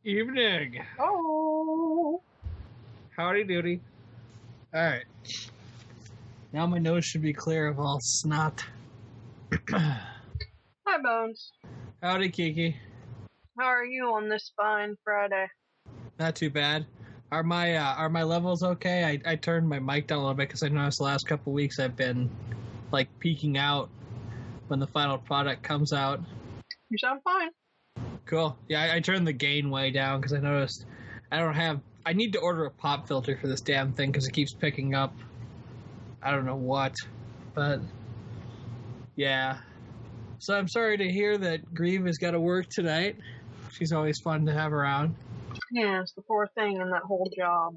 Evening. Oh. Howdy doody. Alright. Now my nose should be clear of all snot. Hi, Bones. Howdy, Kiki. How are you on this fine Friday? Not too bad. Are my levels okay? I turned my mic down a little bit because I noticed the last couple weeks I've been like peeking out when the final product comes out. You sound fine. Cool. Yeah, I turned the gain way down because I noticed I need to order a pop filter for this damn thing because it keeps picking up I don't know what. But yeah. So I'm sorry to hear that Grieve has got to work tonight. She's always fun to have around. Yeah, it's the poor thing in that whole job.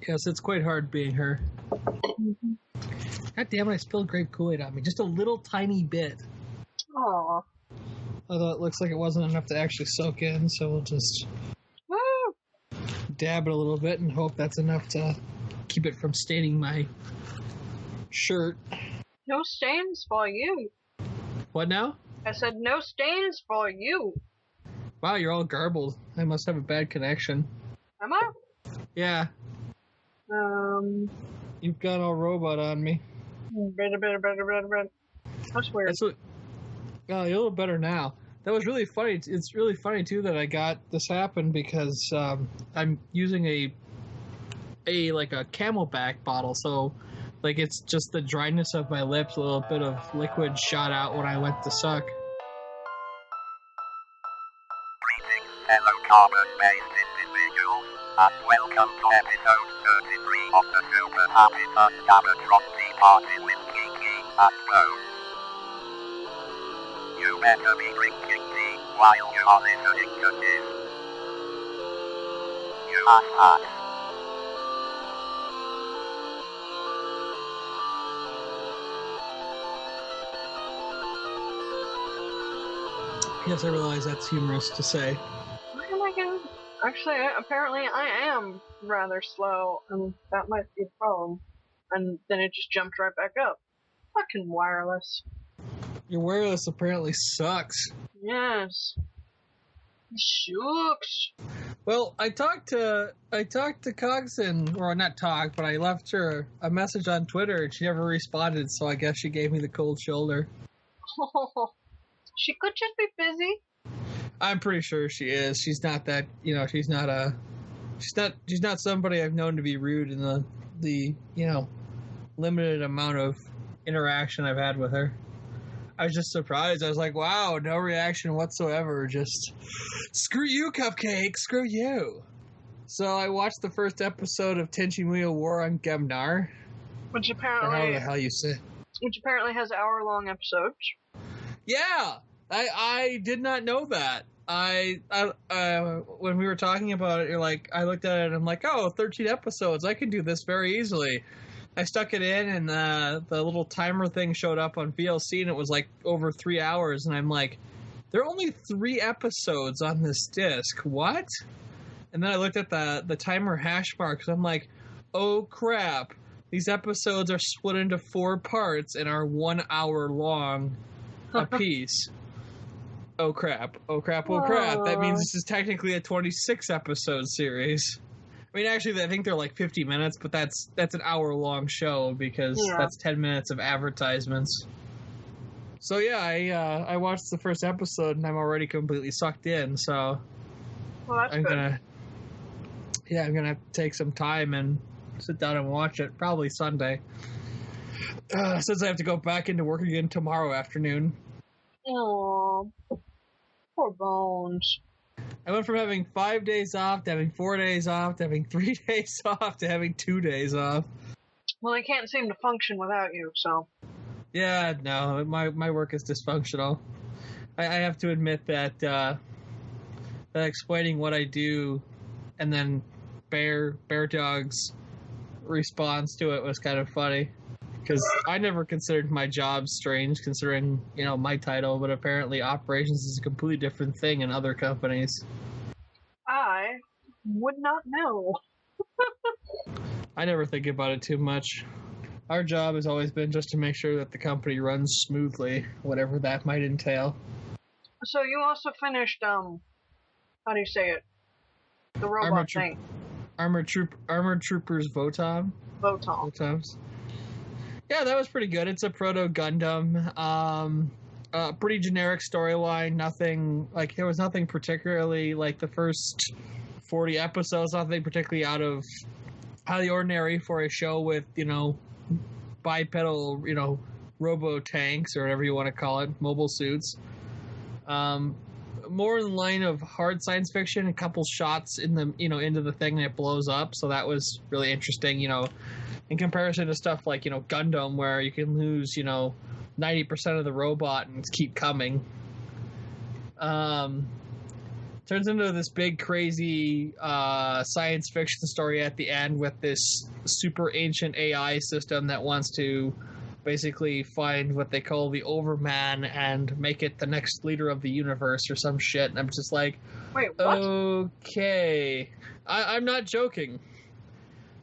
Yes, it's quite hard being her. Mm-hmm. God damn it, I spilled grape Kool-Aid on me. Just a little tiny bit. Aw. Although it looks like it wasn't enough to actually soak in, so we'll just dab it a little bit and hope that's enough to keep it from staining my shirt. No stains for you. What now? I said no stains for you. Wow, you're all garbled. I must have a bad connection. Am I? Yeah. You've got all robot on me. Better. That's weird. That's what. Oh, you're a little better now. That was really funny. It's really funny too that I got this happen because I'm using a Camelback bottle, so like it's just the dryness of my lips, a little bit of liquid shot out when I went to suck. Greetings, fellow carbon-based individuals, and welcome to episode 33 of the Super Happy Scabatron Tea Party with Kiki and Bones. You better be drinking tea while you are listening to this. You asshats. Yes, I realize that's humorous to say. Oh my god. Actually, apparently I am rather slow, and that might be the problem. And then it just jumped right back up. Fucking wireless. Your wireless apparently sucks. Yes. It shucks. Well, I talked to Cogson, or not talked, but I left her a message on Twitter and she never responded, so I guess she gave me the cold shoulder. She could just be busy. I'm pretty sure she is. She's not that, she's not somebody I've known to be rude in the limited amount of interaction I've had with her. I was just surprised. I was like, wow, no reaction whatsoever. Just, screw you, Cupcake. Screw you. So I watched the first episode of Tenchi Muyo War on Gemnar. Which Or however apparently the hell you say. Which apparently has hour-long episodes. Yeah, I did not know that. When we were talking about it, I looked at it and I'm like, 13 episodes. I can do this very easily. I stuck it in and the little timer thing showed up on VLC and it was like over 3 hours. And I'm like, there are only 3 episodes on this disc. What? And then I looked at the timer hash marks. I'm like, oh crap. These episodes are split into 4 parts and are 1 hour long a piece. Oh crap. That means this is technically a 26 episode series. I mean, actually, I think they're like 50 minutes, but that's an hour long show because that's 10 minutes of advertisements. So yeah, I watched the first episode and I'm already completely sucked in. So Well, that's good. I'm gonna take some time and sit down and watch it. Probably Sunday, since I have to go back into work again tomorrow afternoon. Aww. Poor Bones. I went from having 5 days off to having 4 days off to having 3 days off to having 2 days off. Well, I can't seem to function without you, so. Yeah, no, my work is dysfunctional. I have to admit that that explaining what I do and then Bear Dog's response to it was kind of funny. Because I never considered my job strange, considering, my title, but apparently operations is a completely different thing in other companies. I would not know. I never think about it too much. Our job has always been just to make sure that the company runs smoothly, whatever that might entail. So you also finished, how do you say it? The robot thing. Armored Troopers Votom. Votoms. Yeah, that was pretty good. It's a proto Gundam. Pretty generic storyline. There was nothing particularly, the first 40 episodes, nothing particularly out of the ordinary for a show with, bipedal, robo tanks or whatever you want to call it, mobile suits. More in the line of hard science fiction, a couple shots in the, into the thing and it blows up. So that was really interesting, in comparison to stuff like, Gundam, where you can lose, 90% of the robot and keep coming. Turns into this big, crazy science fiction story at the end with this super ancient AI system that wants to basically find what they call the Overman and make it the next leader of the universe or some shit. And I'm just like, wait, what? Okay. I'm not joking.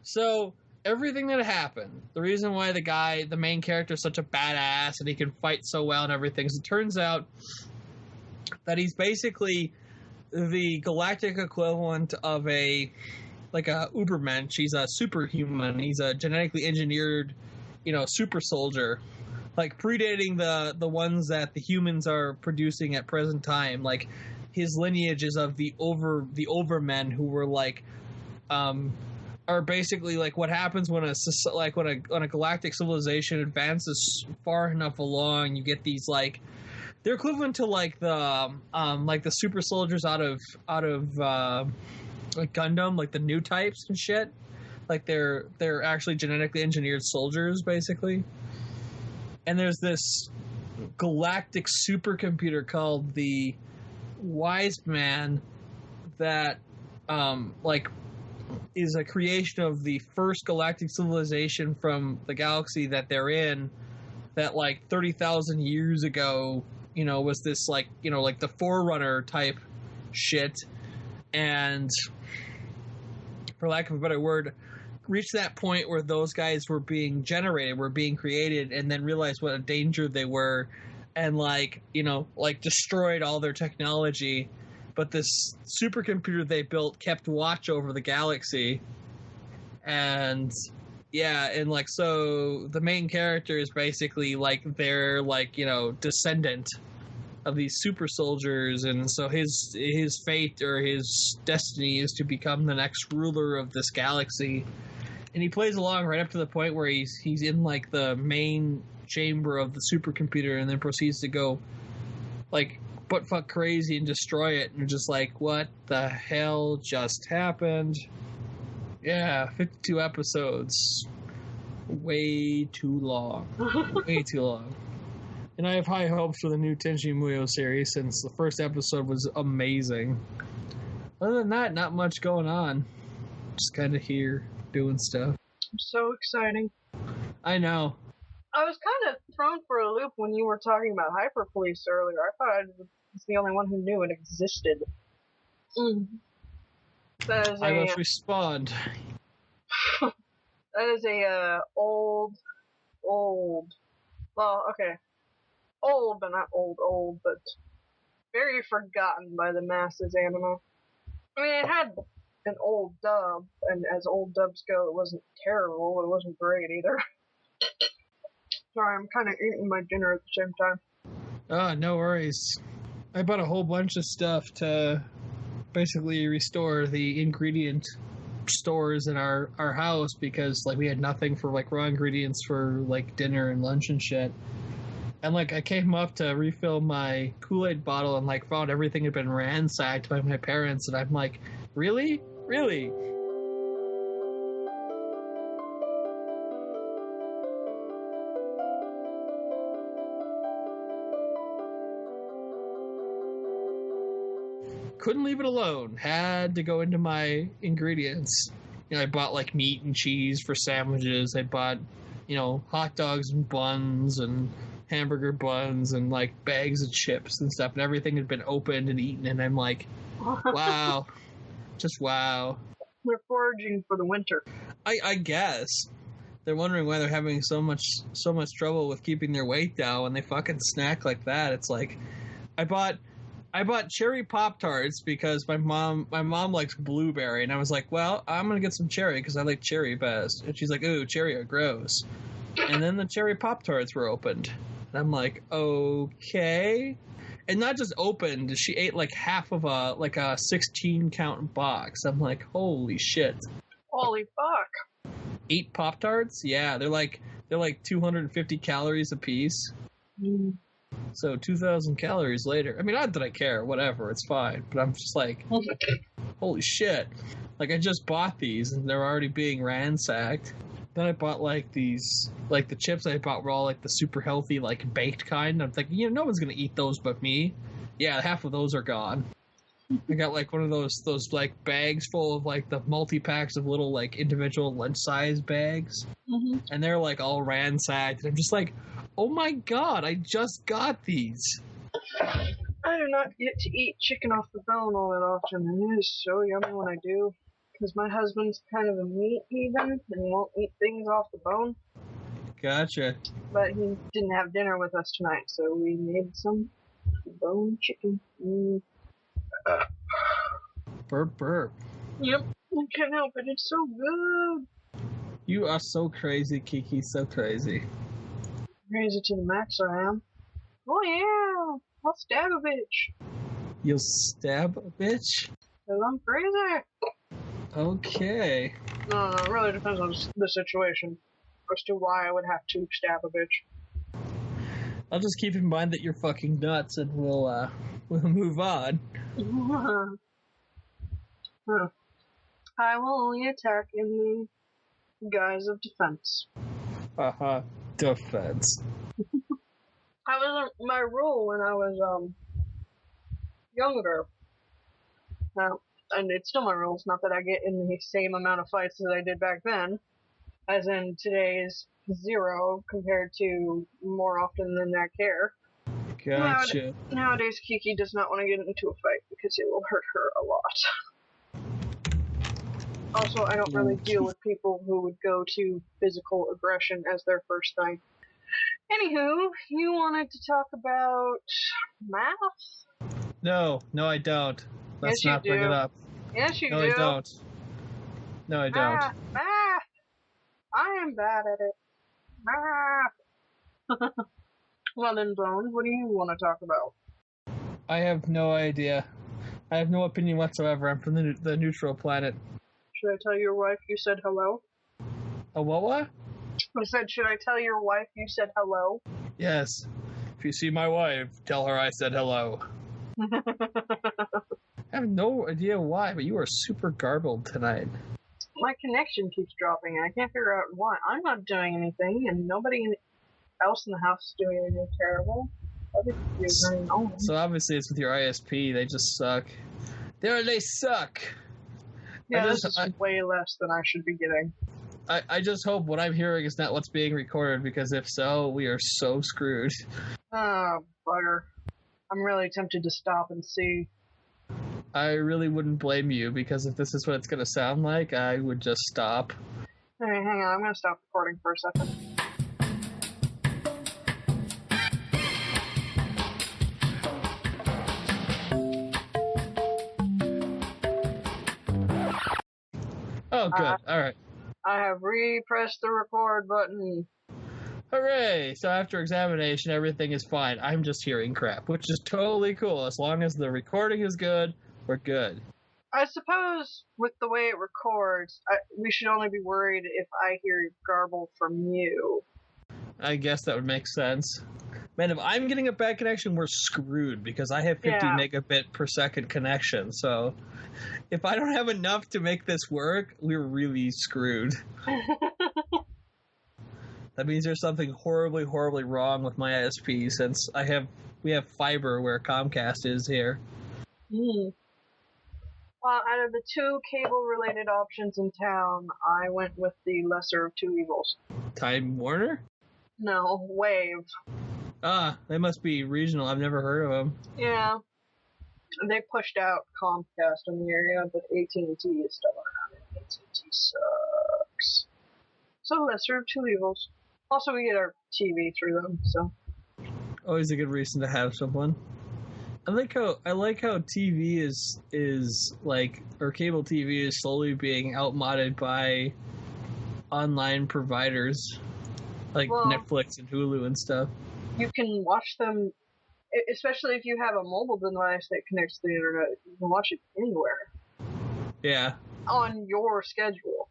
So everything that happened, the reason why the main character is such a badass and he can fight so well and everything, is it turns out that he's basically the galactic equivalent of a Ubermensch. He's a superhuman. He's a genetically engineered, super soldier, predating the ones that the humans are producing at present time. Like, his lineage is of the Overmen, who were are basically what happens when a galactic civilization advances far enough along. You get these they're equivalent to the super soldiers out of Gundam, the new types and shit. They're actually genetically engineered soldiers, basically. And there's this galactic supercomputer called the Wise Man that is a creation of the first galactic civilization from the galaxy that they're in, that 30,000 years ago, was this the Forerunner type shit, and for lack of a better word, reached that point where those guys were being created, and then realized what a danger they were, and destroyed all their technology. But this supercomputer they built kept watch over the galaxy. And yeah, and so the main character is basically their descendant of these super soldiers, and so his fate or his destiny is to become the next ruler of this galaxy. And he plays along right up to the point where he's in the main chamber of the supercomputer, and then proceeds to go butt fuck crazy and destroy it. And you're just what the hell just happened? Yeah, 52 episodes. Way too long. Way too long. And I have high hopes for the new Tenchi Muyo series, since the first episode was amazing. Other than that, not much going on. Just kind of here, doing stuff. So exciting. I know. I was kind of thrown for a loop when you were talking about Hyper Police earlier. I thought I was the only one who knew it existed. I must respond. That is a old, well, okay, old but not old, but very forgotten by the masses anime. I mean, it had an old dub, and as old dubs go, it wasn't terrible, it wasn't great either. Sorry, I'm kind of eating my dinner at the same time. Oh, no worries. I bought a whole bunch of stuff to basically restore the ingredient stores in our house, because we had nothing for raw ingredients for dinner and lunch and shit. And I came up to refill my Kool-Aid bottle and found everything had been ransacked by my parents, and I'm really? couldn't leave it alone. Had to go into my ingredients. I bought like meat and cheese for sandwiches. I bought, hot dogs and buns and hamburger buns and like bags of chips and stuff. And everything had been opened and eaten. And I'm like, wow, just wow. They're foraging for the winter. I guess. They're wondering why they're having so much trouble with keeping their weight down when they fucking snack like that. It's like, I bought cherry Pop-Tarts because my mom likes blueberry, and I was like, well, I'm gonna get some cherry because I like cherry best. And she's like, ooh, cherry are gross. And then the cherry Pop-Tarts were opened, and I'm like, okay. And not just opened, she ate like half of a 16 count box. I'm like, holy shit. Holy fuck. 8 Pop-Tarts? Yeah, they're like 250 calories a piece. Mm. So 2,000 calories later. I mean, not that I care, whatever, it's fine. But I'm just like, holy shit. Like, I just bought these and they're already being ransacked. Then I bought like these, like the chips I bought were all like the super healthy, like baked kind. I'm thinking, no one's gonna eat those but me. Yeah, half of those are gone. I got like one of those like bags full of like the multi-packs of little like individual lunch size bags. Mm-hmm. And they're like all ransacked. And I'm just like, oh my god, I just got these. I do not get to eat chicken off the bone all that often, and it is so yummy when I do. Because my husband's kind of a meat heathen and won't eat things off the bone. Gotcha. But he didn't have dinner with us tonight, so we made some bone chicken. Burp, burp. Yep, I can't help it. It's so good. You are so crazy, Kiki, so crazy. Crazy to the max, I am. Oh yeah, I'll stab a bitch. You'll stab a bitch? Because I'm crazy. Okay. No, it really depends on the situation as to why I would have to stab a bitch. I'll just keep in mind that you're fucking nuts, and we'll move on. I will only attack in the guise of defense. Defense. That was my rule when I was younger. Now, and it's still my rule. It's not that I get in the same amount of fights as I did back then, as in today's 0 compared to more often than I care. Gotcha. Nowadays, Kiki does not want to get into a fight because it will hurt her a lot. Also, I don't really deal with people who would go to physical aggression as their first thing. Anywho, you wanted to talk about math? No, I don't. Let's Yes, not bring it up. Yes, you No, do. I don't. No, I don't. Math! I am bad at it. Math! Well then, Bones, what do you want to talk about? I have no idea. I have no opinion whatsoever. I'm from the neutral planet. Should I tell your wife you said hello? A what? I said, should I tell your wife you said hello? Yes. If you see my wife, tell her I said hello. I have no idea why, but you are super garbled tonight. My connection keeps dropping, and I can't figure out why. I'm not doing anything, and nobody else in the house is doing anything terrible. So obviously it's with your ISP. They just suck. They suck. Yeah, this is way less than I should be getting. I just hope what I'm hearing is not what's being recorded, because if so, we are so screwed. Oh, bugger. I'm really tempted to stop and see. I really wouldn't blame you, because if this is what it's going to sound like, I would just stop. Hey, hang on. I'm going to stop recording for a second. Oh, good. All right. I have repressed the record button. Hooray! So after examination, everything is fine. I'm just hearing crap, which is totally cool. As long as the recording is good, we're good. I suppose with the way it records, we should only be worried if I hear garble from you. I guess that would make sense. Man, if I'm getting a bad connection, we're screwed, because I have 50 megabit per second connection. So if I don't have enough to make this work, we're really screwed. That means there's something horribly, horribly wrong with my ISP, since we have fiber where Comcast is here. Well, out of the two cable-related options in town, I went with the lesser of two evils. Time Warner? No, Wave. Ah, they must be regional. I've never heard of them. Yeah. They pushed out Comcast in the area, but AT&T is still around, and AT&T sucks. So lesser of two evils. Also, we get our TV through them, so. Always a good reason to have someone. I like how TV is like, or cable TV is slowly being outmoded by online providers like Netflix and Hulu and stuff. You can watch them, especially if you have a mobile device that connects to the internet. You can watch it anywhere. Yeah. On your schedule.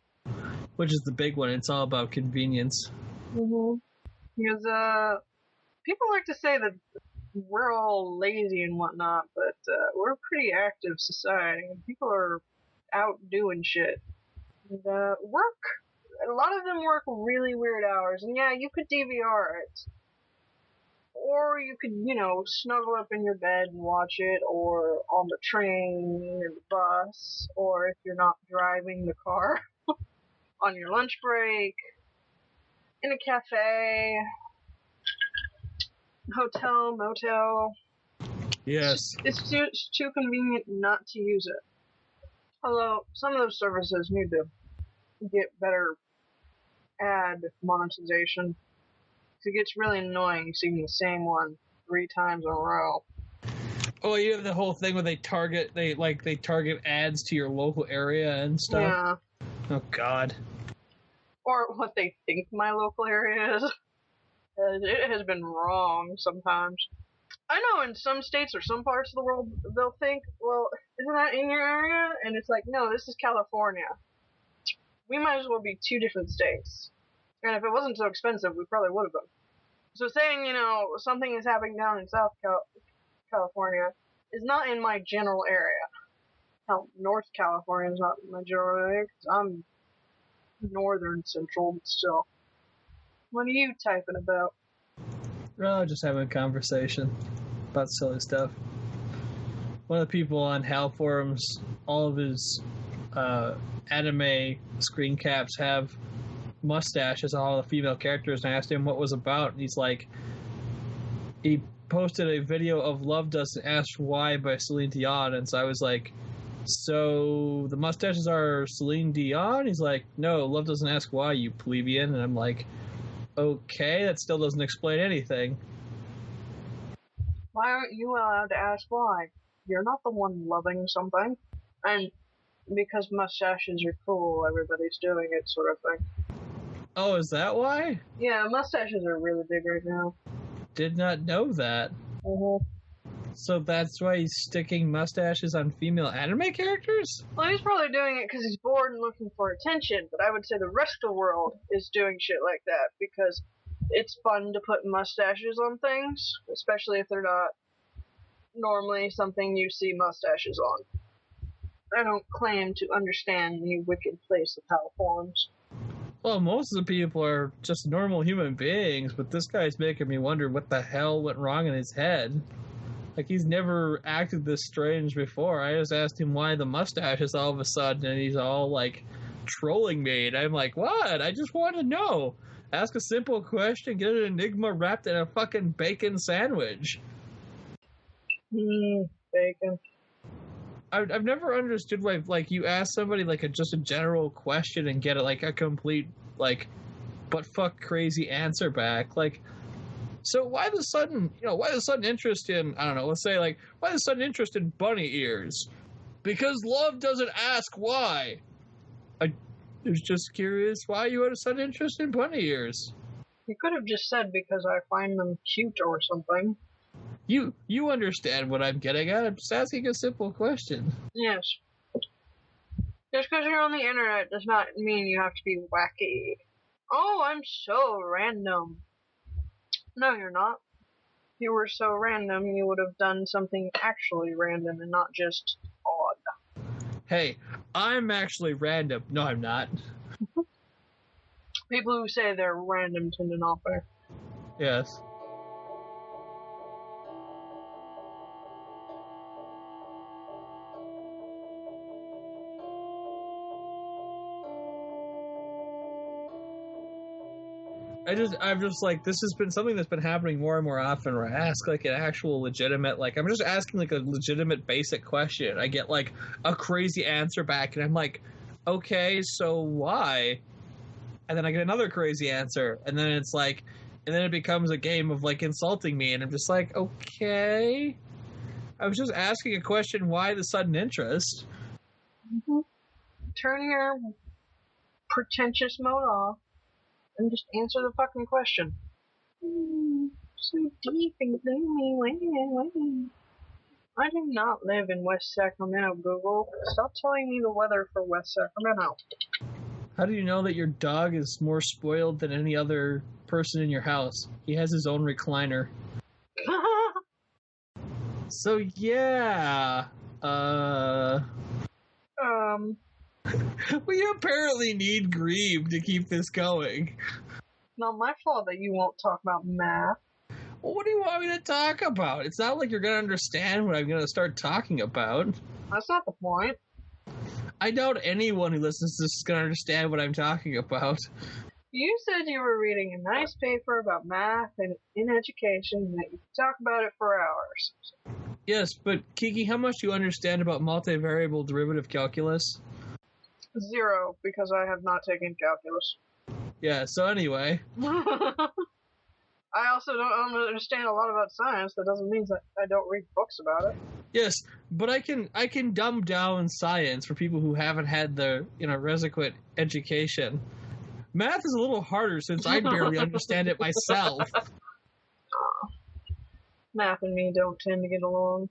Which is the big one. It's all about convenience. Mm-hmm. Because people like to say that we're all lazy and whatnot, but we're a pretty active society, and people are out doing shit. And work. A lot of them work really weird hours, and yeah, you could DVR it. Or you could, snuggle up in your bed and watch it, or on the train or the bus, or if you're not driving the car, on your lunch break, in a cafe, hotel, motel. Yes. It's just too convenient not to use it. Although, some of those services need to get better ad monetization. It gets really annoying seeing the same one 3 times in a row. Oh, you have the whole thing where they target ads to your local area and stuff. Yeah. Oh God. Or what they think my local area is. It has been wrong sometimes. I know in some states or some parts of the world they'll think, well, isn't that in your area? And it's like, no, this is California. We might as well be 2 different states. And if it wasn't so expensive, we probably would have been. So saying, something is happening down in South California is not in my general area. Hell, North California is not in my general area because I'm northern central, but still. What are you typing about? Oh, just having a conversation about silly stuff. One of the people on HAL forums, all of his anime screen caps have mustaches on all the female characters, and I asked him what it was about, and he's like, he posted a video of Love Doesn't Ask Why by Celine Dion, and so I was like, so the mustaches are Celine Dion? He's like, no, Love Doesn't Ask Why, you plebeian. And I'm like, okay, that still doesn't explain anything. Why aren't you allowed to ask why? You're not the one loving something. And because mustaches are cool, everybody's doing it, sort of thing. Oh, is that why? Yeah, mustaches are really big right now. Did not know that. Mm-hmm. So that's why he's sticking mustaches on female anime characters? Well, he's probably doing it because he's bored and looking for attention, but I would say the rest of the world is doing shit like that because it's fun to put mustaches on things, especially if they're not normally something you see mustaches on. I don't claim to understand the wicked place of HAL forums. Well, most of the people are just normal human beings, but this guy's making me wonder what the hell went wrong in his head. Like, he's never acted this strange before. I just asked him why the mustaches all of a sudden, and he's all, like, trolling me. And I'm like, what? I just want to know. Ask a simple question, get an enigma wrapped in a fucking bacon sandwich. Bacon. I've never understood why, like, you ask somebody, like, just a general question and get, like, a complete, like, but fuck crazy answer back. Like, so why the sudden interest in, I don't know, let's say, like, why the sudden interest in bunny ears? Because Love doesn't ask why. I was just curious why you had a sudden interest in bunny ears. You could have just said because I find them cute or something. You understand what I'm getting at. I'm just asking a simple question. Yes. Just because you're on the internet does not mean you have to be wacky. Oh, I'm so random. No, you're not. If you were so random, you would have done something actually random and not just odd. Hey, I'm actually random. No, I'm not. People who say they're random tend to not be. Yes. I'm just like, this has been something that's been happening more and more often where I ask like an actual legitimate, like, I'm just asking like a legitimate basic question. I get like a crazy answer back and I'm like, okay, so why? And then I get another crazy answer. And then it's like, and then it becomes a game of like insulting me. And I'm just like, okay. I was just asking a question. Why the sudden interest? Mm-hmm. Turn your pretentious mode off and just answer the fucking question. So deep and gloomy. Wait. I do not live in West Sacramento, Google. Stop telling me the weather for West Sacramento. How do you know that your dog is more spoiled than any other person in your house? He has his own recliner. So, yeah. We apparently need Grieve to keep this going. Not my fault that you won't talk about math. Well, what do you want me to talk about? It's not like you're going to understand what I'm going to start talking about. That's not the point. I doubt anyone who listens to this is going to understand what I'm talking about. You said you were reading a nice paper about math and in education and that you could talk about it for hours. Yes, but Kiki, how much do you understand about multivariable derivative calculus? 0, because I have not taken calculus. Yeah, so anyway. I also don't understand a lot about science. That doesn't mean that I don't read books about it. Yes, but I can dumb down science for people who haven't had the, requisite education. Math is a little harder since I barely understand it myself. Math and me don't tend to get along.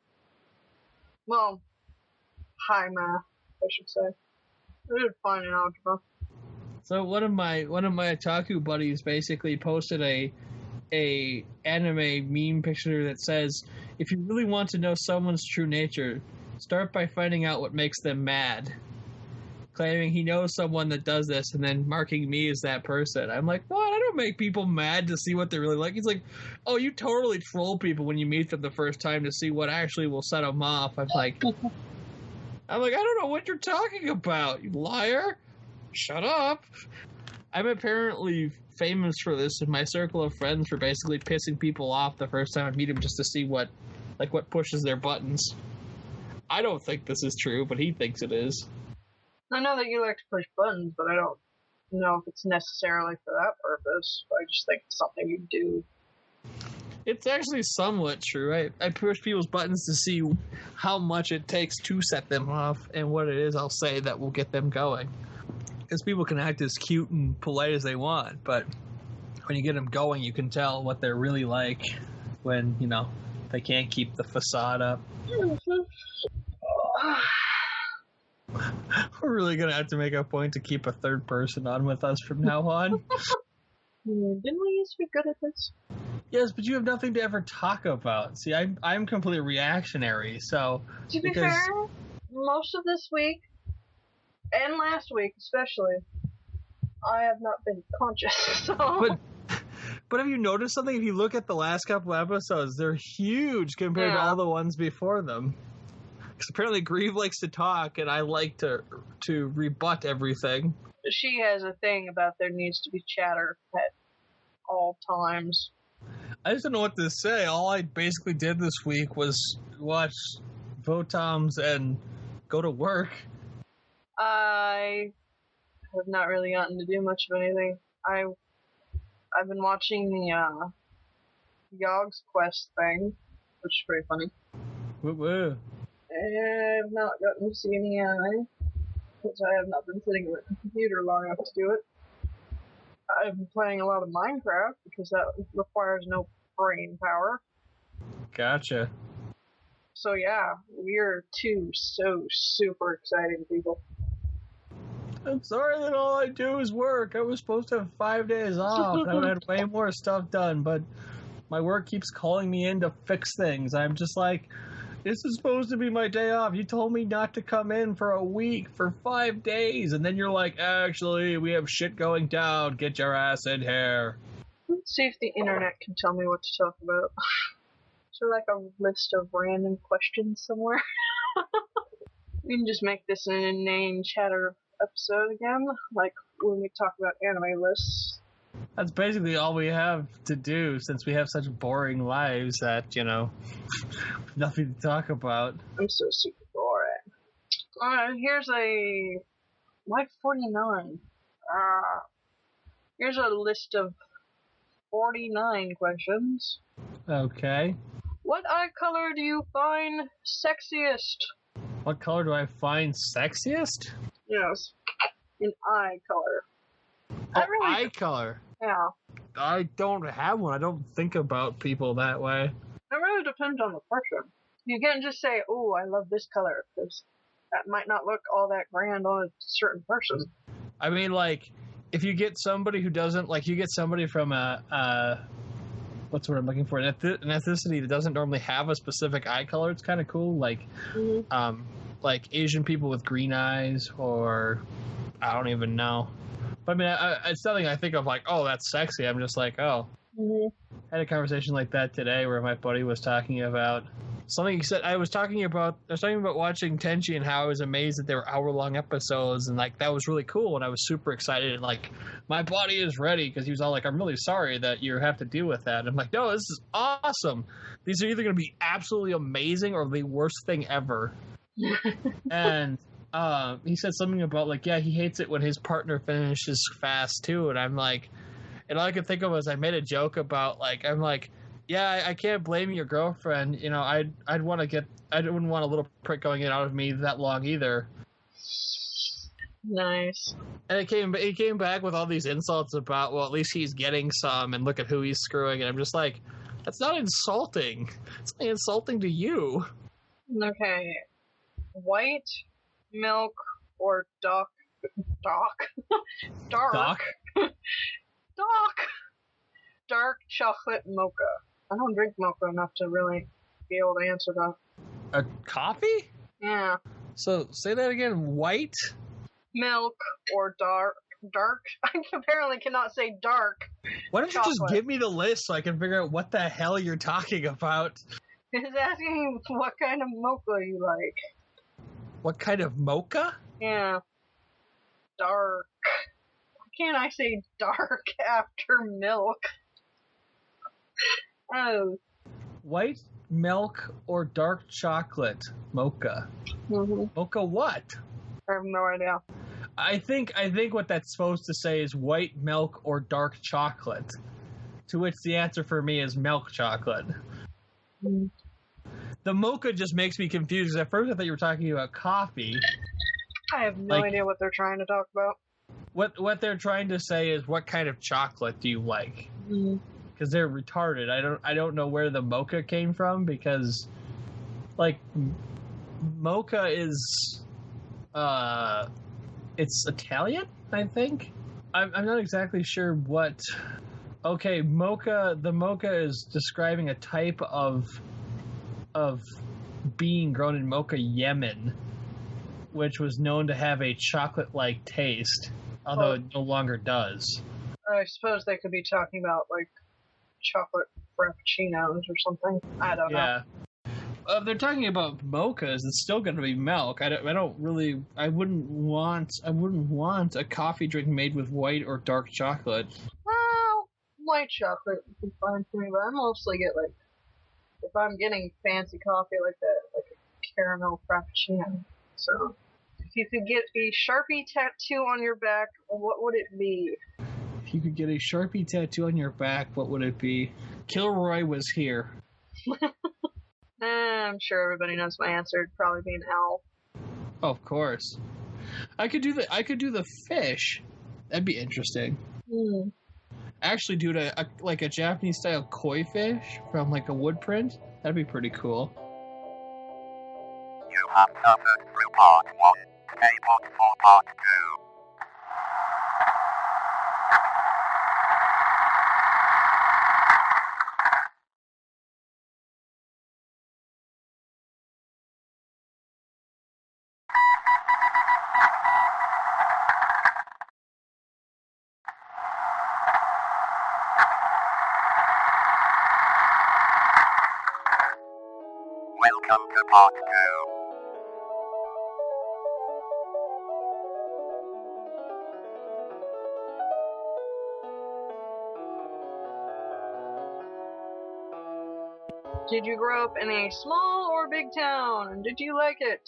Well, high math, I should say. I did fine in algebra. So one of my otaku buddies basically posted a anime meme picture that says, if you really want to know someone's true nature, start by finding out what makes them mad. Claiming he knows someone that does this and then marking me as that person. I'm like, what? I don't make people mad to see what they're really like. He's like, oh, you totally troll people when you meet them the first time to see what actually will set them off. I'm like, I don't know what you're talking about, you liar. Shut up. I'm apparently famous for this in my circle of friends for basically pissing people off the first time I meet them just to see what pushes their buttons. I don't think this is true, but he thinks it is. I know that you like to push buttons, but I don't know if it's necessarily for that purpose. I just think it's something you do. It's actually somewhat true. I push people's buttons to see how much it takes to set them off and what it is I'll say that will get them going. Because people can act as cute and polite as they want, but when you get them going, you can tell what they're really like when, they can't keep the facade up. We're really going to have to make a point to keep a third person on with us from now on. Didn't we used to be good at this? Yes, but you have nothing to ever talk about. See, I'm completely reactionary, so... To be fair, most of this week, and last week especially, I have not been conscious, so... But have you noticed something? If you look at the last couple episodes, they're huge compared to all the ones before them. Because apparently Grieve likes to talk, and I like to rebut everything. She has a thing about there needs to be chatter at all times. I just don't know what to say. All I basically did this week was watch Votoms and go to work. I have not really gotten to do much of anything. I've been watching the Yogg's Quest thing, which is pretty funny. Woo-woo. I have not gotten to see any anime, because I have not been sitting with a computer long enough to do it. I've been playing a lot of Minecraft, because that requires no brain power. Gotcha. So yeah, we're two so super exciting people. I'm sorry that all I do is work. I was supposed to have 5 days off, and I would have had way more stuff done, but my work keeps calling me in to fix things. I'm just like, this is supposed to be my day off. You told me not to come in for a week, for 5 days, and then you're like, actually, we have shit going down. Get your ass in here. Let's see if the internet can tell me what to talk about. Is there like a list of random questions somewhere? We can just make this an inane chatter episode again, like when we talk about anime lists. That's basically all we have to do since we have such boring lives that, nothing to talk about. I'm so super boring. Here's a... Why 49? Here's a list of 49 questions. Okay. What eye color do you find sexiest? What color do I find sexiest? Yes. An eye color. Eye color. Yeah. I don't have one. I don't think about people that way. It really depends on the person. You can't just say, "Oh, I love this color," because that might not look all that grand on a certain person. I mean, like, if you get somebody who doesn't, like, you get somebody from what's what I'm looking for, an ethnicity that doesn't normally have a specific eye color, it's kind of cool. Like, like Asian people with green eyes, or I don't even know. But I mean, it's something I think of like, oh, that's sexy. I'm just like, oh. I had a conversation like that today where my buddy was talking about something he said. I was talking about watching Tenchi and how I was amazed that they were hour-long episodes, and like that was really cool, and I was super excited, and like my body is ready, because he was all like, I'm really sorry that you have to deal with that. And I'm like, no, this is awesome. These are either going to be absolutely amazing or the worst thing ever. And he said something about like, yeah, he hates it when his partner finishes fast too, and I'm like, and all I could think of was I made a joke about like, I'm like, yeah, I can't blame your girlfriend. I wouldn't want a little prick going in and out of me that long either. Nice. And he came back with all these insults about, well, at least he's getting some, and look at who he's screwing. And I'm just like, that's not insulting. It's only insulting to you. Okay. White, milk, or dark? Dark chocolate mocha. I don't drink mocha enough to really be able to answer that. A coffee? Yeah. So say that again. White, milk, or dark. I apparently cannot say dark. Why don't chocolate. You just give me the list so I can figure out what the hell you're talking about? It's asking what kind of mocha you like. What kind of mocha? Yeah. Dark. Why can't I say dark after milk? Oh. White, milk, or dark chocolate mocha? Mocha what? I have no idea. I think what that's supposed to say is white milk or dark chocolate. To which the answer for me is milk chocolate. The mocha just makes me confused. At first I thought you were talking about coffee. I have no idea what they're trying to talk about. What they're trying to say is, what kind of chocolate do you like? Because they're retarded. I don't know where the mocha came from, because like mocha is it's Italian, I think. I'm not exactly sure what. Okay, mocha. The mocha is describing a type of bean grown in Mocha, Yemen, which was known to have a chocolate-like taste, although it no longer does. I suppose they could be talking about like chocolate frappuccinos or something. I don't know. Yeah. If they're talking about mochas, it's still going to be milk. I wouldn't want a coffee drink made with white or dark chocolate. Well, white chocolate would be fine for me, but I mostly get like, if I'm getting fancy coffee like that, like a caramel frappuccino. So, if you could get a Sharpie tattoo on your back, what would it be? If you could get a Sharpie tattoo on your back, what would it be? Kilroy was here. I'm sure everybody knows my answer. It'd probably be an owl. Oh, of course. I could do the fish. That'd be interesting. Actually, do a Japanese style koi fish from like a wood print. That'd be pretty cool. You have suffered through part 1. Stay put for part 2. Welcome to part 2. Did you grow up in a small or big town, and did you like it?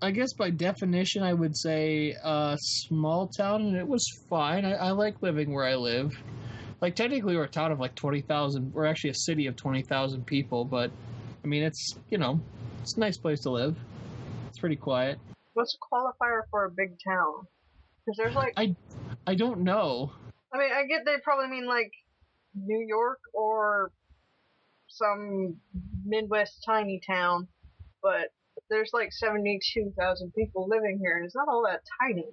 I guess by definition, I would say small town, and it was fine. I like living where I live. Like, technically, we're a town of like 20,000. We're actually a city of 20,000 people, but I mean, it's it's a nice place to live. It's pretty quiet. What's a qualifier for a big town? Because there's like I don't know. I mean, I get they probably mean like New York or some Midwest tiny town, but there's like 72,000 people living here, and it's not all that tiny.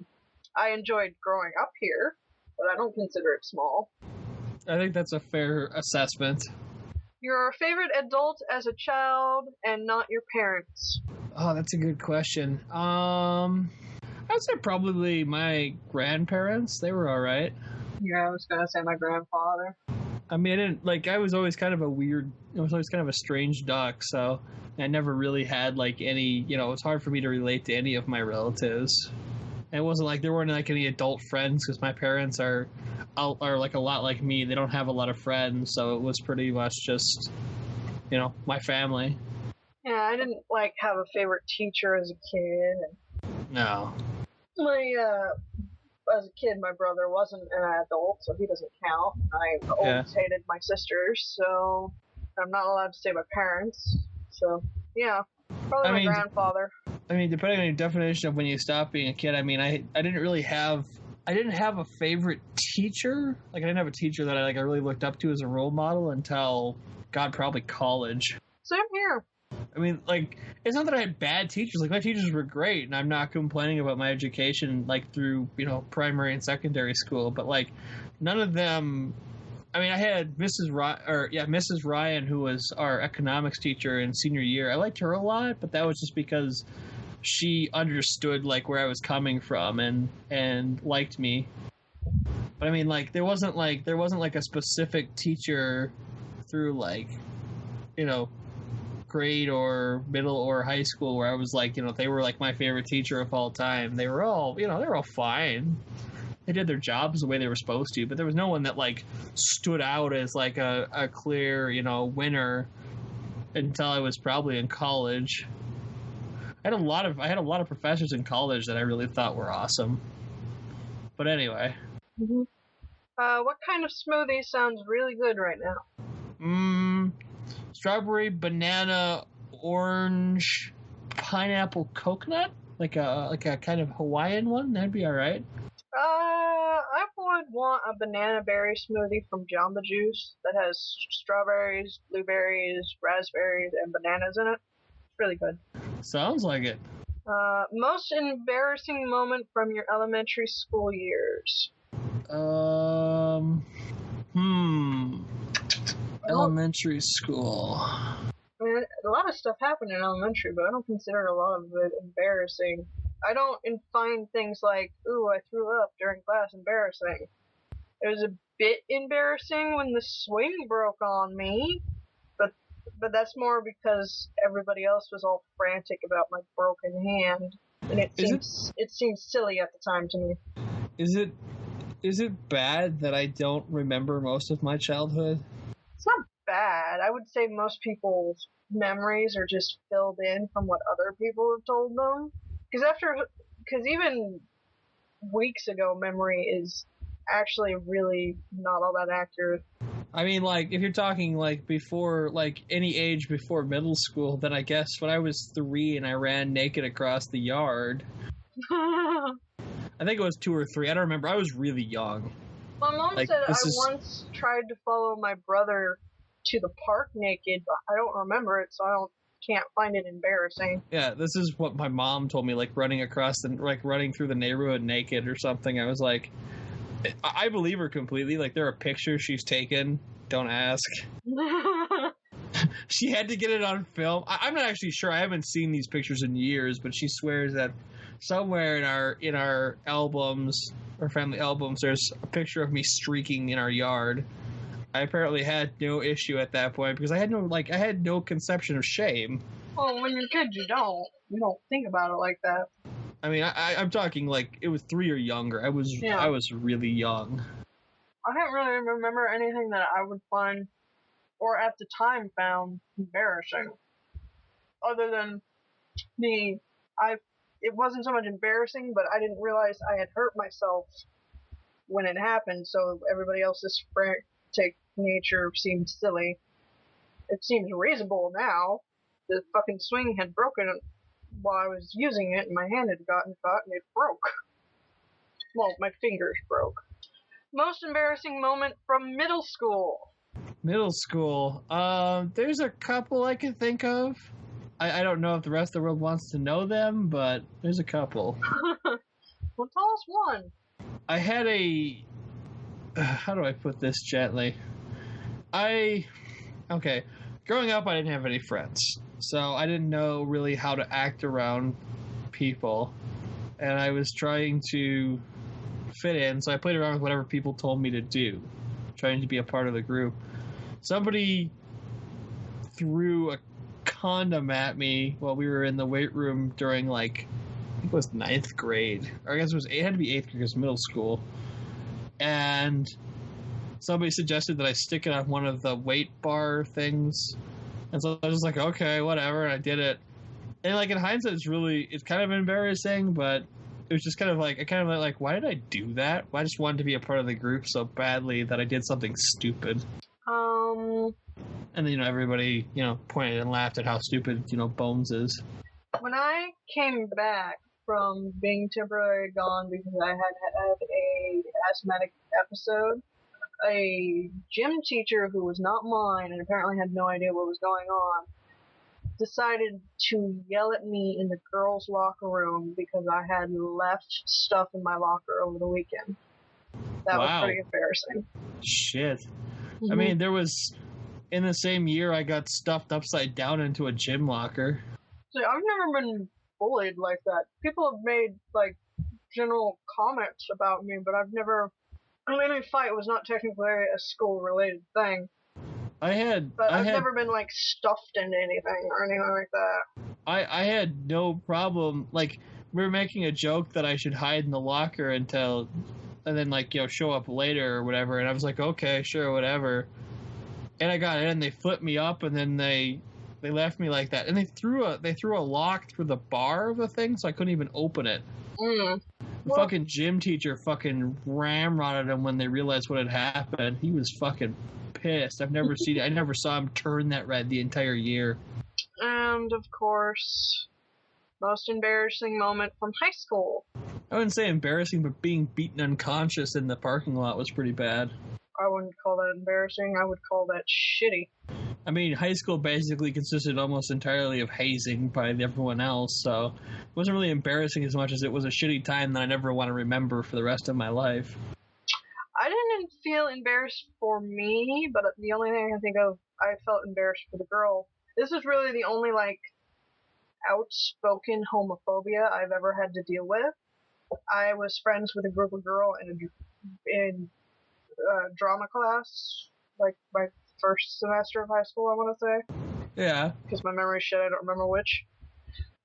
I enjoyed growing up here, but I don't consider it small. I think that's a fair assessment. Your favorite adult as a child and not your parents? Oh, that's a good question. I'd say probably my grandparents. They were all right. Yeah, I was gonna say my grandfather. I mean, I was always kind of a strange duck, so I never really had like any, it was hard for me to relate to any of my relatives. And it wasn't like there weren't like any adult friends, because my parents are like a lot like me. They don't have a lot of friends, so it was pretty much just, my family. Yeah, I didn't like have a favorite teacher as a kid. No. As a kid, my brother wasn't an adult, so he doesn't count. I always hated my sisters, so I'm not allowed to say my parents. So, yeah, probably my grandfather. I mean, depending on your definition of when you stop being a kid, I mean, I didn't really have... I didn't have a favorite teacher. Like, I didn't have a teacher that I really looked up to as a role model until, probably college. Same here. I mean, it's not that I had bad teachers. Like, my teachers were great, and I'm not complaining about my education, through, primary and secondary school. But, none of them... I mean, I had Mrs. Ryan, who was our economics teacher in senior year. I liked her a lot, but that was just because she understood, where I was coming from and liked me. But, I mean, there wasn't a specific teacher through, grade or middle or high school where I was they were my favorite teacher of all time. They were all, they were all fine. They did their jobs the way they were supposed to, but there was no one that stood out as a clear, winner until I was probably in college. I had a lot of professors in college that I really thought were awesome. But anyway. Mm-hmm. What kind of smoothie sounds really good right now? Strawberry, banana, orange, pineapple, coconut, like a kind of Hawaiian one. That'd be all right. I would want a banana berry smoothie from Jamba Juice that has strawberries, blueberries, raspberries, and bananas in it. It's really good. Sounds like it. Most embarrassing moment from your elementary school years? Elementary school. I mean, a lot of stuff happened in elementary, but I don't consider a lot of it embarrassing. I don't find things like, ooh, I threw up during class embarrassing. It was a bit embarrassing when the swing broke on me, but that's more because everybody else was all frantic about my broken hand, and it seemed silly at the time to me. Is it bad that I don't remember most of my childhood? It's not bad. I would say most people's memories are just filled in from what other people have told them. Because even weeks ago, memory is actually really not all that accurate. I mean, if you're talking, before, any age before middle school, then I guess when I was 3 and I ran naked across the yard, I think it was 2 or 3. I don't remember. I was really young. My mom said once tried to follow my brother to the park naked, but I don't remember it, so I can't find it embarrassing. Yeah, this is what my mom told me, running through the neighborhood naked or something. I was like, I believe her completely. There are pictures she's taken. Don't ask. She had to get it on film. I'm not actually sure. I haven't seen these pictures in years, but she swears that somewhere in our albums, our family albums, there's a picture of me streaking in our yard. I apparently had no issue at that point because I had no conception of shame. Well, when you're a kid, you don't think about it like that. I mean, I'm talking it was 3 or younger. I was really young. I don't really remember anything that I would find or at the time found embarrassing. Other than it wasn't so much embarrassing, but I didn't realize I had hurt myself when it happened, so everybody else's frantic nature seemed silly. It seems reasonable now. The fucking swing had broken while I was using it, and my hand had gotten caught, and it broke. Well, my fingers broke. Most embarrassing moment from middle school. Middle school. There's a couple I can think of. I don't know if the rest of the world wants to know them, but there's a couple. Well, tell us one. I had how do I put this gently? Okay. Growing up, I didn't have any friends, so I didn't know really how to act around people, and I was trying to fit in, so I played around with whatever people told me to do, trying to be a part of the group. Somebody threw a condom at me while we were in the weight room during, I think it was 9th grade. Or I guess it had to be 8th grade because middle school. And somebody suggested that I stick it on one of the weight bar things. And so I was like, okay, whatever, and I did it. And, in hindsight, it's kind of embarrassing, but it was just kind of why did I do that? Well, I just wanted to be a part of the group so badly that I did something stupid. And then, everybody, pointed and laughed at how stupid, Bones is. When I came back from being temporarily gone because I had a asthmatic episode, a gym teacher who was not mine and apparently had no idea what was going on decided to yell at me in the girls' locker room because I had left stuff in my locker over the weekend. That was pretty embarrassing. Shit. Mm-hmm. I mean, there was... In the same year, I got stuffed upside down into a gym locker. See, I've never been bullied like that. People have made, general comments about me, but I've never... any fight was not technically a school-related thing. But I've never been, stuffed into anything or anything like that. I had no problem. We were making a joke that I should hide in the locker until... And then, show up later or whatever. And I was like, okay, sure, whatever. And I got in, they flipped me up, and then they left me like that. And they threw a lock through the bar of the thing, so I couldn't even open it. The fucking gym teacher fucking ramrodded him when they realized what had happened. He was fucking pissed. I never saw him turn that red the entire year. And, of course, most embarrassing moment from high school. I wouldn't say embarrassing, but being beaten unconscious in the parking lot was pretty bad. I wouldn't call that embarrassing. I would call that shitty. I mean, high school basically consisted almost entirely of hazing by everyone else, so it wasn't really embarrassing as much as it was a shitty time that I never want to remember for the rest of my life. I didn't feel embarrassed for me, but the only thing I can think of, I felt embarrassed for the girl. This is really the only, outspoken homophobia I've ever had to deal with. I was friends with a group of girls in drama class, my first semester of high school, I want to say. Yeah. Because my memory's shit, I don't remember which.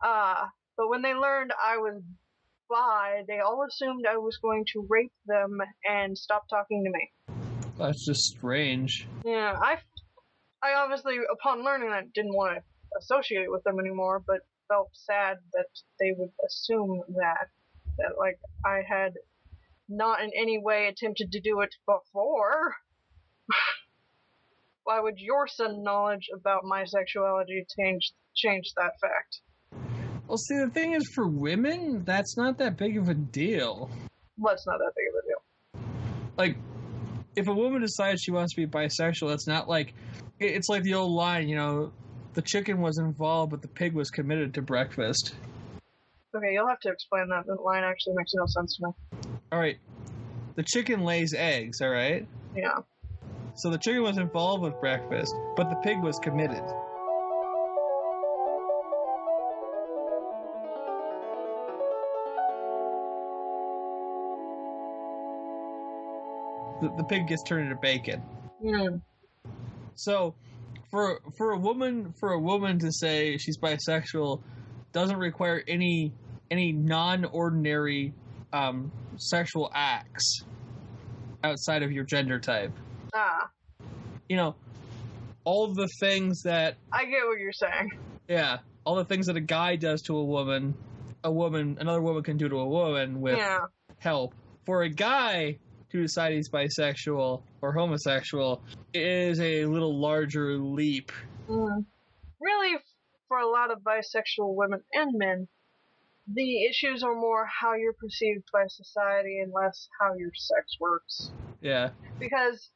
But when they learned I was bi, they all assumed I was going to rape them and stop talking to me. That's just strange. Yeah, I obviously, upon learning that, didn't want to associate with them anymore, but felt sad that they would assume that I had not in any way attempted to do it before. Why would your sudden knowledge about my sexuality change that fact? Well, see, the thing is, for women, that's not that big of a deal. Well, it's not that big of a deal. If a woman decides she wants to be bisexual, that's not it's like the old line, the chicken was involved, but the pig was committed to breakfast. Okay, you'll have to explain that. The line actually makes no sense to me. Alright. The chicken lays eggs, alright? Yeah. So the chicken was involved with breakfast, but the pig was committed. The pig gets turned into bacon. Mm. So, for a woman to say she's bisexual doesn't require any non-ordinary sexual acts outside of your gender type. Ah. all the things that I get what you're saying. yeah, all the things that a guy does to another woman can do to a woman with help. For a guy to decide he's bisexual or homosexual is a little larger leap. Really, for a lot of bisexual women and men, the issues are more how you're perceived by society and less how your sex works. Yeah. Because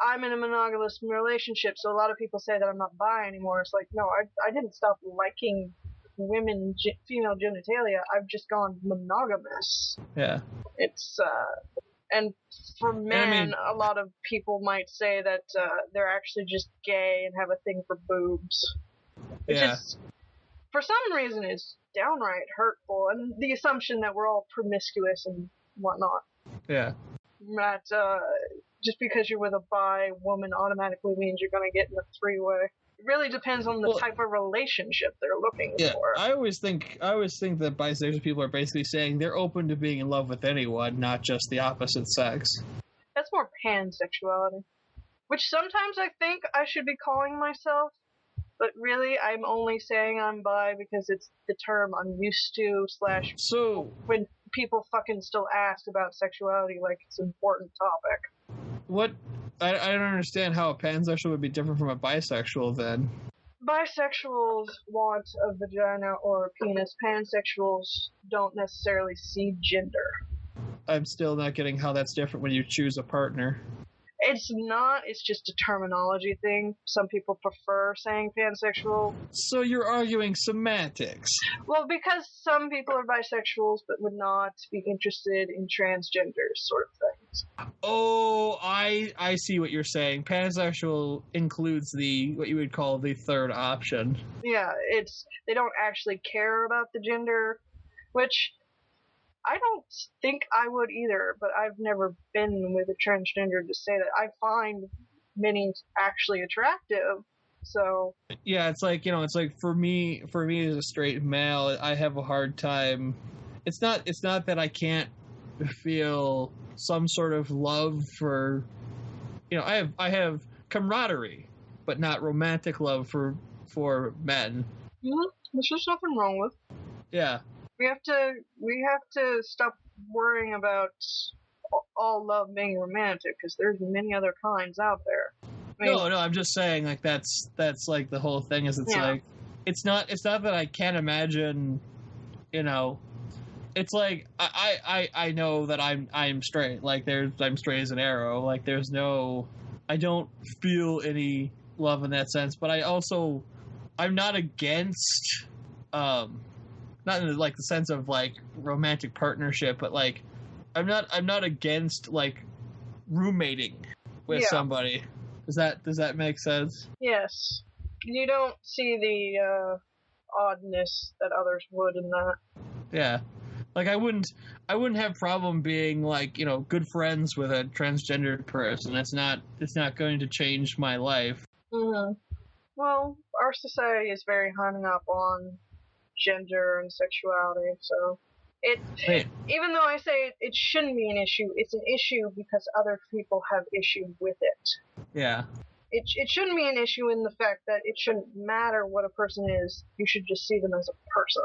I'm in a monogamous relationship, so a lot of people say that I'm not bi anymore. It's like, no, I didn't stop liking women, female genitalia. I've just gone monogamous. Yeah. It's, and for men, a lot of people might say that they're actually just gay and have a thing for boobs. Which is, for some reason, is downright hurtful. And the assumption that we're all promiscuous and whatnot. Yeah. That just because you're with a bi woman automatically means you're going to get in a three-way. It really depends on the type of relationship they're looking for. I always think that bisexual people are basically saying they're open to being in love with anyone, not just the opposite sex. That's more pansexuality, which sometimes I think I should be calling myself, but really I'm only saying I'm bi because it's the term I'm used to / So when people fucking still ask about sexuality like it's an important topic. What? I don't understand how a pansexual would be different from a bisexual then. Bisexuals want a vagina or a penis. Pansexuals don't necessarily see gender. I'm still not getting how that's different when you choose a partner. It's not. It's just a terminology thing. Some people prefer saying pansexual. So you're arguing semantics. Well, because some people are bisexuals but would not be interested in transgender sort of things. Oh, I see what you're saying. Pansexual includes what you would call the third option. Yeah, they don't actually care about the gender, which I don't think I would either, but I've never been with a transgender to say that. I find many actually attractive, so... Yeah, it's like for me as a straight male, I have a hard time... It's not that I can't feel some sort of love for... I have camaraderie, but not romantic love for men. Mm-hmm. There's just nothing wrong with. Yeah. We have to stop worrying about all love being romantic, because there's many other kinds out there. I mean, no, I'm just saying, like, that's like the whole thing is like, it's not that I can't imagine, it's like, I know that I'm straight, like, I'm straight as an arrow, like, I don't feel any love in that sense, but I'm not against, not in like the sense of like romantic partnership, but like I'm not against like roommating with somebody. Does that make sense? Yes. You don't see the oddness that others would in that. Yeah. Like I wouldn't have problem being like, good friends with a transgender person. It's not going to change my life. Mm-hmm. Well, our society is very hung up on gender and sexuality, so even though I say it shouldn't be an issue, it's an issue because other people have issue with it. Yeah. It shouldn't be an issue in the fact that it shouldn't matter what a person is, you should just see them as a person.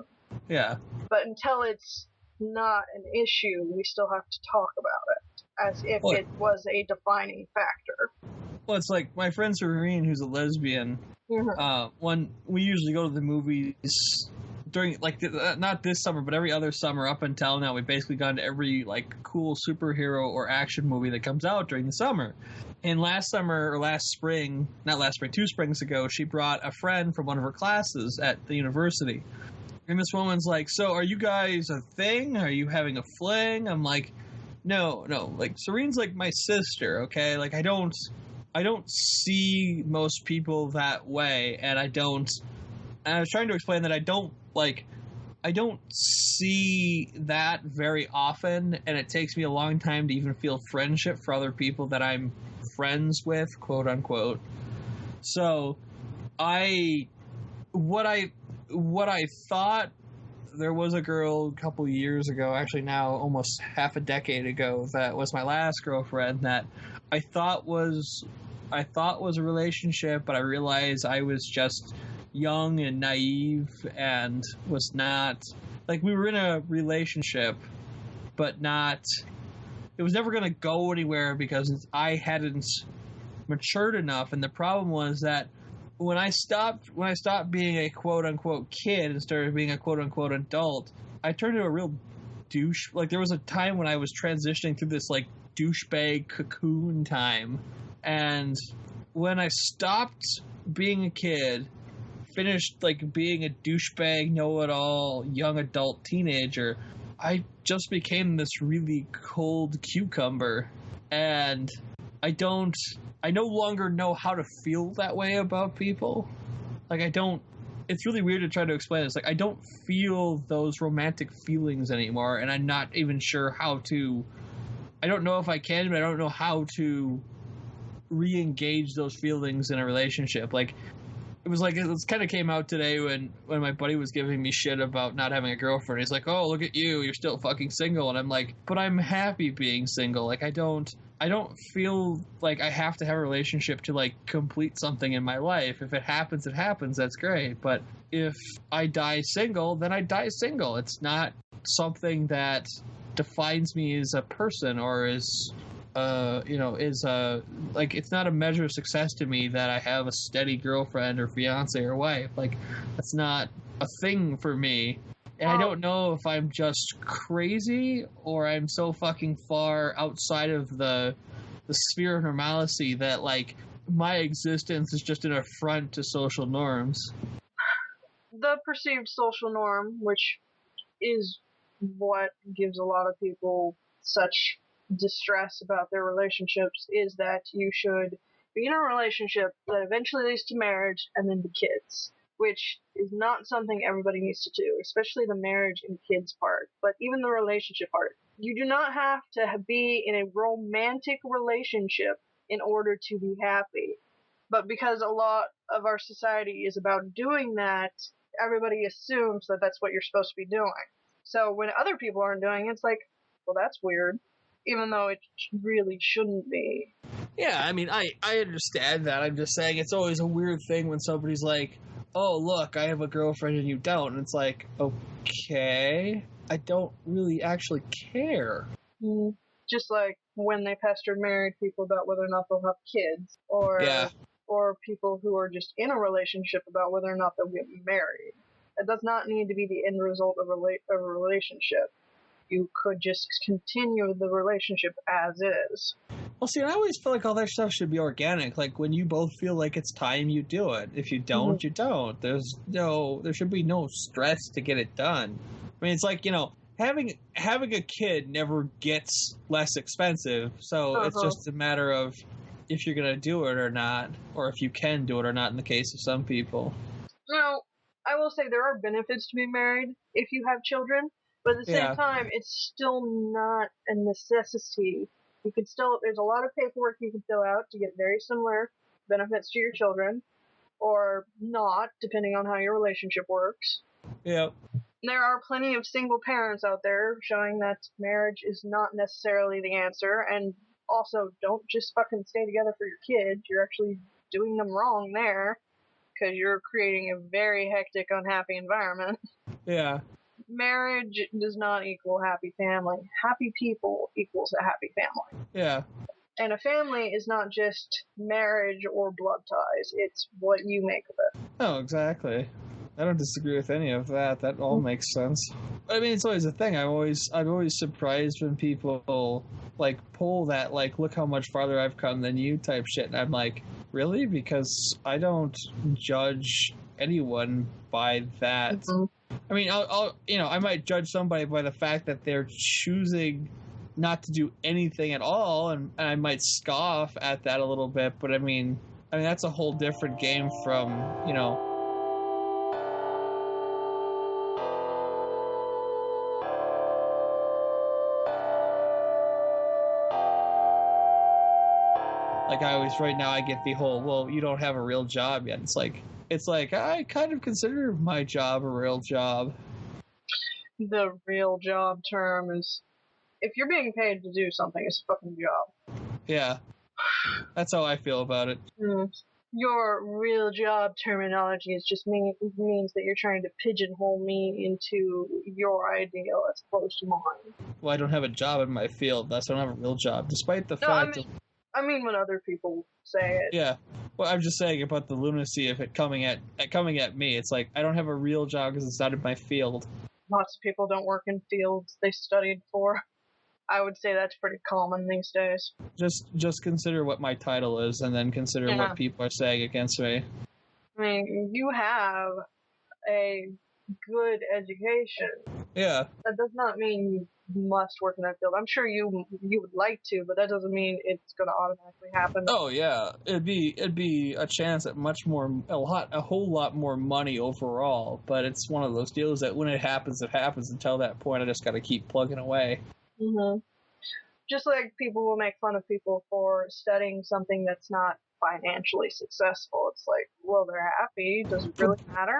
Yeah. But until it's not an issue, we still have to talk about it, as if it was a defining factor. Well, it's like my friend Serene, who's a lesbian, when we usually go to the movies during, like, not this summer, but every other summer up until now, we've basically gone to every, like, cool superhero or action movie that comes out during the summer. And last summer, or last spring, not last spring, 2 springs ago, she brought a friend from one of her classes at the university. And this woman's like, so are you guys a thing? Are you having a fling? I'm like, no. Like, Serene's like my sister, okay? Like, I don't see most people that way, and I was trying to explain that I don't see that very often, and it takes me a long time to even feel friendship for other people that I'm friends with, quote unquote. So what I thought, there was a girl a couple years ago, actually now almost half a decade ago, that was my last girlfriend, that I thought was I thought was a relationship, but I realized I was just young and naive and was not, like, we were in a relationship, but not, it was never going to go anywhere because I hadn't matured enough. And the problem was that when I stopped being a quote unquote kid and started being a quote unquote adult, I turned into a real douche. Like, there was a time when I was transitioning through this like douchebag cocoon time, and when I stopped being a kid, finished like being a douchebag know-it-all young adult teenager, I just became this really cold cucumber, and I no longer know how to feel that way about people. Like, it's really weird to try to explain it. It's like, I don't feel those romantic feelings anymore, and I'm not even sure how to, I don't know if I can, but I don't know how to re-engage those feelings in a relationship. Like, it kind of came out today when my buddy was giving me shit about not having a girlfriend. He's like, oh, look at you're still fucking single. And I'm like, but I'm happy being single. Like, I don't feel like I have to have a relationship to like complete something in my life. If it happens, it happens. That's great. But if I die single, then I die single. It's not something that defines me as a person or as like, it's not a measure of success to me that I have a steady girlfriend or fiance or wife. Like, that's not a thing for me. And I don't know if I'm just crazy or I'm so fucking far outside of the sphere of normalcy that, like, my existence is just an affront to social norms. The perceived social norm, which is what gives a lot of people such distress about their relationships, is that you should be in a relationship that eventually leads to marriage and then to kids, which is not something everybody needs to do, especially the marriage and kids part, but even the relationship part. You do not have to be in a romantic relationship in order to be happy. But because a lot of our society is about doing that, everybody assumes that that's what you're supposed to be doing. So when other people aren't doing it, it's like, well, that's weird, even though it really shouldn't be. Yeah, I mean, I understand that. I'm just saying it's always a weird thing when somebody's like, oh, look, I have a girlfriend and you don't. And it's like, okay, I don't really actually care. Just like when they pestered married people about whether or not they'll have kids, or people who are just in a relationship about whether or not they'll get married. It does not need to be the end result of a relationship. You could just continue the relationship as is. Well, see, I always feel like all that stuff should be organic. Like, when you both feel like it's time, you do it. If you don't, you don't. There should be no stress to get it done. I mean, it's like, having a kid never gets less expensive. So it's just a matter of if you're going to do it or not, or if you can do it or not in the case of some people. I will say there are benefits to being married if you have children. But at the same time, it's still not a necessity. There's a lot of paperwork you can fill out to get very similar benefits to your children, or not, depending on how your relationship works. Yeah. There are plenty of single parents out there showing that marriage is not necessarily the answer, and also don't just fucking stay together for your kids. You're actually doing them wrong there, because you're creating a very hectic, unhappy environment. Yeah. Marriage does not equal happy family. Happy people equals a happy family. Yeah. And a family is not just marriage or blood ties. It's what you make of it. Oh, exactly. I don't disagree with any of that. That all makes sense. I mean, it's always a thing. I'm always surprised when people like pull that, like, look how much farther I've come than you type shit. And I'm like, really? Because I don't judge anyone by that. I mean, I might judge somebody by the fact that they're choosing not to do anything at all, and I might scoff at that a little bit, but I mean that's a whole different game from, like, right now I get the whole, well, you don't have a real job yet. It's like I kind of consider my job a real job. The real job term is, if you're being paid to do something, it's a fucking job. Yeah. That's how I feel about it. Your real job terminology is just means that you're trying to pigeonhole me into your ideal as opposed to mine. Well, I don't have a job in my field. That's why I don't have a real job, despite the No, fact I mean when other people say it. Yeah. Well, I'm just saying about the lunacy of it coming at me. It's like I don't have a real job because it's not in my field. Lots of people don't work in fields they studied for. I would say that's pretty common these days. Just consider what my title is, and then consider what people are saying against me. I mean, you have a good education. Yeah. That does not mean you must work in that field. I'm sure you would like to, but that doesn't mean it's going to automatically happen. Oh yeah, it'd be a chance at a whole lot more money overall. But it's one of those deals that when it happens, it happens. Until that point, I just got to keep plugging away. Mm-hmm. Just like people will make fun of people for studying something that's not financially successful. It's like, well, they're happy. Does it really matter?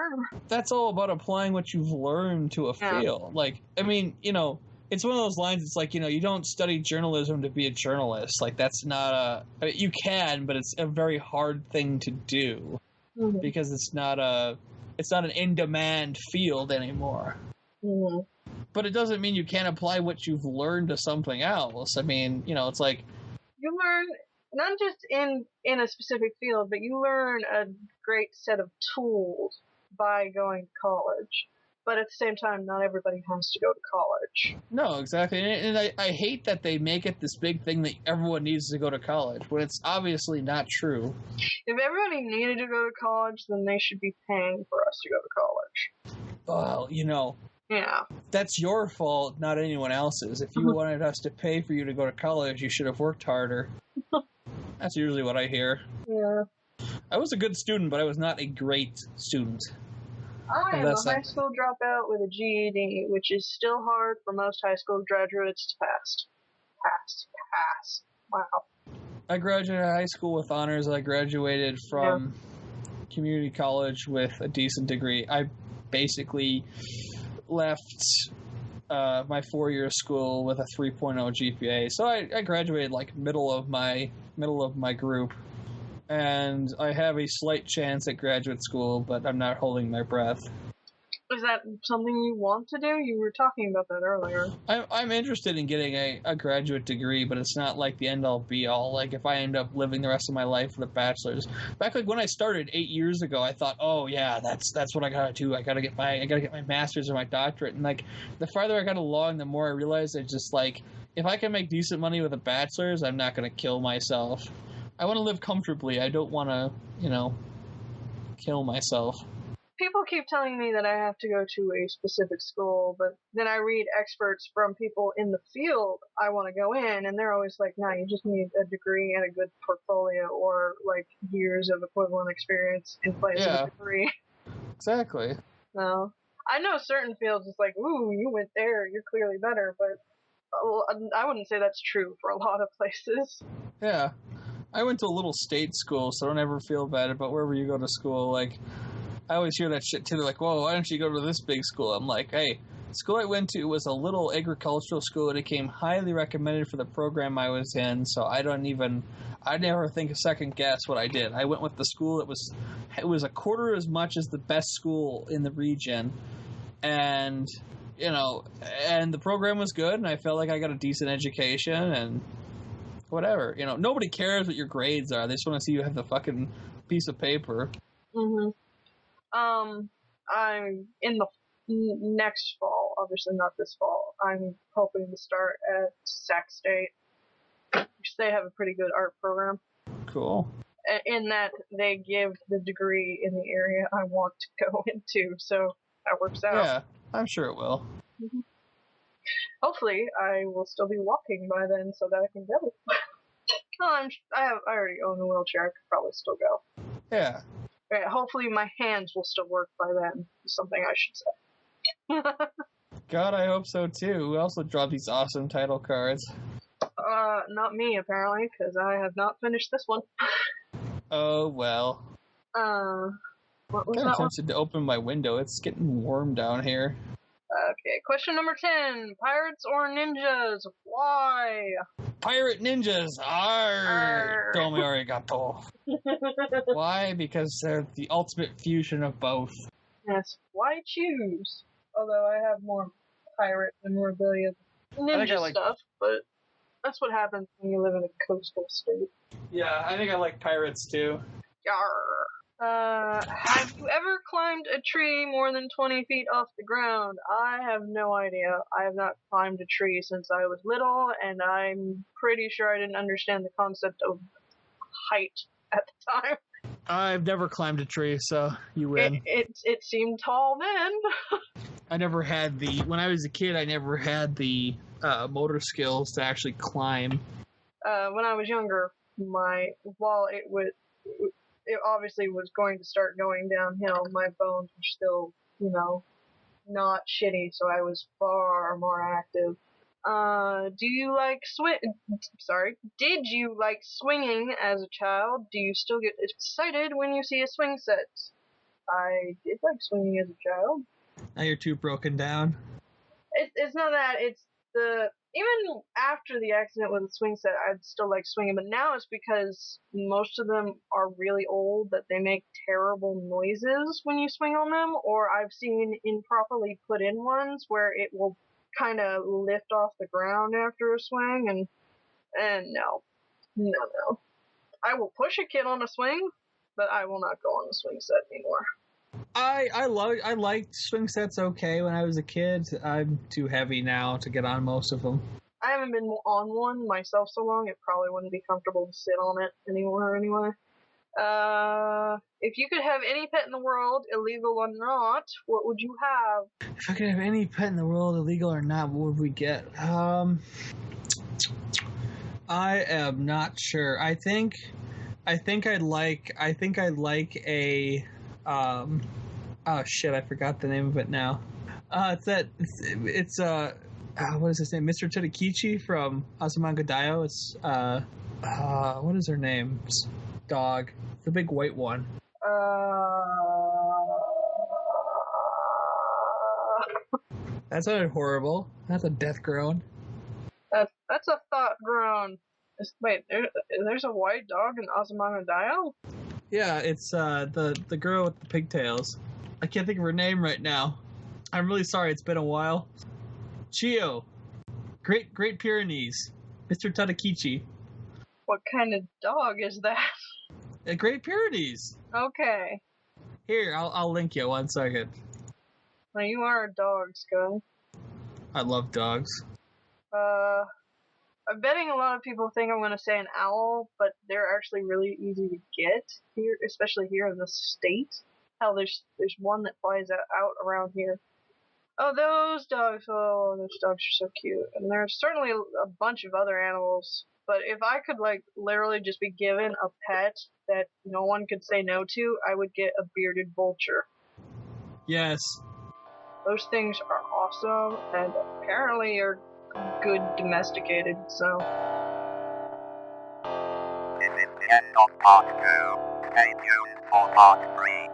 That's all about applying what you've learned to a field. Like, I mean, it's one of those lines. It's like, you don't study journalism to be a journalist. Like, that's not you can, but it's a very hard thing to do because it's not an in-demand field anymore. Mm-hmm. But it doesn't mean you can't apply what you've learned to something else. I mean, it's like you learn not just in a specific field, but you learn a great set of tools by going to college. But at the same time, not everybody has to go to college. No, exactly. And I hate that they make it this big thing that everyone needs to go to college, when it's obviously not true. If everybody needed to go to college, then they should be paying for us to go to college. Well, yeah. That's your fault, not anyone else's. If you wanted us to pay for you to go to college, you should have worked harder. That's usually what I hear. Yeah. I was a good student, but I was not a great student. I am a high school dropout with a GED, which is still hard for most high school graduates to pass. Wow. I graduated high school with honors. I graduated from community college with a decent degree. I basically left my 4-year school with a 3.0 GPA. So I graduated like middle of my group. And I have a slight chance at graduate school, but I'm not holding my breath. Is that something you want to do? You were talking about that earlier. I'm interested in getting a graduate degree, but it's not like the end-all be-all. Like, if I end up living the rest of my life with a bachelor's. Back like when I started 8 years ago, I thought, oh yeah, that's what I gotta do. I gotta get my master's or my doctorate. And like, the farther I got along, the more I realized it's just like, if I can make decent money with a bachelor's, I'm not gonna kill myself. I want to live comfortably. I don't want to, kill myself. People keep telling me that I have to go to a specific school, but then I read experts from people in the field I want to go in, and they're always like, no, you just need a degree and a good portfolio or, like, years of equivalent experience in place of a degree. Exactly. No. I know certain fields, it's like, ooh, you went there, you're clearly better, but I wouldn't say that's true for a lot of places. Yeah. I went to a little state school, so don't ever feel bad about wherever you go to school. Like, I always hear that shit too. They're like, whoa, why don't you go to this big school? I'm like, hey, the school I went to was a little agricultural school, and it came highly recommended for the program I was in, so I never think a second guess what I did. I went with the school it was a quarter as much as the best school in the region, and, and the program was good, and I felt like I got a decent education, and whatever, nobody cares what your grades are. They just want to see you have the fucking piece of paper. Mm-hmm. I'm in the next fall, obviously not this fall. I'm hoping to start at Sac State, which they have a pretty good art program. Cool. In that they give the degree in the area I want to go into, so that works out. Yeah, I'm sure it will. Mm-hmm. Hopefully, I will still be walking by then so that I can go. I already own a wheelchair. I could probably still go. Yeah. Right, hopefully my hands will still work by then. Something I should say. God, I hope so too. We also dropped these awesome title cards. Not me, apparently, because I have not finished this one. Oh, well. What was I'm that one? tempted to open my window. It's getting warm down here. Okay, question number 10. Pirates or ninjas? Why? Pirate ninjas are Arr. Dome Arigato. Why? Because they're the ultimate fusion of both. Yes, why choose? Although I have more pirate and rebellion ninja stuff, but that's what happens when you live in a coastal state. Yeah, I think I like pirates too. Yarr. Have you ever climbed a tree more than 20 feet off the ground? I have no idea. I have not climbed a tree since I was little, and I'm pretty sure I didn't understand the concept of height at the time. I've never climbed a tree, so you win. It seemed tall then. I never had when I was a kid, I never had the motor skills to actually climb. When I was younger, while it obviously was going to start going downhill, my bones were still, not shitty, so I was far more active. Did you like swinging as a child? Do you still get excited when you see a swing set? I did like swinging as a child. Now you're too broken down. It's not that, it's even after the accident with the swing set, I'd still like swinging, but now it's because most of them are really old that they make terrible noises when you swing on them, or I've seen improperly put in ones where it will kind of lift off the ground after a swing, and no. I will push a kid on a swing, but I will not go on a swing set anymore. I liked swing sets okay when I was a kid. I'm too heavy now to get on most of them. I haven't been on one myself so long, it probably wouldn't be comfortable to sit on it anymore anyway. If you could have any pet in the world, illegal or not, what would you have? If I could have any pet in the world, illegal or not, what would we get? I am not sure. I think I'd like a oh shit, I forgot the name of it now. It's what is his name? Mr. Tadakichi from Azumanga Daioh. It's what is her name? It's dog. The big white one. That sounded horrible. That's a death groan. That's a thought groan. Wait, there's a white dog in Azumanga Daioh? Yeah, it's the girl with the pigtails. I can't think of her name right now. I'm really sorry, it's been a while. Chio. Great Pyrenees. Mr. Tadakichi. What kind of dog is that? Great Pyrenees. Okay. Here, I'll link you 1 second. Well, you are a dog, Skull. I love dogs. I'm betting a lot of people think I'm going to say an owl, but they're actually really easy to get here, especially here in the state. Hell, there's one that flies out around here. Oh, those dogs are so cute. And there's certainly a bunch of other animals, but if I could, literally just be given a pet that no one could say no to, I would get a bearded vulture. Yes. Those things are awesome, and apparently are good domesticated, so. This is the end of part 2. Stay tuned for part 3.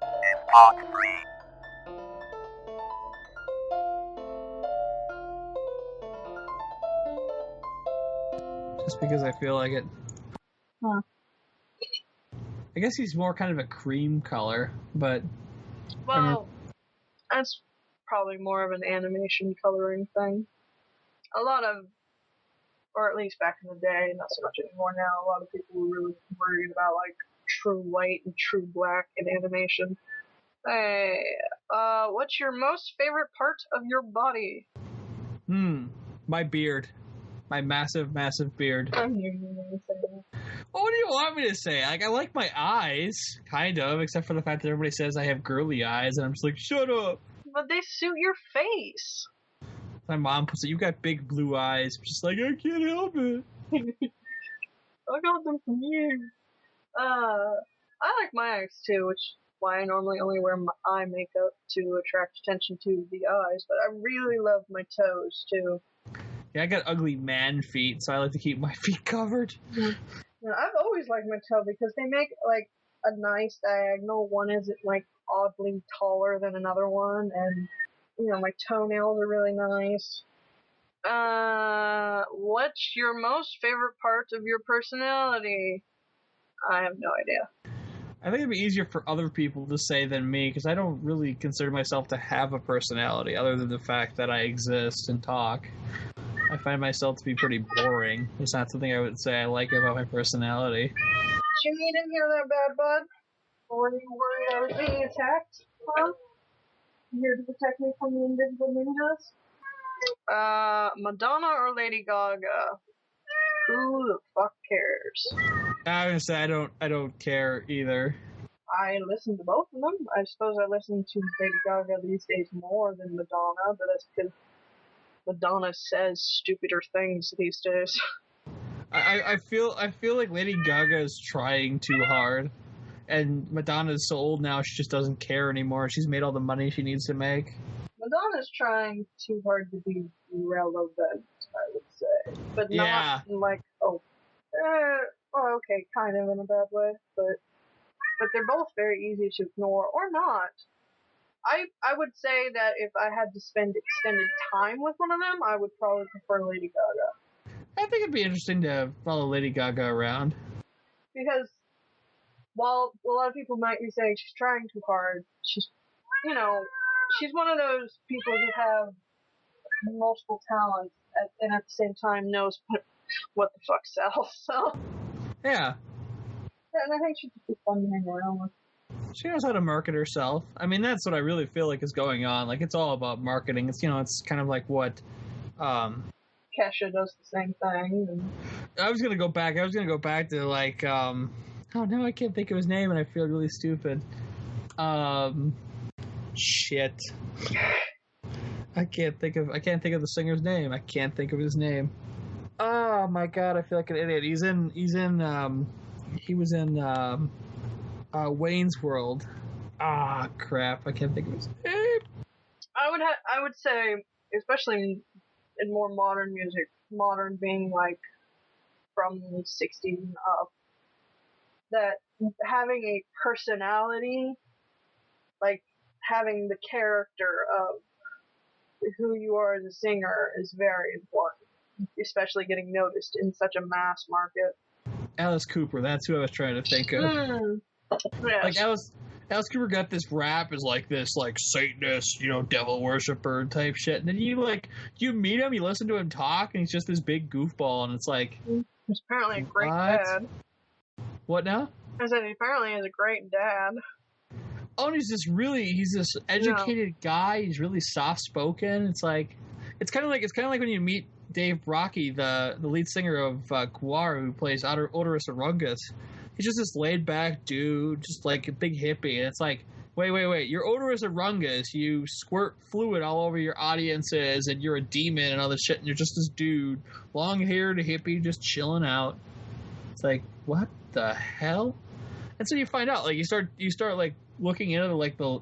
This is part 3. Just because I feel like it. Huh. I guess he's more kind of a cream color, but... Well, that's probably more of an animation coloring thing. A lot of, or at least back in the day, not so much anymore now, a lot of people were really worried about, true white and true black in animation. Hey, what's your most favorite part of your body? My beard. My massive beard. I knew you were going to say that. Well, what do you want me to say? I like my eyes, kind of, except for the fact that everybody says I have girly eyes, and I'm just like, shut up. But they suit your face. My mom puts it, you got big blue eyes. I'm just like, I can't help it. I got them from you. I like my eyes too, which, why I normally only wear my eye makeup to attract attention to the eyes, but I really love my toes, too. Yeah, I got ugly man feet, so I like to keep my feet covered. Yeah, I've always liked my toe because they make, like, a nice diagonal. One isn't, like, oddly taller than another one, and, you know, my toenails are really nice. What's your most favorite part of your personality? I have no idea. I think it'd be easier for other people to say than me, because I don't really consider myself to have a personality, other than the fact that I exist and talk. I find myself to be pretty boring. It's not something I would say I like about my personality. You didn't hear that, bad bud? Or were you worried I was being attacked? Huh? You here to protect me from the invisible ninjas? Madonna or Lady Gaga? Who the fuck cares? I was gonna say I don't care either. I listen to both of them. I suppose I listen to Lady Gaga these days more than Madonna, but that's because Madonna says stupider things these days. I feel like Lady Gaga is trying too hard, and Madonna's so old now she just doesn't care anymore. She's made all the money she needs to make. Madonna's trying too hard to be relevant, I would say, but not like okay, kind of in a bad way, but they're both very easy to ignore or not. I would say that if I had to spend extended time with one of them, I would probably prefer Lady Gaga. I think it'd be interesting to follow Lady Gaga around. Because while a lot of people might be saying she's trying too hard, she's one of those people who have multiple talents and at the same time knows what the fuck sells. So yeah, and I think she'd just be fun to hang around with. She knows how to market herself. I mean, that's what I really feel like is going on. Like, it's all about marketing. It's, it's kind of like what Kesha does the same thing. And I was gonna go back to like oh no, I can't think of his name and I feel really stupid. Shit. I can't think of the singer's name. I can't think of his name. Oh my god, I feel like an idiot. He was in Wayne's World. Ah, crap! I can't think of his name. I would say, especially in more modern music, modern being like from the 60s and up, that having a personality, like having the character of who you are as a singer, is very important, especially getting noticed in such a mass market. Alice Cooper, that's who I was trying to think of. Yes. Like Alice Cooper got this rap as like this like Satanist, devil worshiper type shit. And then you meet him, you listen to him talk, and he's just this big goofball, and it's like he's apparently a great dad. What now? I said he apparently is a great dad. Oh, and he's this educated guy. He's really soft spoken. It's kind of like when you meet Dave Rocky, the lead singer of Guar, who plays Odorous Arungus. He's just this laid back dude, just like a big hippie. And it's like, wait, you're Odorous Arungus. You squirt fluid all over your audiences, and you're a demon and all this shit. And you're just this dude, long haired hippie, just chilling out. It's like, what the hell? And so you find out, like you start like looking into like the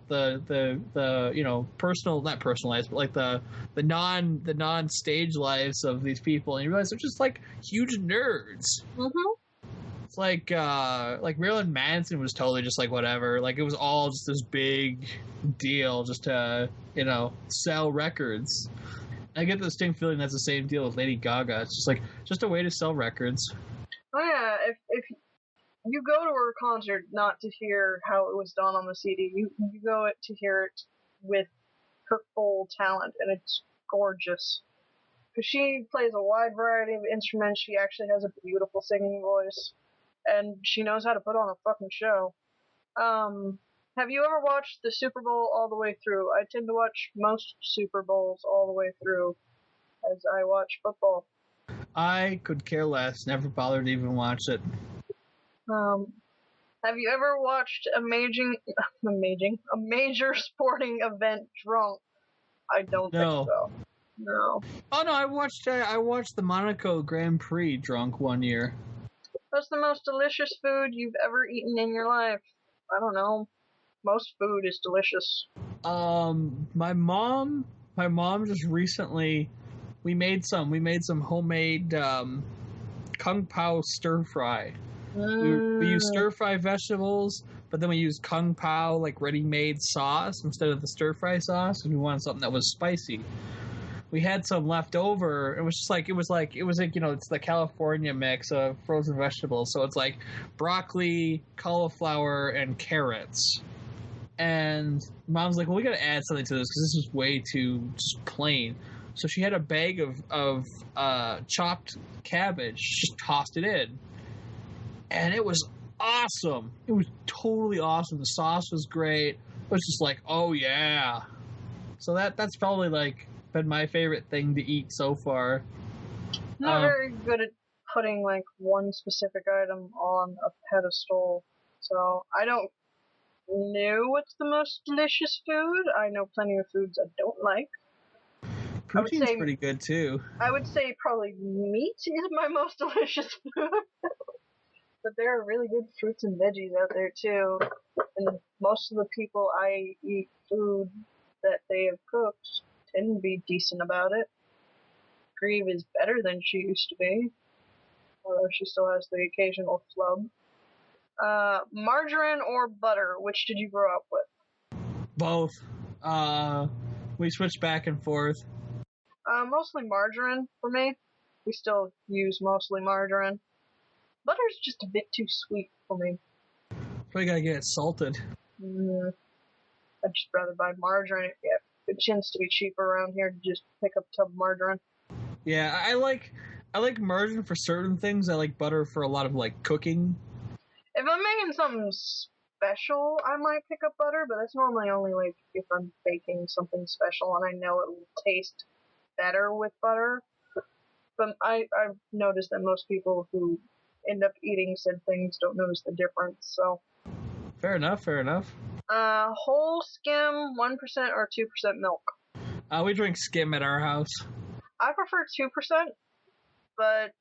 personal, not personalized, but like the non stage lives of these people, and you realize they're just like huge nerds. Mm-hmm. It's like Marilyn Manson was totally just like whatever. Like it was all just this big deal just to sell records. I get the distinct feeling that's the same deal with Lady Gaga. It's just a way to sell records. Oh yeah, if you go to her concert not to hear how it was done on the CD, you go to hear it with her full talent, and it's gorgeous. Because she plays a wide variety of instruments. She actually has a beautiful singing voice, and she knows how to put on a fucking show. Have you ever watched the Super Bowl all the way through? I tend to watch most Super Bowls all the way through as I watch football. I could care less. Never bothered to even watch it. Have you ever watched a major sporting event drunk? I don't think so. No. Oh no, I watched the Monaco Grand Prix drunk one year. What's the most delicious food you've ever eaten in your life? I don't know. Most food is delicious. My mom just recently, we made some homemade kung pao stir fry. We use stir fry vegetables, but then we use kung pao like ready-made sauce instead of the stir fry sauce, and we wanted something that was spicy. We had some left over. It was just like it's the California mix of frozen vegetables. So it's like broccoli, cauliflower, and carrots. And Mom's like, well, we got to add something to this because this is way too just plain. So she had a bag of chopped cabbage. She just tossed it in. And it was awesome. It was totally awesome. The sauce was great. It was just like, oh, yeah. So that's probably, like, been my favorite thing to eat so far. I'm not very good at putting, like, one specific item on a pedestal. So I don't know what's the most delicious food. I know plenty of foods I don't like. Poutine's pretty good, too. I would say probably meat is my most delicious food. But there are really good fruits and veggies out there, too. And most of the people I eat food that they have cooked tend to be decent about it. Grieve is better than she used to be, although she still has the occasional flub. Margarine or butter, which did you grow up with? Both. We switched back and forth. Mostly margarine for me. We still use mostly margarine. Butter's just a bit too sweet for me. Probably gotta get it salted. I'd just rather buy margarine. Yeah, it tends to be cheaper around here to just pick up a tub of margarine. Yeah, I like margarine for certain things. I like butter for a lot of like cooking. If I'm making something special, I might pick up butter, but that's normally only like if I'm baking something special and I know it will taste better with butter. But I've noticed that most people who end up eating said things don't notice the difference, so. Fair enough. Whole skim, 1% or 2% milk? We drink skim at our house. I prefer 2%, but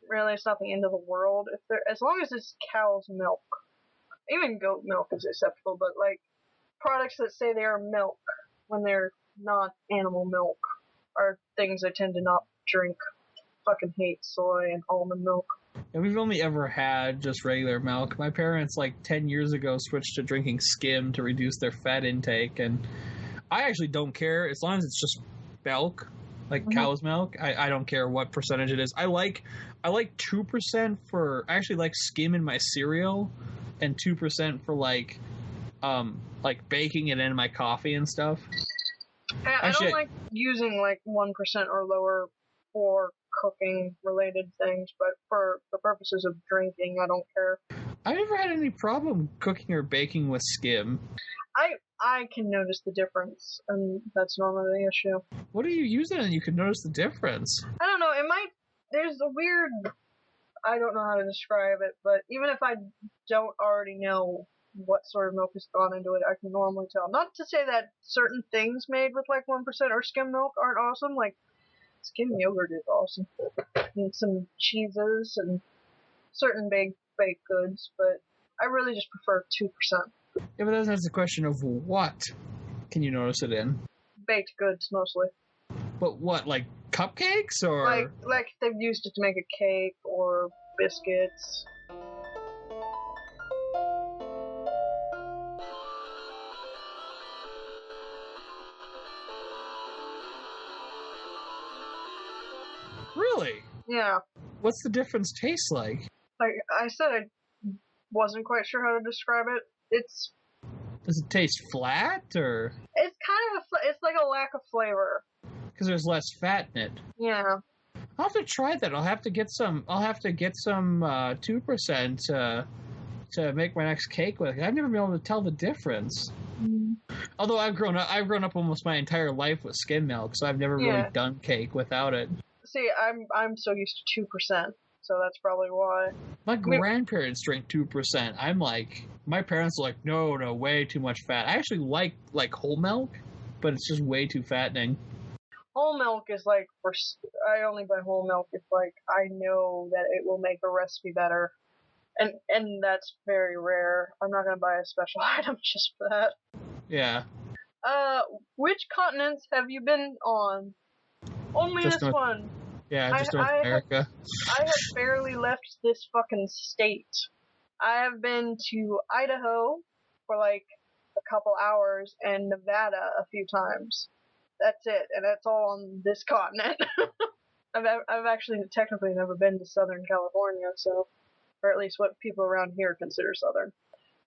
really it's not the end of the world. As long as it's cow's milk. Even goat milk is acceptable, but like products that say they are milk when they're not animal milk are things I tend to not drink. Fucking hate soy and almond milk. And we've only ever had just regular milk. My parents, like 10 years ago, switched to drinking skim to reduce their fat intake, and I actually don't care as long as it's just milk, like cow's milk. I don't care what percentage it is. I like 2% for. I actually like skim in my cereal, and 2% for like baking it in my coffee and stuff. I don't like using like 1% or lower for cooking related things, but for the purposes of drinking, I don't care. I never had any problem cooking or baking with skim. I can notice the difference, and that's normally the issue. What are you using and you can notice the difference? I don't know, there's a weird, I don't know how to describe it, but even if I don't already know what sort of milk has gone into it, I can normally tell. Not to say that certain things made with like 1% or skim milk aren't awesome, like skim yogurt is awesome. And some cheeses and certain baked goods, but I really just prefer 2%. Yeah, but that's the question of what can you notice it in? Baked goods, mostly. But what, like cupcakes or? Like they've used it to make a cake or biscuits. Really? Yeah. What's the difference taste like? Like I said, I wasn't quite sure how to describe it. Does it taste flat or? It's kind of it's like a lack of flavor. Because there's less fat in it. Yeah. I'll have to try that. I'll have to get some 2% to make my next cake with. I've never been able to tell the difference. Although I've grown up almost my entire life with skim milk, so I've never really done cake without it. See, I'm so used to 2%, so that's probably why. My grandparents drink 2%. I'm like, my parents are like, no, way too much fat. I actually like whole milk, but it's just way too fattening. Whole milk is like, I only buy whole milk if like I know that it will make a recipe better. And that's very rare. I'm not gonna buy a special item just for that. Yeah. Which continents have you been on? Only Just this one. Yeah, just North America. I have barely left this fucking state. I have been to Idaho for like a couple hours and Nevada a few times. That's it, and that's all on this continent. I've actually technically never been to Southern California, so, or at least what people around here consider Southern.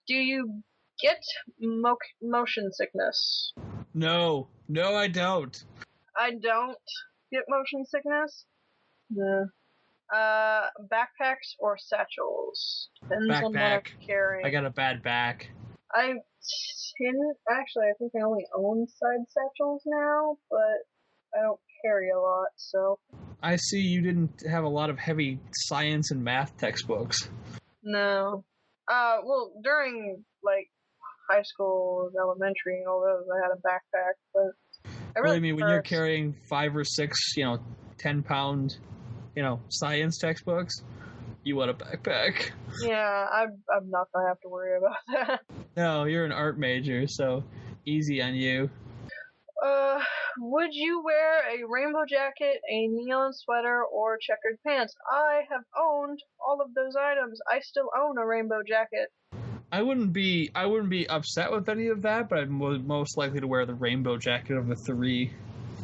Do you get motion sickness? No, I don't. I don't get motion sickness. No. Backpacks or satchels? Depends on what I'm carrying. I got a bad back. I think I only own side satchels now, but I don't carry a lot, so. I see you didn't have a lot of heavy science and math textbooks. No. Well, during, like, high school, elementary, and all those, I had a backpack, but I really when you're carrying 5 or 6, 10-pound, science textbooks, you want a backpack. Yeah, I'm not gonna have to worry about that. No, you're an art major, so easy on you. Would you wear a rainbow jacket, a neon sweater, or checkered pants? I have owned all of those items. I still own a rainbow jacket. I wouldn't be upset with any of that, but I'm most likely to wear the rainbow jacket of the 3.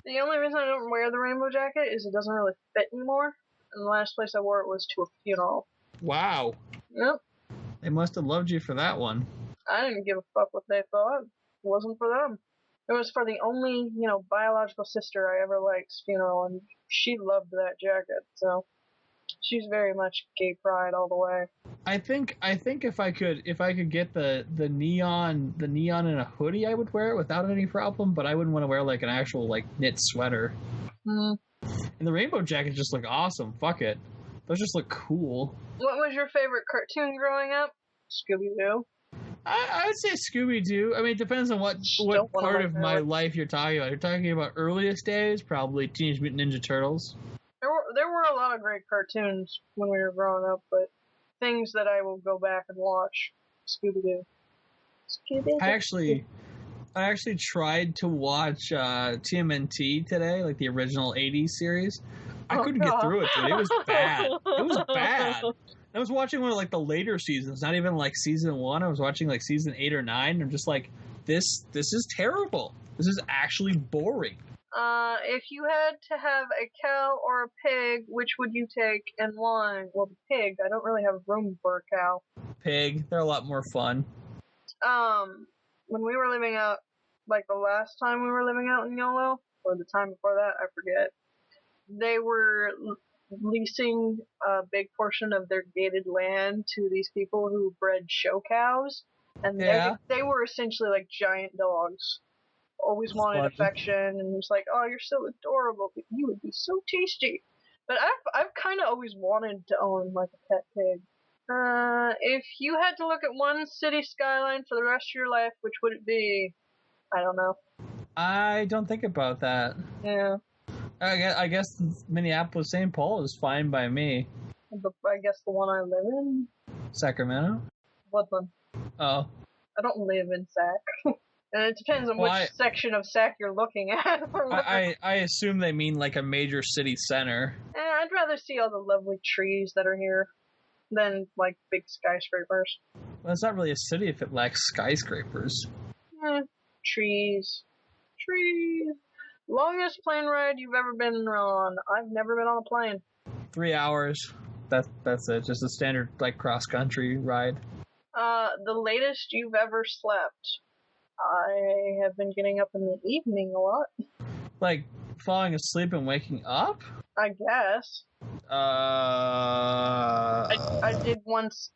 The only reason I don't wear the rainbow jacket is it doesn't really fit anymore. And the last place I wore it was to a funeral. Wow. Yep. They must have loved you for that one. I didn't give a fuck what they thought. It wasn't for them. It was for the only, biological sister I ever liked's funeral, and she loved that jacket, so she's very much gay pride all the way. I think if I could get the neon in a hoodie, I would wear it without any problem, but I wouldn't want to wear like an actual like knit sweater. Mm. And the rainbow jackets just look awesome. Fuck it. Those just look cool. What was your favorite cartoon growing up? Scooby-Doo. I would say Scooby-Doo. I mean, it depends on what part of my life you're talking about. You're talking about earliest days, probably Teenage Mutant Ninja Turtles. There were a lot of great cartoons when we were growing up, but things that I will go back and watch. Scooby-Doo. I actually tried to watch TMNT today, like the original 80s series. I couldn't get through it, dude. It was bad. It was bad. I was watching one of like the later seasons, not even like season 1. I was watching like season 8 or 9. I'm just like, this is terrible. This is actually boring. If you had to have a cow or a pig, which would you take and why? Well, the pig. I don't really have room for a cow. Pig. They're a lot more fun. When we were living out, like the last time we were living out in YOLO, or the time before that, I forget, they were leasing a big portion of their gated land to these people who bred show cows, and they were essentially like giant dogs. Always wanted affection, and was like, "Oh, you're so adorable, but you would be so tasty." But I've kind of always wanted to own like a pet pig. If you had to look at one city skyline for the rest of your life, which would it be? I don't know. I don't think about that. Yeah. I guess Minneapolis, St. Paul is fine by me. I guess the one I live in? Sacramento? Woodland. Oh. I don't live in Sac. And it depends on which section of Sac you're looking at. I assume they mean like a major city center. I'd rather see all the lovely trees that are here than like big skyscrapers. Well, it's not really a city if it lacks skyscrapers. Trees. Longest plane ride you've ever been on? I've never been on a plane. 3 hours. That's it. Just a standard like cross country ride. The latest you've ever slept? I have been getting up in the evening a lot. Like falling asleep and waking up? I guess. I did once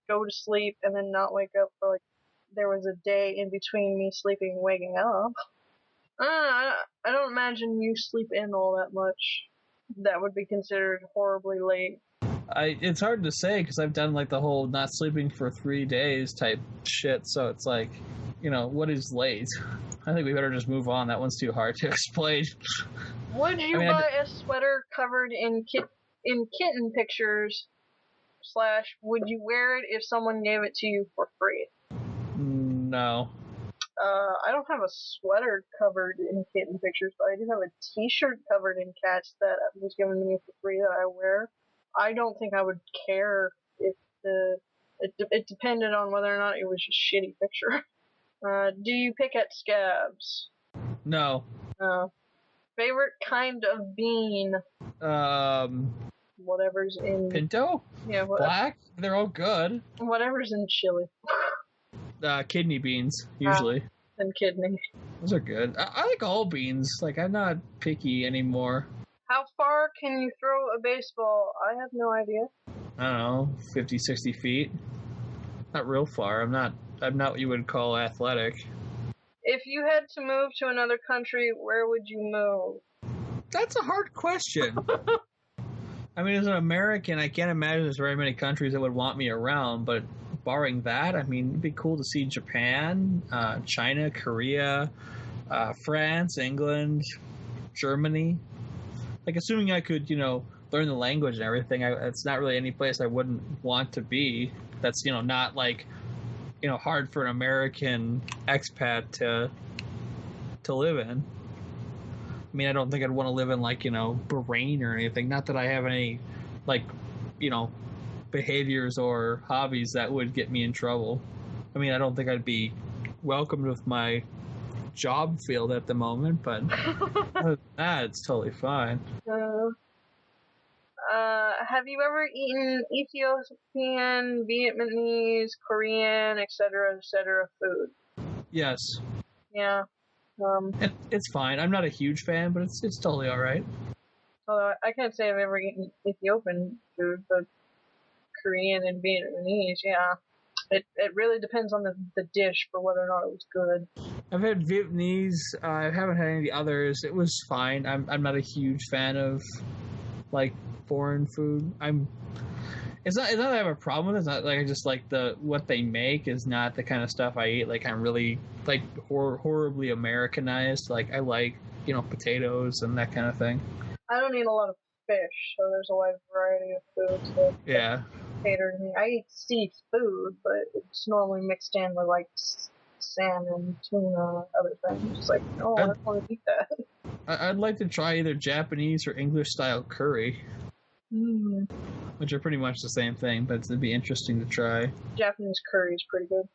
go to sleep and then not wake up for like, there was a day in between me sleeping and waking up. I don't imagine you sleep in all that much. That would be considered horribly late. It's hard to say because I've done like the whole not sleeping for 3 days type shit, so it's like, what is late? I think we better just move on. That one's too hard to explain. Would you buy a sweater covered in kitten pictures / would you wear it if someone gave it to you for free? No. I don't have a sweater covered in kitten pictures, but I do have a t-shirt covered in cats that was given to me for free that I wear. I don't think I would care if it depended on whether or not it was a shitty picture. Do you pick at scabs? No. Favorite kind of bean? Whatever's in... Pinto? Yeah. Black? They're all good. Whatever's in chili. Kidney beans, usually. And kidney. Those are good. I like all beans. Like, I'm not picky anymore. How far can you throw a baseball? I have no idea. I don't know, 50, 60 feet. Not real far. I'm not what you would call athletic. If you had to move to another country, where would you move? That's a hard question. I mean, as an American, I can't imagine there's very many countries that would want me around, but barring that, I mean, it'd be cool to see Japan, China, Korea, France, England, Germany. Like, assuming I could, learn the language and everything, it's not really any place I wouldn't want to be. That's, not like, hard for an American expat to live in. I mean, I don't think I'd want to live in, like, Bahrain or anything. Not that I have any, like, behaviors or hobbies that would get me in trouble. I mean, I don't think I'd be welcomed with my job field at the moment, but other than that, it's totally fine. Have you ever eaten Ethiopian, Vietnamese, Korean, etc., food? Yes. Yeah. It's fine. I'm not a huge fan, but it's totally all right. Although I can't say I've ever eaten Ethiopian food, but Korean and Vietnamese, yeah. It really depends on the dish for whether or not it was good. I've had Vietnamese. I haven't had any of the others. It was fine. I'm not a huge fan of, like, foreign food. It's not that I have a problem with it. It's not like I just like what they make is not the kind of stuff I eat. Like, I'm really, like, horribly Americanized. Like, I like, potatoes and that kind of thing. I don't eat a lot of fish, so there's a wide variety of foods that cater to me. I eat seafood, but it's normally mixed in with, like, salmon, tuna, other things. It's like, I don't want to eat that. I'd like to try either Japanese or English-style curry. Which are pretty much the same thing, but it'd be interesting to try. Japanese curry is pretty good.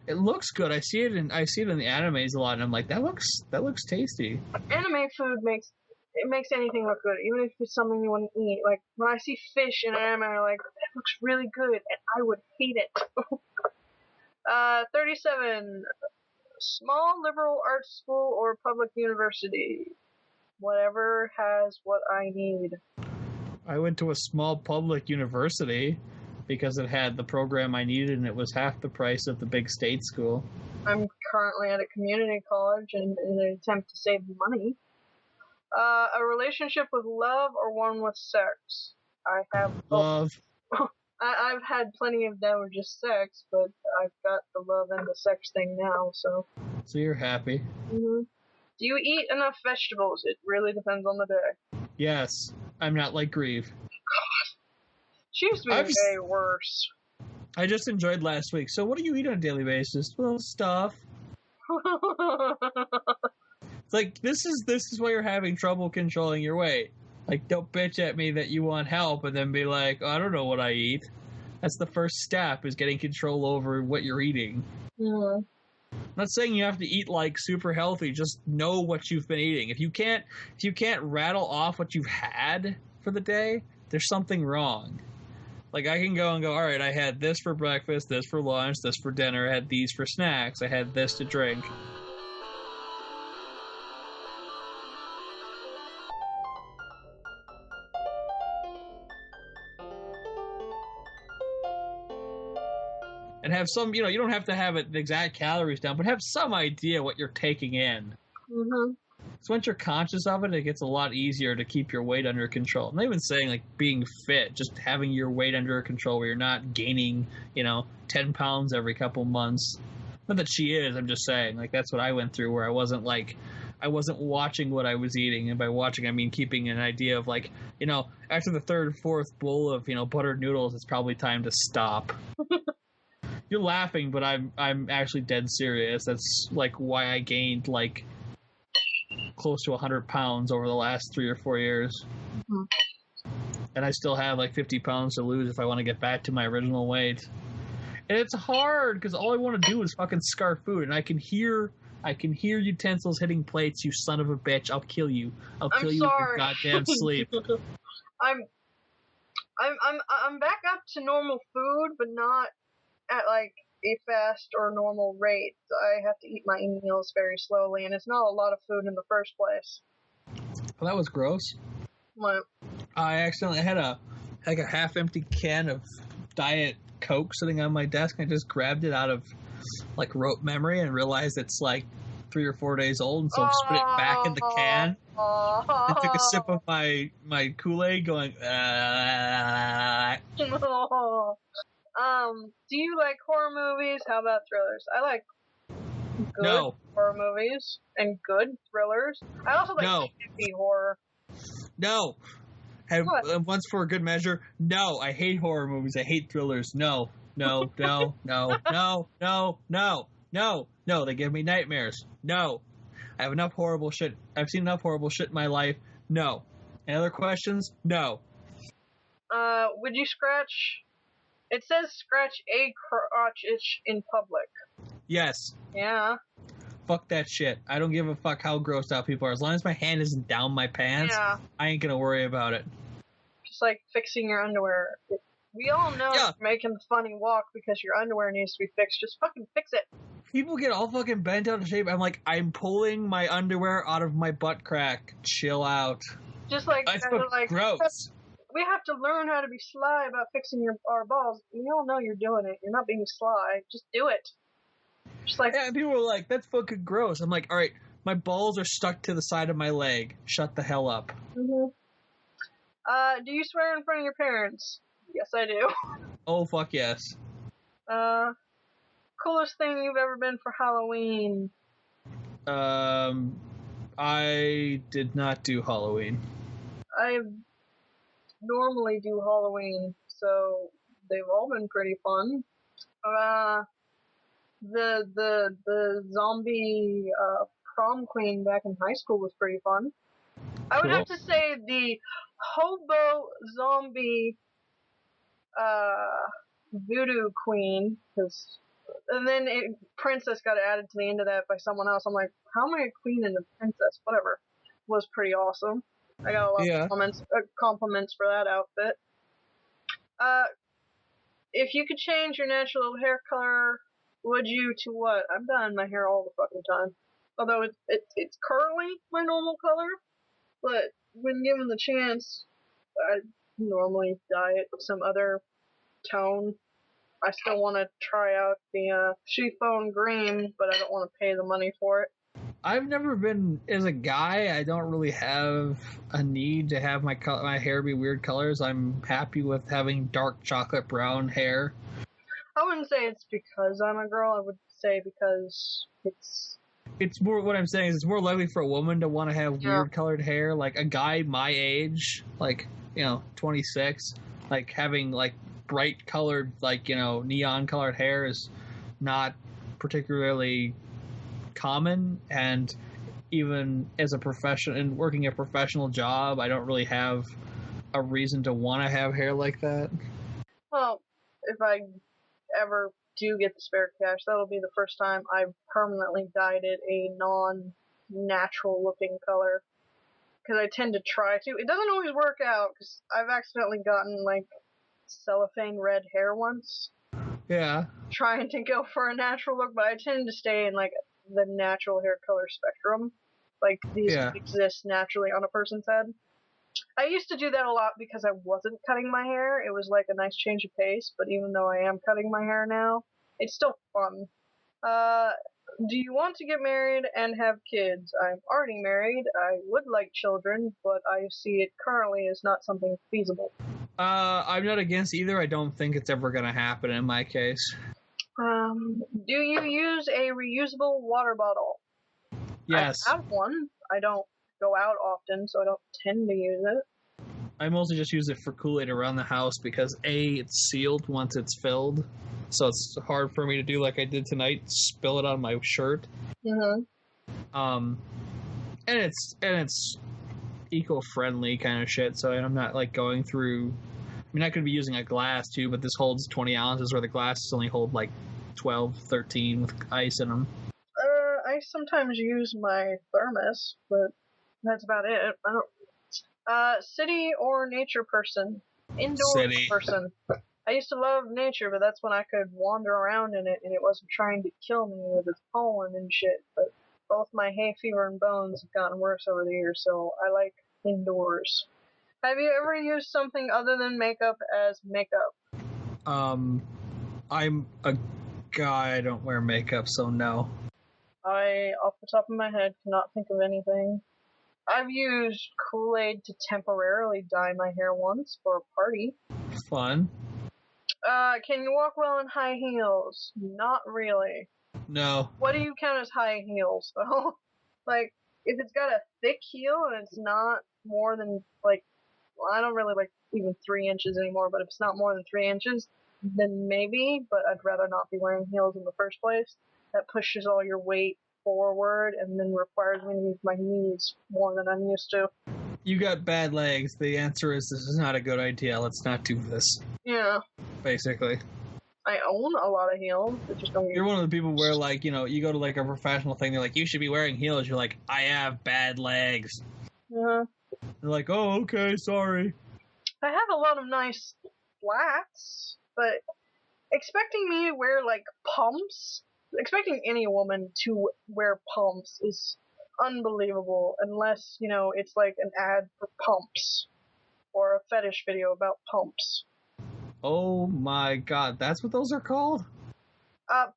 It looks good. I see it in the animes a lot, and I'm like, that looks tasty. Anime food makes anything look good, even if it's something you wouldn't eat. Like, when I see fish in anime, I'm like, that looks really good, and I would hate it. 37. Small liberal arts school or public university? Whatever has what I need. I went to a small public university because it had the program I needed, and it was half the price of the big state school. I'm currently at a community college in an attempt to save money. A relationship with love or one with sex? I have love. I've had plenty of that with just sex, but I've got the love and the sex thing now, so. So you're happy. Mm-hmm. Do you eat enough vegetables? It really depends on the day. Yes. I'm not like Grieve. God. She used to be way worse. I just enjoyed last week. So what do you eat on a daily basis? Well, stuff. It's like, this is why you're having trouble controlling your weight. Like, don't bitch at me that you want help and then be like, I don't know what I eat. That's the first step, is getting control over what you're eating. Yeah. I'm not saying you have to eat, like, super healthy. Just know what you've been eating. If you can't rattle off what you've had for the day, there's something wrong. Like, I can go, all right, I had this for breakfast, this for lunch, this for dinner, I had these for snacks, I had this to drink. And have some, you don't have to have the exact calories down, but have some idea what you're taking in. Mm-hmm. So once you're conscious of it, it gets a lot easier to keep your weight under control. I'm not even saying, like, being fit, just having your weight under control where you're not gaining, 10 pounds every couple months. Not that she is, I'm just saying, like, that's what I went through, where I wasn't, like, I wasn't watching what I was eating, and by watching I mean keeping an idea of like, after the third, fourth bowl of buttered noodles, it's probably time to stop. You're laughing, but I'm actually dead serious. That's like why I gained like close to 100 pounds over the last 3 or 4 years. Mm-hmm. And I still have like 50 pounds to lose if I want to get back to my original weight. And it's hard because all I want to do is fucking scarf food, and I can hear utensils hitting plates. You son of a bitch! I'll kill you. I'll kill you in your goddamn sleep. I'm back up to normal food, but not at like a fast or normal rate. I have to eat my meals very slowly, and it's not a lot of food in the first place. Well, that was gross. What? I accidentally had a half-empty can of Diet Coke sitting on my desk. I just grabbed it out of like rote memory and realized it's like 3 or 4 days old, and so I spit it back in the can and took a sip of my Kool-Aid going do you like horror movies? How about thrillers? I like good horror movies and good thrillers. I also like campy horror. No. Once for a good measure, no. I hate horror movies. I hate thrillers. No. They give me nightmares. No. I have enough horrible shit. I've seen enough horrible shit in my life. No. Any other questions? No. Would you scratch... It says scratch a crotch itch in public. Yes. Yeah. Fuck that shit. I don't give a fuck how grossed out people are. As long as my hand isn't down my pants, I ain't gonna worry about it. Just like fixing your underwear. We all know you're making the funny walk because your underwear needs to be fixed. Just fucking fix it. People get all fucking bent out of shape. I'm like, I'm pulling my underwear out of my butt crack. Chill out. Just like, gross. We have to learn how to be sly about fixing our balls. You all know you're doing it. You're not being sly. Just do it. Just like... Yeah, and people are like, that's fucking gross. I'm like, all right, my balls are stuck to the side of my leg. Shut the hell up. Mm-hmm. Do you swear in front of your parents? Yes, I do. Oh, fuck yes. Coolest thing you've ever been for Halloween? I did not do Halloween. I normally do Halloween, so they've all been pretty fun. The zombie prom queen back in high school was pretty fun. I would have to say the hobo zombie voodoo queen, and then princess got added to the end of that by someone else. I'm like, how am I a queen and a princess? Whatever. Was pretty awesome. I got a lot of compliments for that outfit. If you could change your natural hair color, would you to what? I'm dyeing my hair all the fucking time. Although it's curly, my normal color, but when given the chance, I normally dye it some other tone. I still want to try out the chiffon green, but I don't want to pay the money for it. I've never been, as a guy, I don't really have a need to have my hair be weird colors. I'm happy with having dark chocolate brown hair. I wouldn't say it's because I'm a girl. I would say because it's more, what I'm saying is it's more likely for a woman to want to have weird colored hair. Like a guy my age, like, 26, like having like bright colored, like, neon colored hair is not particularly common. And even as a profession and working a professional job, I don't really have a reason to want to have hair like that. Well, if I ever do get the spare cash, that'll be the first time I've permanently dyed it a non-natural looking color. Because I tend to try to. It doesn't always work out, because I've accidentally gotten, like, cellophane red hair once. Yeah. Trying to go for a natural look, but I tend to stay in, like, the natural hair color spectrum. Like, these exist naturally on a person's head. I used to do that a lot because I wasn't cutting my hair. It was like a nice change of pace, but even though I am cutting my hair now, it's still fun. Do you want to get married and have kids? I'm already married. I would like children, but I see it currently as not something feasible. I'm not against either. I don't think it's ever going to happen in my case. Do you use a reusable water bottle? Yes. I have one. I don't go out often, so I don't tend to use it. I mostly just use it for Kool-Aid around the house because A, it's sealed once it's filled, so it's hard for me to do like I did tonight, spill it on my shirt. Mm-hmm. And it's eco-friendly kind of shit, so I'm not like going through. I mean, I could be using a glass too, but this holds 20 ounces where the glasses only hold like 12, 13 with ice in them. I sometimes use my thermos, but that's about it. I don't. City or nature person? Indoor City. person. I used to love nature, but that's when I could wander around in it and it wasn't trying to kill me with its pollen and shit. But both my hay fever and bones have gotten worse over the years, so I like indoors. Have you ever used something other than makeup as makeup? I'm a guy. I don't wear makeup, so no. I, off the top of my head, cannot think of anything. I've used Kool-Aid to temporarily dye my hair once for a party. Fun. Can you walk well in high heels? Not really. No. What do you count as high heels, though? Like, if it's got a thick heel and it's not more than, like, well, I don't really like even 3 inches anymore, but if it's not more than 3 inches, then maybe, but I'd rather not be wearing heels in the first place. That pushes all your weight forward and then requires me to use my knees more than I'm used to. You got bad legs. The answer is this is not a good idea. Let's not do this. Yeah. Basically. I own a lot of heels, but just don't You're one of the people where, like, you know, you go to, like, a professional thing, they're like, you should be wearing heels. You're like, I have bad legs. Yeah. They're like, oh, okay, sorry. I have a lot of nice flats, but expecting me to wear, like, pumps, expecting any woman to wear pumps is unbelievable, unless, you know, it's like an ad for pumps, or a fetish video about pumps. Oh my god, that's what those are called?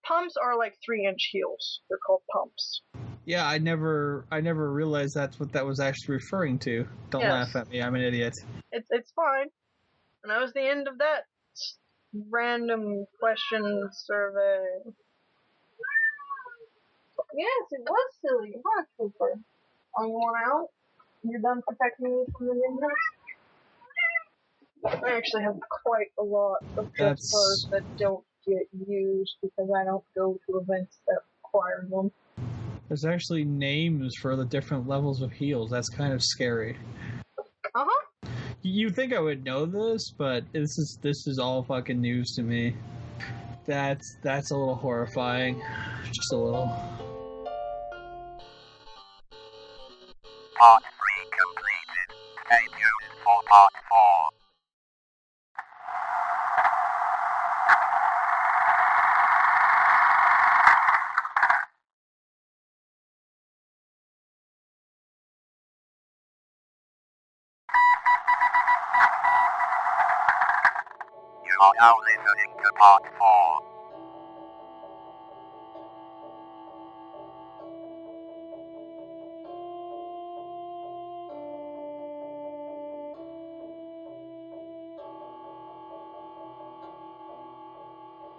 Pumps are like 3-inch heels. They're called pumps. Yeah, I never realized that's what that was actually referring to. Don't Yes. laugh at me, I'm an idiot. It's fine. And that was the end of that random question survey. Yes, it was silly, huh, Cooper? Are you want out? You're done protecting me from the ninjas? I actually have quite a lot of dress clothes that don't get used because I don't go to events that require them. There's actually names for the different levels of heels. That's kind of scary. Uh-huh. You think I would know this, but this is all fucking news to me. That's a little horrifying. Just a little. Part 3 completed. Stay tuned for Part 4. You are now listening to Part 4.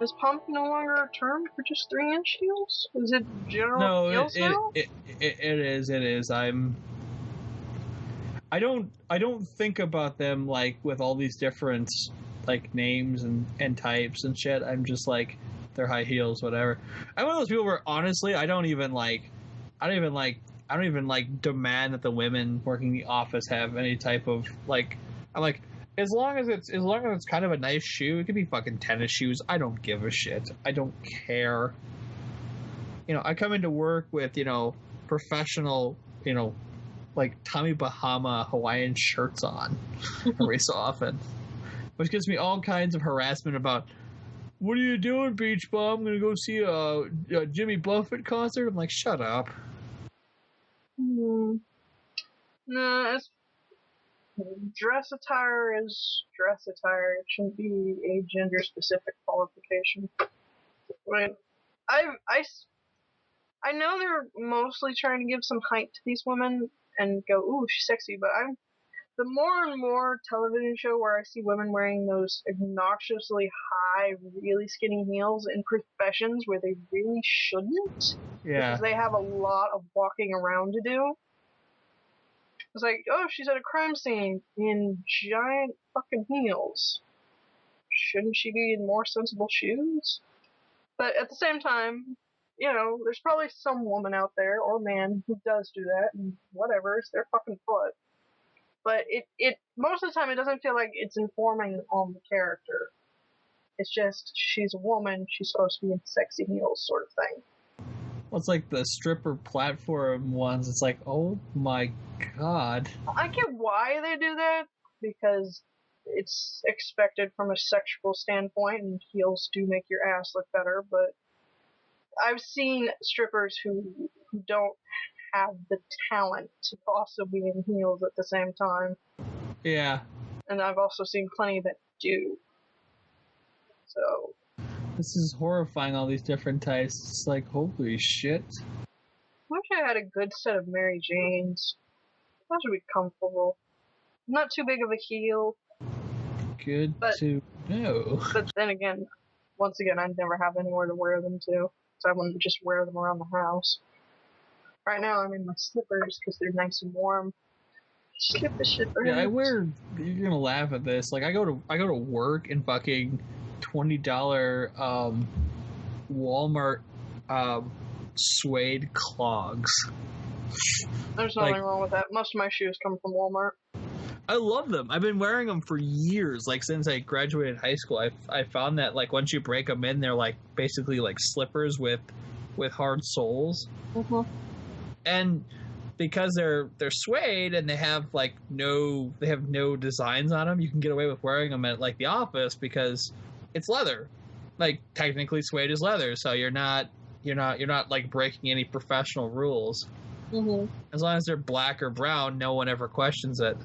Is pump no longer a term for just 3-inch heels? Is it general No, heels now? it is. I don't think about them like with all these different like names and types and shit. I'm just like they're high heels, whatever. I'm one of those people where honestly I don't even demand that the women working the office have any type of like I'm like as long as it's kind of a nice shoe, it could be fucking tennis shoes. I don't give a shit. I don't care. You know, I come into work with, you know, professional, you know, like Tommy Bahama Hawaiian shirts on every so often, which gives me all kinds of harassment about what are you doing, beach bum? I'm gonna go see a Jimmy Buffett concert. I'm like, shut up. No, it's dress attire is dress attire. It shouldn't be a gender-specific qualification. I mean, I know they're mostly trying to give some height to these women and go, ooh, she's sexy, but the more and more television show where I see women wearing those obnoxiously high, really skinny heels in professions where they really shouldn't, because they have a lot of walking around to do. It's like, oh, she's at a crime scene in giant fucking heels. Shouldn't she be in more sensible shoes? But at the same time, you know, there's probably some woman out there, or man, who does do that, and whatever, it's their fucking foot. But it most of the time it doesn't feel like it's informing on the character. It's just, she's a woman, she's supposed to be in sexy heels sort of thing. Well, it's like the stripper platform ones. It's like, oh my god. I get why they do that, because it's expected from a sexual standpoint, and heels do make your ass look better, but I've seen strippers who don't have the talent to also be in heels at the same time. Yeah. And I've also seen plenty that do. So. This is horrifying, all these different types. It's like, holy shit. I wish I had a good set of Mary Janes. Those would be comfortable. Not too big of a heel. Good to know. But then again, once again, I'd never have anywhere to wear them to. So I wouldn't just wear them around the house. Right now I'm in my slippers because they're nice and warm. Slippers. Yeah, I wear. You're gonna laugh at this. Like I go to work in fucking $20 Walmart suede clogs. There's nothing wrong with that. Most of my shoes come from Walmart. I love them. I've been wearing them for years. Like since I graduated high school, I found that like once you break them in, they're like basically like slippers with hard soles. Mm-hmm. And because they're suede and they have no designs on them, you can get away with wearing them at like the office because it's leather. Like technically suede is leather, so you're not like breaking any professional rules. Mm-hmm. As long as they're black or brown, no one ever questions it.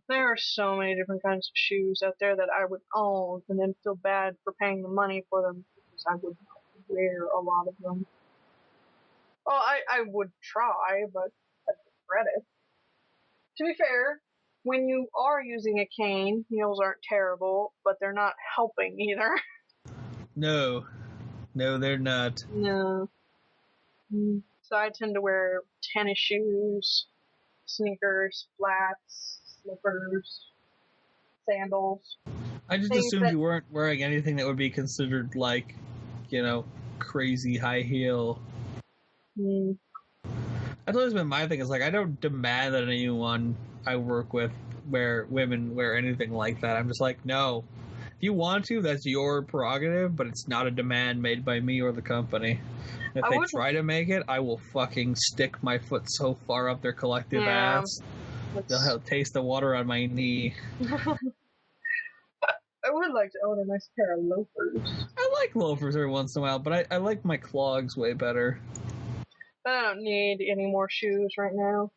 There are so many different kinds of shoes out there that I would own and then feel bad for paying the money for them because I would wear a lot of them. Well, I would try, but I regret it. To be fair, when you are using a cane, heels aren't terrible, but they're not helping either. No, they're not. No. So I tend to wear tennis shoes, sneakers, flats, slippers, sandals. I just assumed you weren't wearing anything that would be considered like, crazy high heel. That's always been my thing. Is like I don't demand that anyone I work with women wear anything like that. I'm just like, no. If you want to, that's your prerogative, but it's not a demand made by me or the company. If they try to make it, I will fucking stick my foot so far up their collective ass. They'll taste the water on my knee. I would like to own a nice pair of loafers. I like loafers every once in a while, but I like my clogs way better. I don't need any more shoes right now.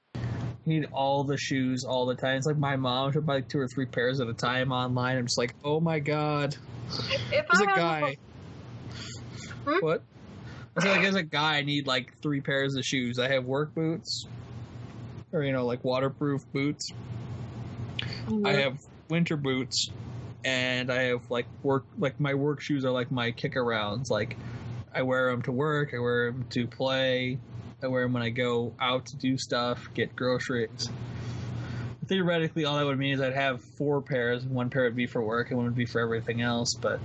You need all the shoes all the time. It's like my mom, she'll buy like 2 or 3 pairs at a time online. I'm just like, oh my god. As a guy. What? I was like, as a guy, I need like 3 pairs of shoes. I have work boots, or like waterproof boots. Mm-hmm. I have winter boots, and I have my work shoes are like my kick arounds. Like I wear them to work, I wear them to play, I wear them when I go out to do stuff, get groceries. Theoretically, all that would mean is I'd have 4 pairs, and 1 pair would be for work, and 1 would be for everything else, but...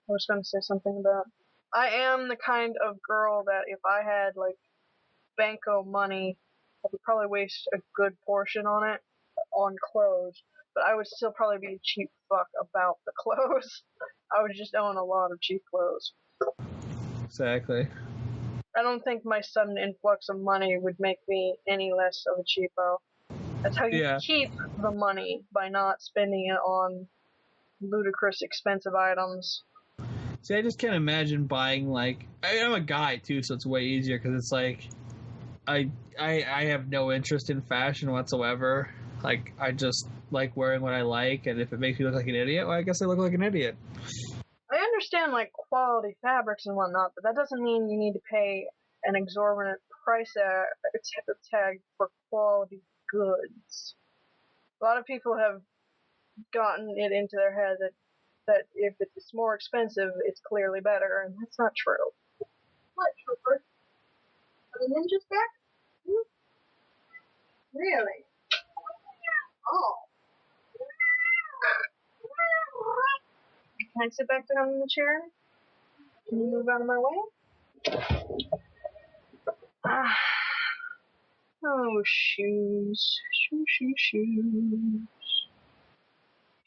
I was going to say something about... I am the kind of girl that if I had, banko money, I would probably waste a good portion on it, on clothes, but I would still probably be a cheap fuck about the clothes. I would just own a lot of cheap clothes. Exactly. I don't think my sudden influx of money would make me any less of a cheapo. That's how you keep the money, by not spending it on ludicrous expensive items. See, I just can't imagine buying, I'm a guy, too, so it's way easier, because it's I have no interest in fashion whatsoever. I just like wearing what I like, and if it makes me look like an idiot, well, I guess I look like an idiot. I understand, quality fabrics and whatnot, but that doesn't mean you need to pay an exorbitant price tag for quality goods. A lot of people have gotten it into their head that if it's more expensive, it's clearly better, and that's not true. What, Trooper? Are the ninjas back? Really? Oh. Can I sit back down in the chair? Can you move out of my way? Oh, shoes. Shoes.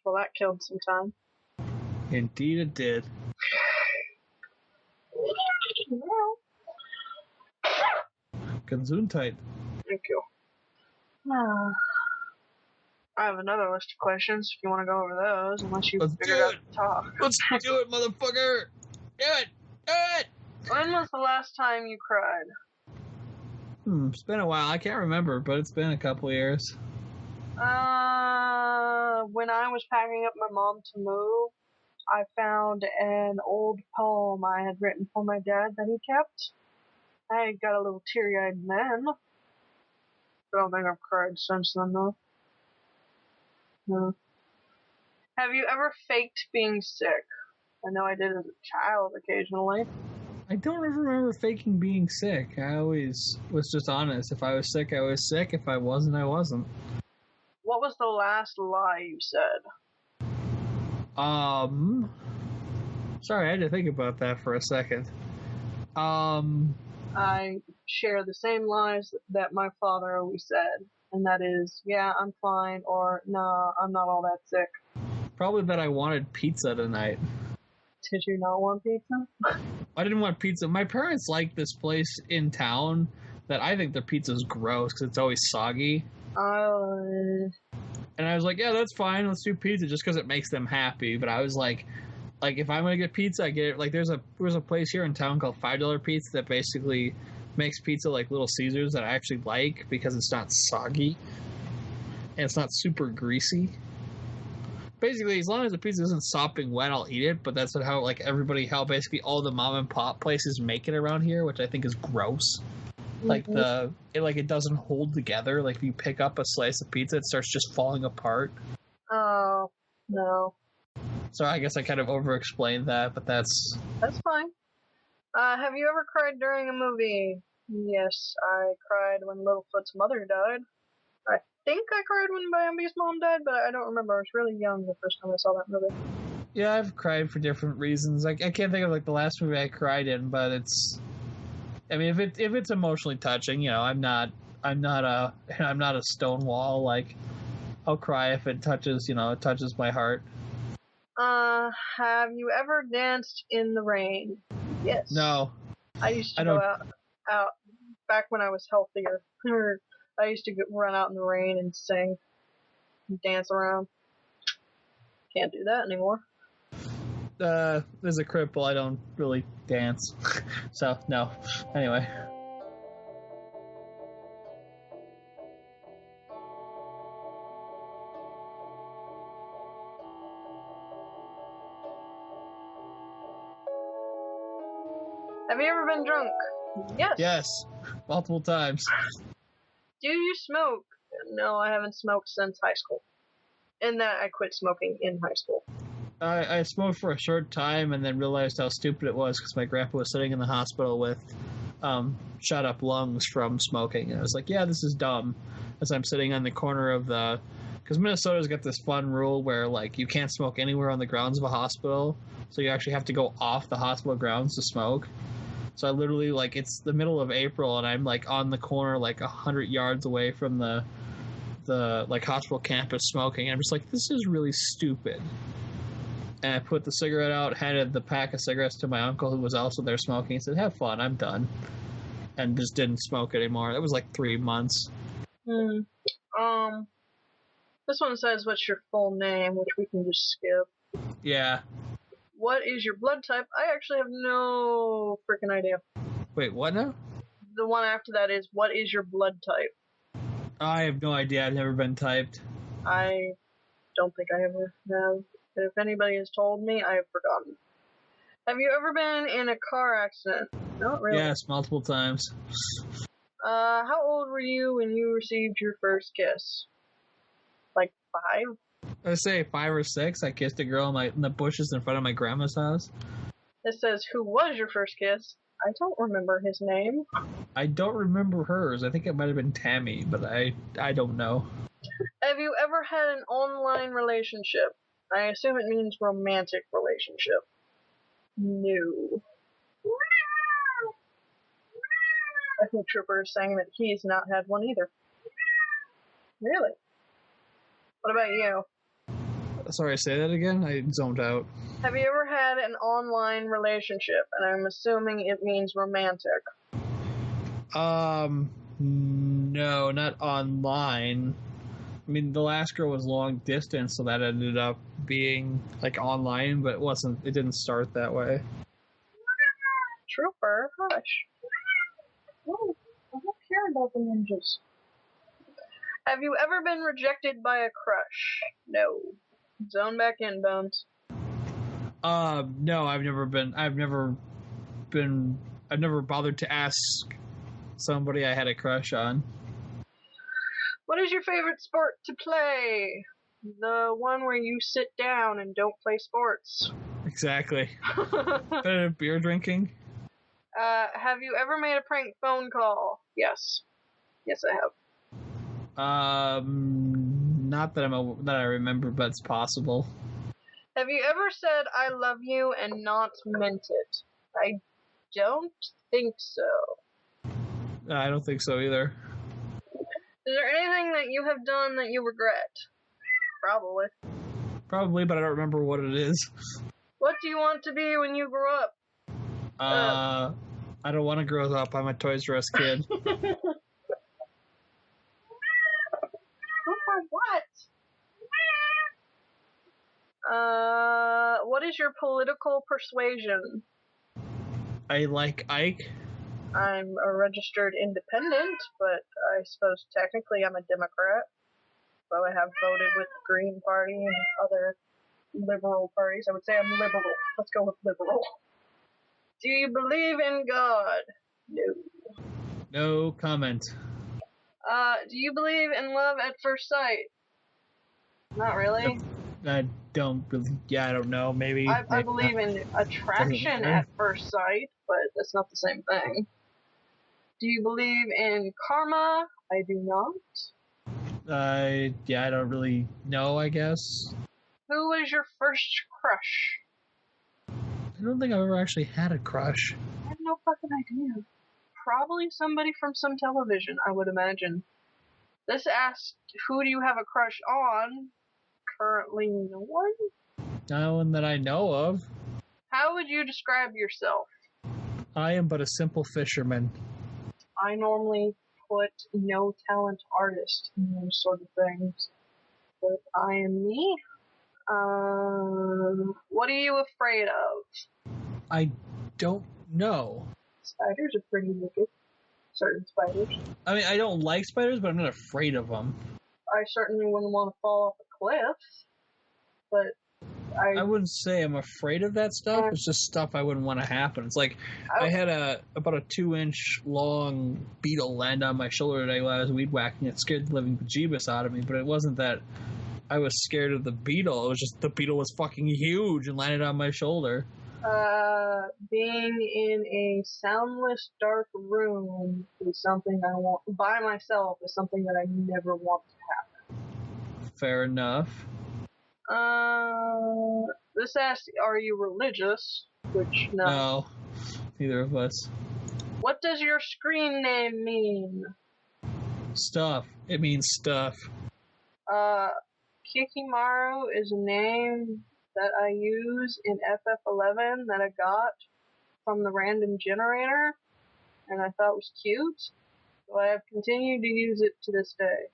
Well, that killed some time. Indeed it did. Gesundheit. Thank you. I have another list of questions if you want to go over those, unless you figured out to talk. Let's do it, motherfucker! Do it! Do it! When was the last time you cried? It's been a while. I can't remember, but it's been a couple years. When I was packing up my mom to move, I found an old poem I had written for my dad that he kept. I got a little teary-eyed then. I don't think I've cried since then, though. No. Have you ever faked being sick? I know I did as a child occasionally. I don't ever remember faking being sick. I always was just honest. If I was sick, I was sick. If I wasn't, I wasn't. What was the last lie you said? Sorry, I had to think about that for a second. I share the same lies that my father always said, and that is, yeah, I'm fine, or nah, I'm not all that sick. Probably that I wanted pizza tonight. Did you not want pizza? I didn't want pizza. My parents like this place in town that I think their pizza's gross because it's always soggy. And I was like, yeah, that's fine. Let's do pizza just because it makes them happy. But I was like if I'm gonna get pizza, I get it. Like there's a place here in town called $5 Pizza that basically makes pizza like Little Caesars that I actually like because it's not soggy and it's not super greasy. Basically, as long as the pizza isn't sopping wet, I'll eat it. But that's how basically all the mom and pop places make it around here, which I think is gross. Mm-hmm. It doesn't hold together. Like if you pick up a slice of pizza, it starts just falling apart. Oh no. So I guess I kind of over-explained that, but that's fine. Have you ever cried during a movie? Yes, I cried when Littlefoot's mother died. I think I cried when Bambi's mom died, but I don't remember. I was really young the first time I saw that movie. Yeah, I've cried for different reasons. I can't think of like the last movie I cried in, but it's. I mean, if it's emotionally touching, you know, I'm not a stone wall. Like, I'll cry if it touches my heart. Have you ever danced in the rain? Yes. No. I used to go out back when I was healthier. I used to run out in the rain and sing and dance around. Can't do that anymore. As a cripple, I don't really dance. So, no. Anyway. Have you ever been drunk? Yes. Yes. Multiple times. Do you smoke? No, I haven't smoked since high school. And that I quit smoking in high school. I smoked for a short time and then realized how stupid it was because my grandpa was sitting in the hospital with shot up lungs from smoking. And I was like, yeah, this is dumb. As I'm sitting on the corner of because Minnesota's got this fun rule where like you can't smoke anywhere on the grounds of a hospital. So you actually have to go off the hospital grounds to smoke. So I literally, like, it's the middle of April, and I'm, like, on the corner, like, 100 yards away from the hospital campus smoking. And I'm just like, this is really stupid. And I put the cigarette out, handed the pack of cigarettes to my uncle, who was also there smoking, and said, have fun, I'm done. And just didn't smoke anymore. That was, like, 3 months. This one says, what's your full name, which we can just skip. Yeah. What is your blood type? I actually have no freaking idea. Wait, what now? The one after that is, what is your blood type? I have no idea. I've never been typed. I don't think I ever have. If anybody has told me, I have forgotten. Have you ever been in a car accident? Not really. Yes, multiple times. How old were you when you received your first kiss? Like 5? I would say 5 or 6. I kissed a girl in the bushes in front of my grandma's house. It says, who was your first kiss? I don't remember his name. I don't remember hers. I think it might have been Tammy, but I don't know. Have you ever had an online relationship? I assume it means romantic relationship. No. I think Trooper is saying that he's not had one either. Really? What about you? Sorry, say that again? I zoned out. Have you ever had an online relationship? And I'm assuming it means romantic. No, not online. I mean, the last girl was long distance, so that ended up being like online, but it didn't start that way. Trooper, hush. Oh, I don't care about the ninjas. Have you ever been rejected by a crush? No. Zone back in, Bones. No, I've never bothered to ask somebody I had a crush on. What is your favorite sport to play? The one where you sit down and don't play sports. Exactly. Beer drinking? Have you ever made a prank phone call? Yes. Yes, I have. Not that I remember, but it's possible. Have you ever said I love you and not meant it? I don't think so. I don't think so either. Is there anything that you have done that you regret? Probably, but I don't remember what it is. What do you want to be when you grow up? I don't want to grow up. I'm a Toys R Us kid. What? What is your political persuasion? I like Ike. I'm a registered independent, but I suppose technically I'm a Democrat. So I have voted with the Green Party and other liberal parties. I would say I'm liberal. Let's go with liberal. Do you believe in God? No. No comment. Do you believe in love at first sight? Not really. I don't really. Yeah, I don't know. Maybe. I believe in attraction at first sight, but that's not the same thing. Do you believe in karma? I do not. Yeah, I don't really know, I guess. Who was your first crush? I don't think I've ever actually had a crush. I have no fucking idea. Probably somebody from some television, I would imagine. This asks, who do you have a crush on? Currently no one? No one that I know of. How would you describe yourself? I am but a simple fisherman. I normally put no talent artist in those sort of things. But I am me. What are you afraid of? I don't know. Spiders are pretty wicked. Certain spiders. I mean, I don't like spiders, but I'm not afraid of them. I certainly wouldn't want to fall off a cliff. But I wouldn't say I'm afraid of that stuff. It's just stuff I wouldn't want to happen. It's like I had about a 2-inch long beetle land on my shoulder today while I was weed whacking. It scared the living bejeebus out of me, but it wasn't that I was scared of the beetle. It was just the beetle was fucking huge and landed on my shoulder. Being in a soundless, dark room is something I want by myself. Is something that I never want to happen. Fair enough. This asks, are you religious? Which, no. No, neither of us. What does your screen name mean? Stuff. It means stuff. Kikimaru is a name that I use in FF11 that I got from the random generator, and I thought was cute, so I have continued to use it to this day.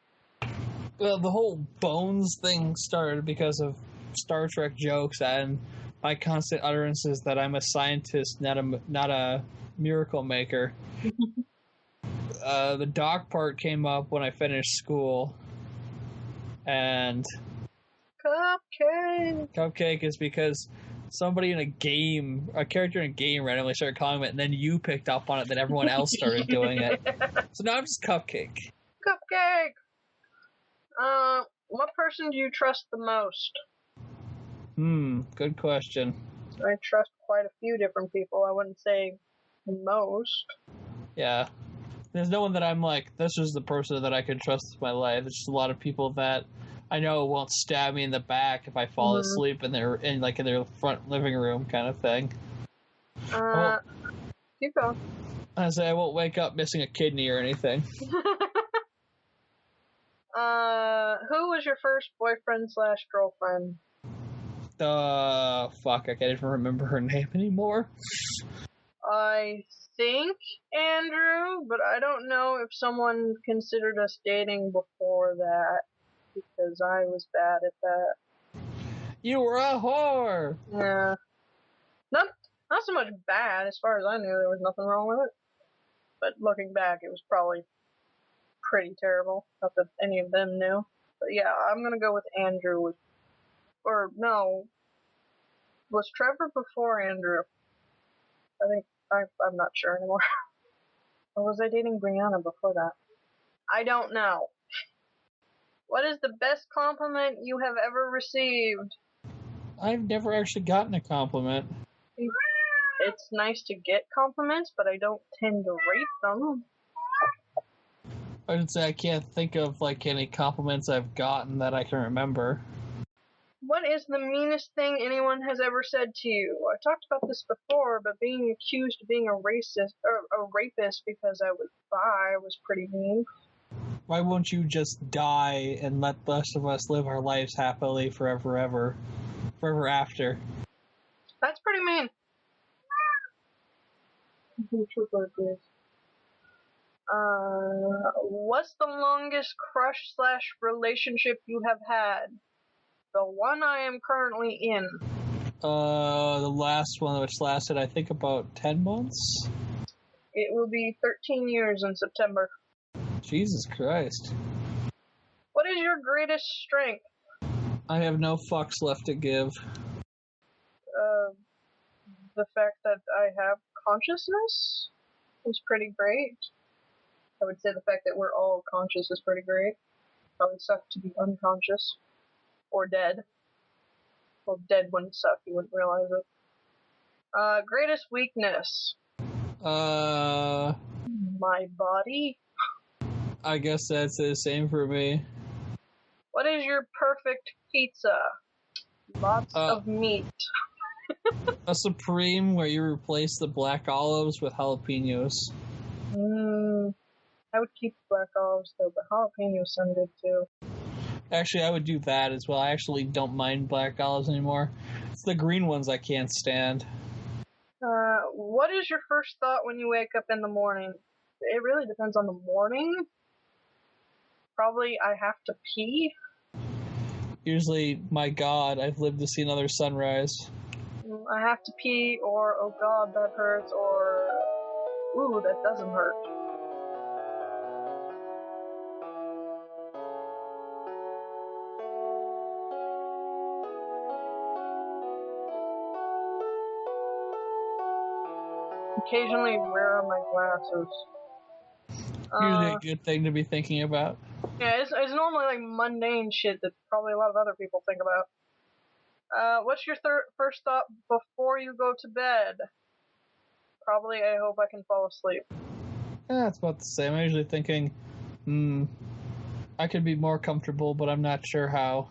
Well, the whole Bones thing started because of Star Trek jokes and my constant utterances that I'm a scientist, not a miracle maker. The doc part came up when I finished school, and Cupcake is because somebody in a game, a character in a game randomly started calling him it, and then you picked up on it, then everyone else started doing it. So now I'm just Cupcake. Cupcake! What person do you trust the most? Good question. I trust quite a few different people. I wouldn't say most. Yeah. There's no one that I'm like, this is the person that I can trust with my life. There's just a lot of people that I know won't stab me in the back if I fall asleep in their front living room kind of thing. Keep going. I say I won't wake up missing a kidney or anything. Who was your first boyfriend/girlfriend? Fuck, I can't even remember her name anymore. I think Andrew, but I don't know if someone considered us dating before that, because I was bad at that. You were a whore! Yeah. Not so much bad, as far as I knew, there was nothing wrong with it. But looking back, it was probably pretty terrible. Not that any of them knew. But yeah, I'm gonna go with Andrew. Was Trevor before Andrew? I think, I'm not sure anymore. Or was I dating Brianna before that? I don't know. What is the best compliment you have ever received? I've never actually gotten a compliment. It's nice to get compliments, but I don't tend to rate them. I would say I can't think of like any compliments I've gotten that I can remember. What is the meanest thing anyone has ever said to you? I talked about this before, but being accused of being a racist or a rapist because I was bi was pretty mean. Why won't you just die and let the rest of us live our lives happily forever after? That's pretty mean. What's the longest crush/relationship you have had? The one I am currently in. The last one, which lasted, I think, about 10 months? It will be 13 years in September. Jesus Christ. What is your greatest strength? I have no fucks left to give. The fact that I have consciousness is pretty great. I would say the fact that we're all conscious is pretty great. Probably suck to be unconscious. Or dead. Well, dead wouldn't suck, you wouldn't realize it. Greatest weakness? My body? I guess that's the same for me. What is your perfect pizza? Lots of meat. A Supreme where you replace the black olives with jalapenos. I would keep black olives though, but jalapenos sound good too. Actually, I would do that as well. I actually don't mind black olives anymore. It's the green ones I can't stand. What is your first thought when you wake up in the morning? It really depends on the morning. Probably I have to pee. Usually, my God, I've lived to see another sunrise. I have to pee, or oh God, that hurts, or ooh, that doesn't hurt. Occasionally, where are my glasses? Usually a good thing to be thinking about. Yeah, it's normally like mundane shit that probably a lot of other people think about. What's your first thought before you go to bed? Probably, I hope I can fall asleep. Yeah, it's about the same. I'm usually thinking, I could be more comfortable, but I'm not sure how.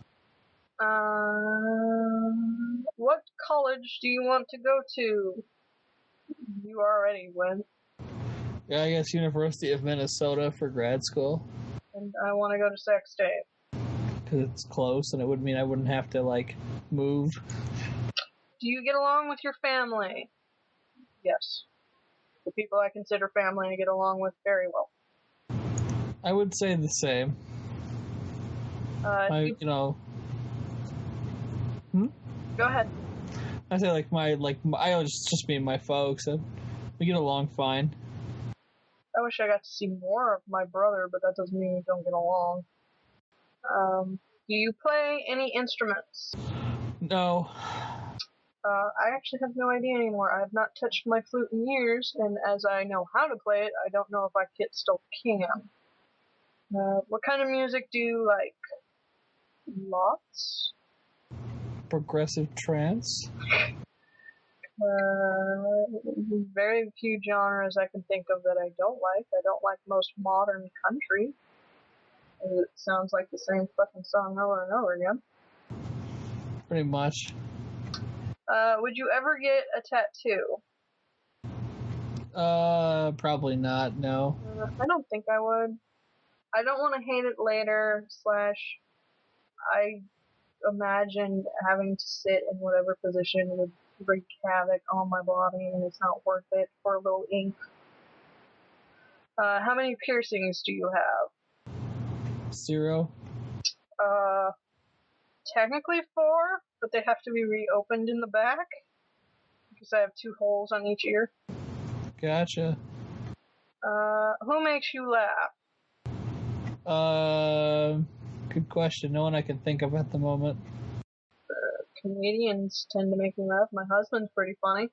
What college do you want to go to? You already went. Yeah, I guess University of Minnesota for grad school. And I want to go to Sac State. Because it's close, and it would mean I wouldn't have to, move. Do you get along with your family? Yes. The people I consider family I get along with very well. I would say the same. Go ahead. I say it's just me and my folks, and we get along fine. I wish I got to see more of my brother, but that doesn't mean we don't get along. Do you play any instruments? No. I actually have no idea anymore. I have not touched my flute in years, and as I know how to play it, I don't know if I still can. What kind of music do you like? Lots? Progressive trance. Very few genres I can think of that I don't like. I don't like most modern country. It sounds like the same fucking song over and over again. Pretty much. Would you ever get a tattoo? Probably not, no. I don't think I would. I don't want to hate it later, / I imagine having to sit in whatever position would wreak havoc on my body, and it's not worth it for a little ink. How many piercings do you have? 0. Technically 4, but they have to be reopened in the back because I have 2 holes on each ear. Gotcha. Who makes you laugh? Good question. No one I can think of at the moment. Comedians tend to make me laugh. My husband's pretty funny.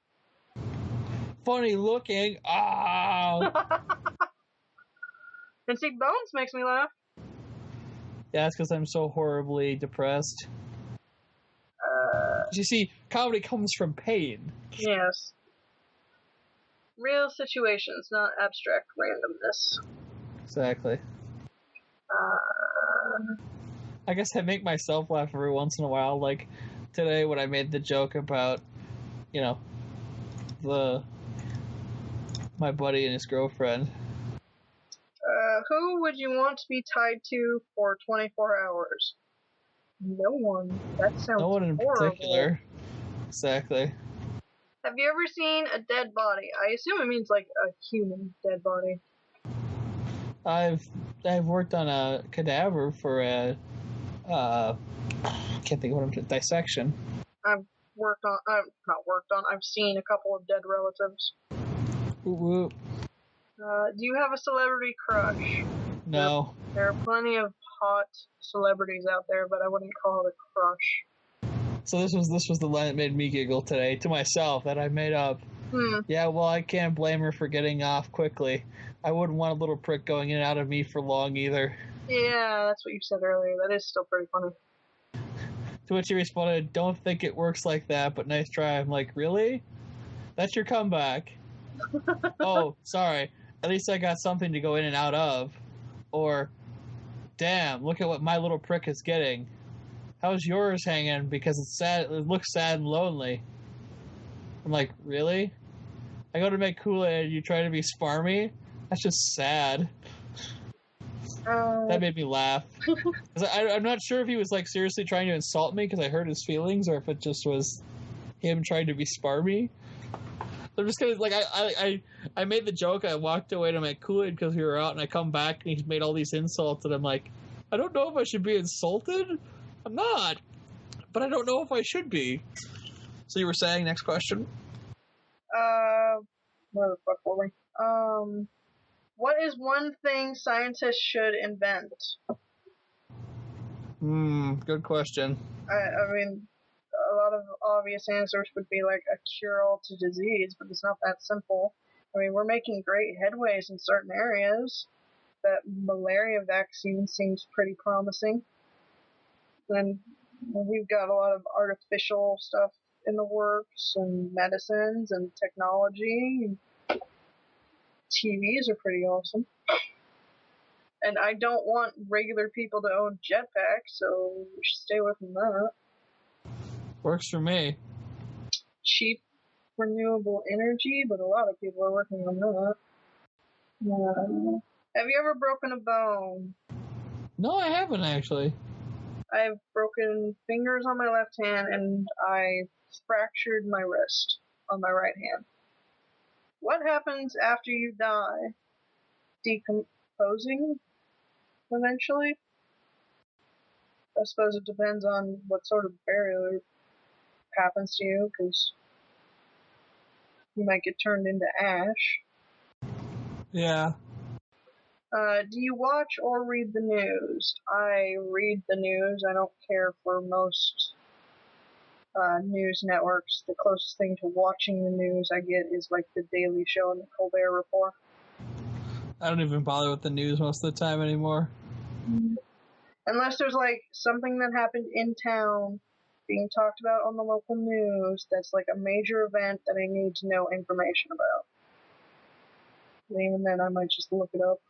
Funny looking. Oh. And see, Bones makes me laugh. Yeah, that's because I'm so horribly depressed. You see, comedy comes from pain. Yes. Real situations, not abstract randomness. Exactly. I guess I make myself laugh every once in a while. Like today when I made the joke about, my buddy and his girlfriend. Who would you want to be tied to for 24 hours? No one. That sounds No one in horrible. particular. Exactly. Have you ever seen a dead body? I assume it means like a human dead body. I've worked on a cadaver for a can't think of what I'm doing. Dissection. I've seen a couple of dead relatives. Ooh. Do you have a celebrity crush? No. There are plenty of hot celebrities out there, but I wouldn't call it a crush. So this was the line that made me giggle today to myself that I made up. Yeah, well, I can't blame her for getting off quickly. I wouldn't want a little prick going in and out of me for long either. Yeah, that's what you said earlier. That is still pretty funny. To which he responded, "Don't think it works like that, but nice try." I'm like, really? That's your comeback? Oh, sorry. At least I got something to go in and out of. Or, damn, look at what my little prick is getting. How's yours hanging? Because it's sad. It looks sad and lonely. I'm like, really? I go to make Kool-Aid and you try to be sparmy? That's just sad. That made me laugh. I'm not sure if he was like seriously trying to insult me because I hurt his feelings, or if it just was him trying to be sparmy. So I'm just gonna like I made the joke. I walked away to make Kool-Aid because we were out, and I come back and he's made all these insults, and I'm like, I don't know if I should be insulted. I'm not, but I don't know if I should be. So you were saying, next question? Where the fuck were we? What is one thing scientists should invent? Good question. I mean, a lot of obvious answers would be like a cure-all to disease, but it's not that simple. I mean, we're making great headways in certain areas. That malaria vaccine seems pretty promising. And we've got a lot of artificial stuff in the works, and medicines and technology. TVs are pretty awesome. And I don't want regular people to own jetpacks, so we should stay away from that. Works for me. Cheap renewable energy, but a lot of people are working on that. Have you ever broken a bone? No, I haven't actually. I've broken fingers on my left hand, and I fractured my wrist on my right hand. What happens after you die? Decomposing, eventually? I suppose it depends on what sort of burial happens to you, because you might get turned into ash. Yeah. Do you watch or read the news? I read the news. I don't care for most news networks. The closest thing to watching the news I get is like the Daily Show and the Colbert Report. I don't even bother with the news most of the time anymore. Unless there's like something that happened in town being talked about on the local news that's like a major event that I need to know information about. And even then, I might just look it up.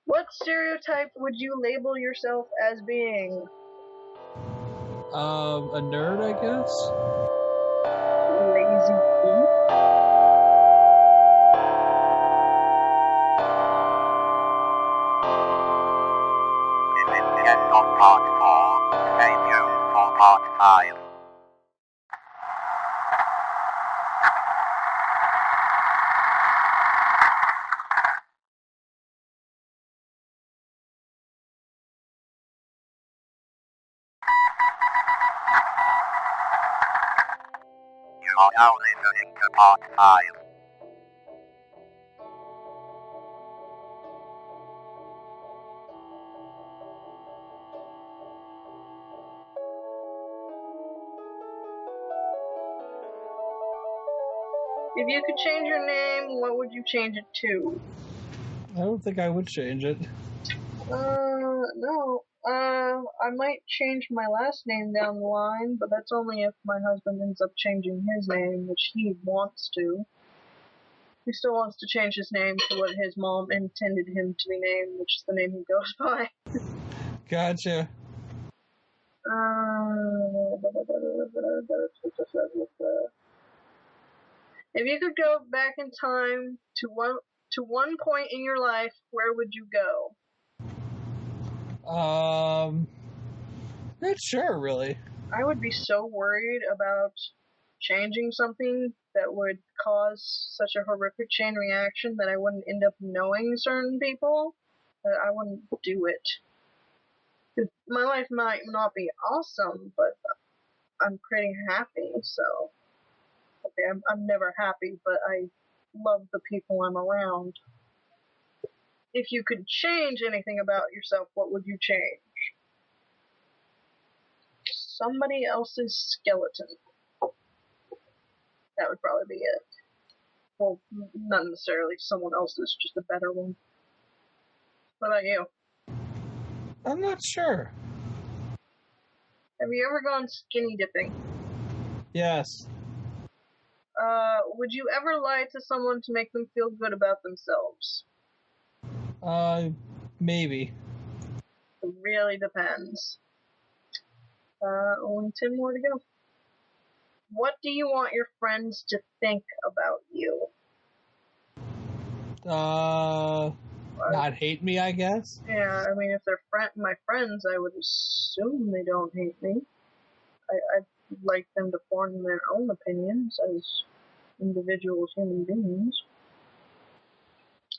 What stereotype would you label yourself as being? A nerd, I guess? Lazy geek? This is the end of part 4. Stay tuned for part 5. You are now listening to part 5. If you could change your name, what would you change it to? I don't think I would change it. No. I might change my last name down the line, but that's only if my husband ends up changing his name, which he wants to. He still wants to change his name to what his mom intended him to be named, which is the name he goes by. Gotcha. If you could go back in time to one point in your life, where would you go? Not sure, really. I would be so worried about changing something that would cause such a horrific chain reaction that I wouldn't end up knowing certain people, that I wouldn't do it. 'Cause my life might not be awesome, but I'm pretty happy, so... Okay, I'm never happy, but I love the people I'm around. If you could change anything about yourself, what would you change? Somebody else's skeleton. That would probably be it. Well, not necessarily someone else's, just a better one. What about you? I'm not sure. Have you ever gone skinny dipping? Yes. Would you ever lie to someone to make them feel good about themselves? Maybe. It really depends. Only 10 more to go. What do you want your friends to think about you? Not hate me, I guess. Yeah, I mean, if they're my friends, I would assume they don't hate me. I'd like them to form their own opinions as individual human beings.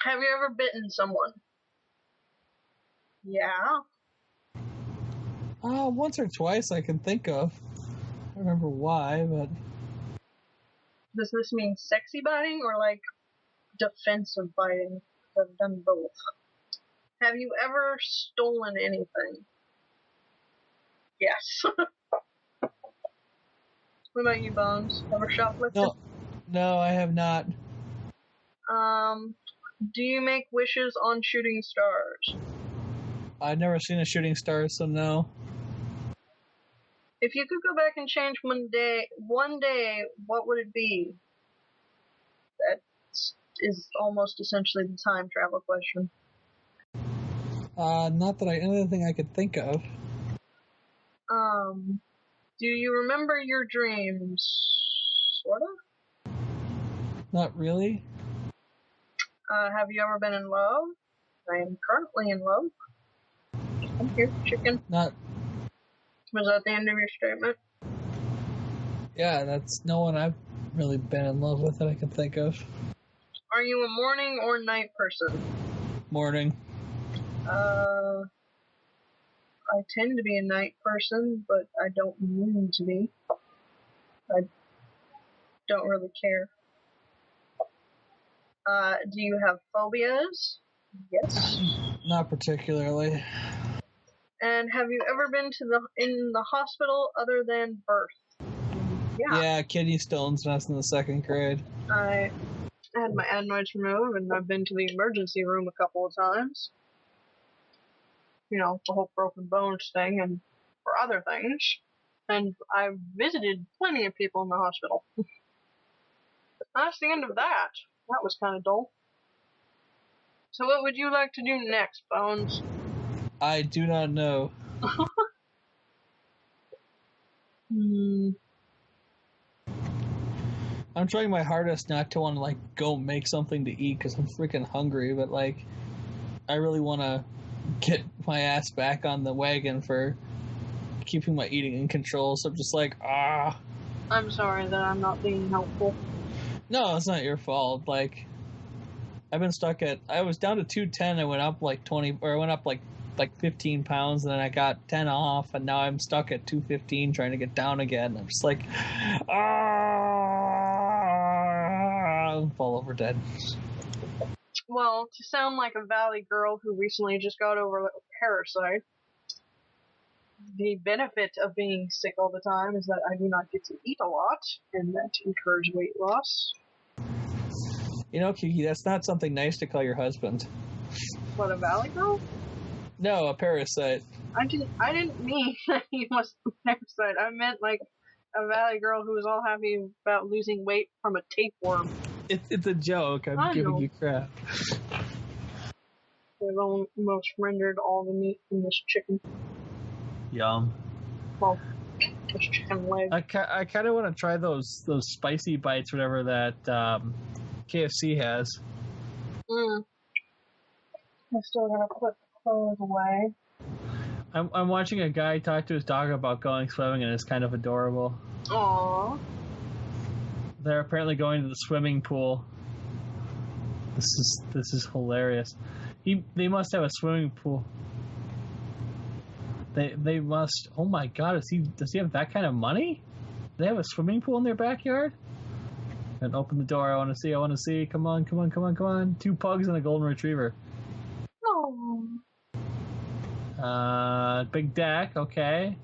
Have you ever bitten someone? Yeah. Once or twice I can think of. I don't remember why, but... Does this mean sexy biting or like defensive biting? I've done both. Have you ever stolen anything? Yes. What about you, Bones? Ever shoplifted? No, I have not. Do you make wishes on shooting stars? I've never seen a shooting star, so no. If you could go back and change one day, what would it be? That is almost essentially the time travel question. Not that anything I could think of. Do you remember your dreams? Sorta? Not really. Have you ever been in love? I am currently in love. I'm here, chicken. Not. Was that the end of your statement? Yeah, that's no one I've really been in love with that I can think of. Are you a morning or night person? Morning. I tend to be a night person, but I don't mean to be. I don't really care. Do you have phobias? Yes. Not particularly. And have you ever been in the hospital other than birth? Yeah, kidney stones when I was in the 2nd grade. I had my adenoids removed, and I've been to the emergency room a couple of times. You know, the whole broken bones thing, and for other things. And I've visited plenty of people in the hospital. That's the end of that. That was kind of dull. So what would you like to do next, Bones? I do not know. I'm trying my hardest not to want to, like, go make something to eat because I'm freaking hungry, but, like, I really want to get my ass back on the wagon for keeping my eating in control, so I'm just like, I'm sorry that I'm not being helpful. No, it's not your fault. Like, I've been stuck I was down to 210, I went up like 20, or I went up like 15 pounds, and then I got 10 off, and now I'm stuck at 215 trying to get down again. I'm just like, I'll fall over dead. Well, to sound like a valley girl who recently just got over a parasite, the benefit of being sick all the time is that I do not get to eat a lot, and that encourages weight loss. You know, Kiki, that's not something nice to call your husband. What, a valley girl? No, a parasite. I didn't mean that he was a parasite. I meant like a valley girl who was all happy about losing weight from a tapeworm. It's a joke. I'm giving you crap. They've almost rendered all the meat from this chicken. Yum. Well, this chicken leg. I kind of want to try those spicy bites, whatever that KFC has. I'm still gonna put the clothes away. I'm watching a guy talk to his dog about going swimming, and it's kind of adorable. Aww. They're apparently going to the swimming pool. This is hilarious. They must have a swimming pool. They must. Oh my God! Does he have that kind of money? They have a swimming pool in their backyard. And open the door. I want to see. Come on. 2 pugs and a golden retriever. Oh. Big deck. Okay.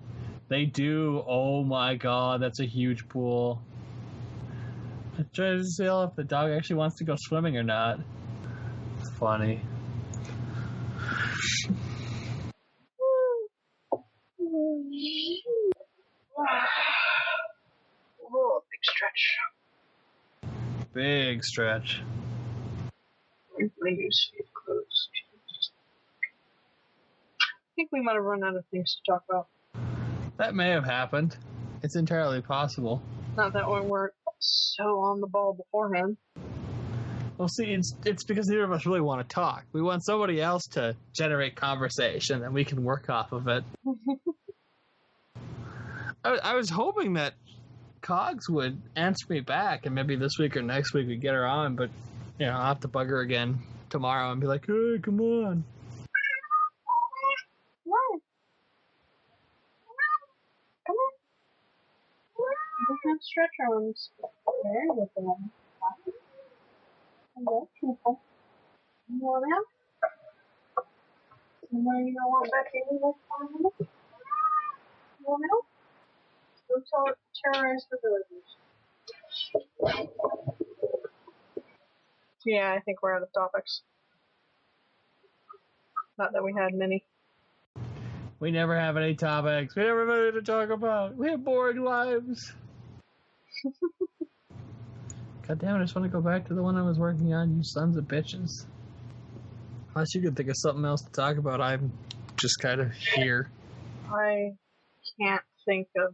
They do. Oh my God! That's a huge pool. I'm trying to see if the dog actually wants to go swimming or not. It's funny. Oh, big stretch. Big stretch. My newsfeed closed. I think we might have run out of things to talk about. That may have happened. It's entirely possible. Not that we weren't so on the ball beforehand. Well, see, it's because neither of us really want to talk. We want somebody else to generate conversation, and we can work off of it. I was hoping that Cogs would answer me back, and maybe this week or next week we'd get her on, but, you know, I'll have to bug her again tomorrow and be like, hey, come on. Come on. You can stretch arms. There you go. Hello, people. You want out? You know you don't want back in this time? You want out? Don't terrorize the villagers. Yeah, I think we're out of topics. Not that we had many. We never have any topics. We never have anything to talk about. We have boring lives. God damn it, I just want to go back to the one I was working on, you sons of bitches. Unless you can think of something else to talk about, I'm just kind of here. I can't think of...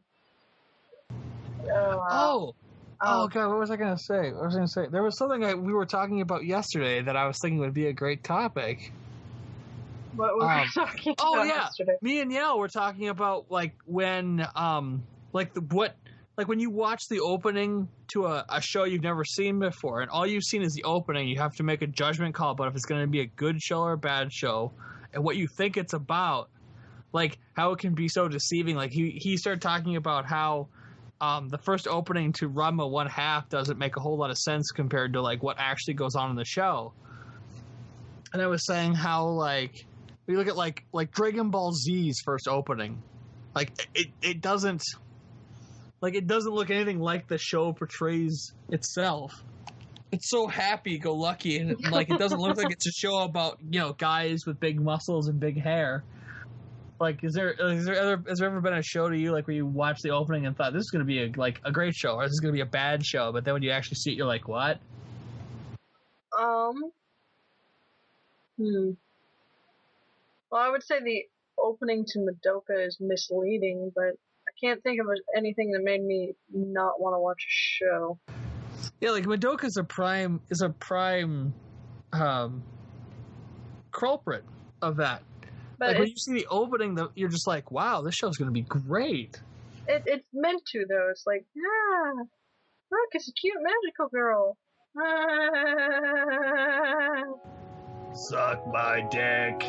Oh, God, what was I going to say? There was something we were talking about yesterday that I was thinking would be a great topic. What were we talking about yesterday? Me and Yale were talking about, like, when, when you watch the opening to a show you've never seen before, and all you've seen is the opening, you have to make a judgment call about if it's going to be a good show or a bad show, and what you think it's about, like, how it can be so deceiving. Like, he started talking about how the first opening to Ranma 1/2 doesn't make a whole lot of sense compared to, like, what actually goes on in the show. And I was saying how, like, you look at like Dragon Ball Z's first opening, like it doesn't look anything like the show portrays itself. It's so happy-go-lucky, and it doesn't look like it's a show about guys with big muscles and big hair. Like, has there ever been a show to you like where you watched the opening and thought this is going to be a great show, or this is going to be a bad show, but then when you actually see it, you're like, what? Well, I would say the opening to Madoka is misleading, but I can't think of anything that made me not want to watch a show. Yeah, like Madoka is a prime culprit of that. But like when you see the opening, you're just like, wow, this show's going to be great. It's meant to, though. It's like, yeah, look, it's a cute magical girl. Suck my dick.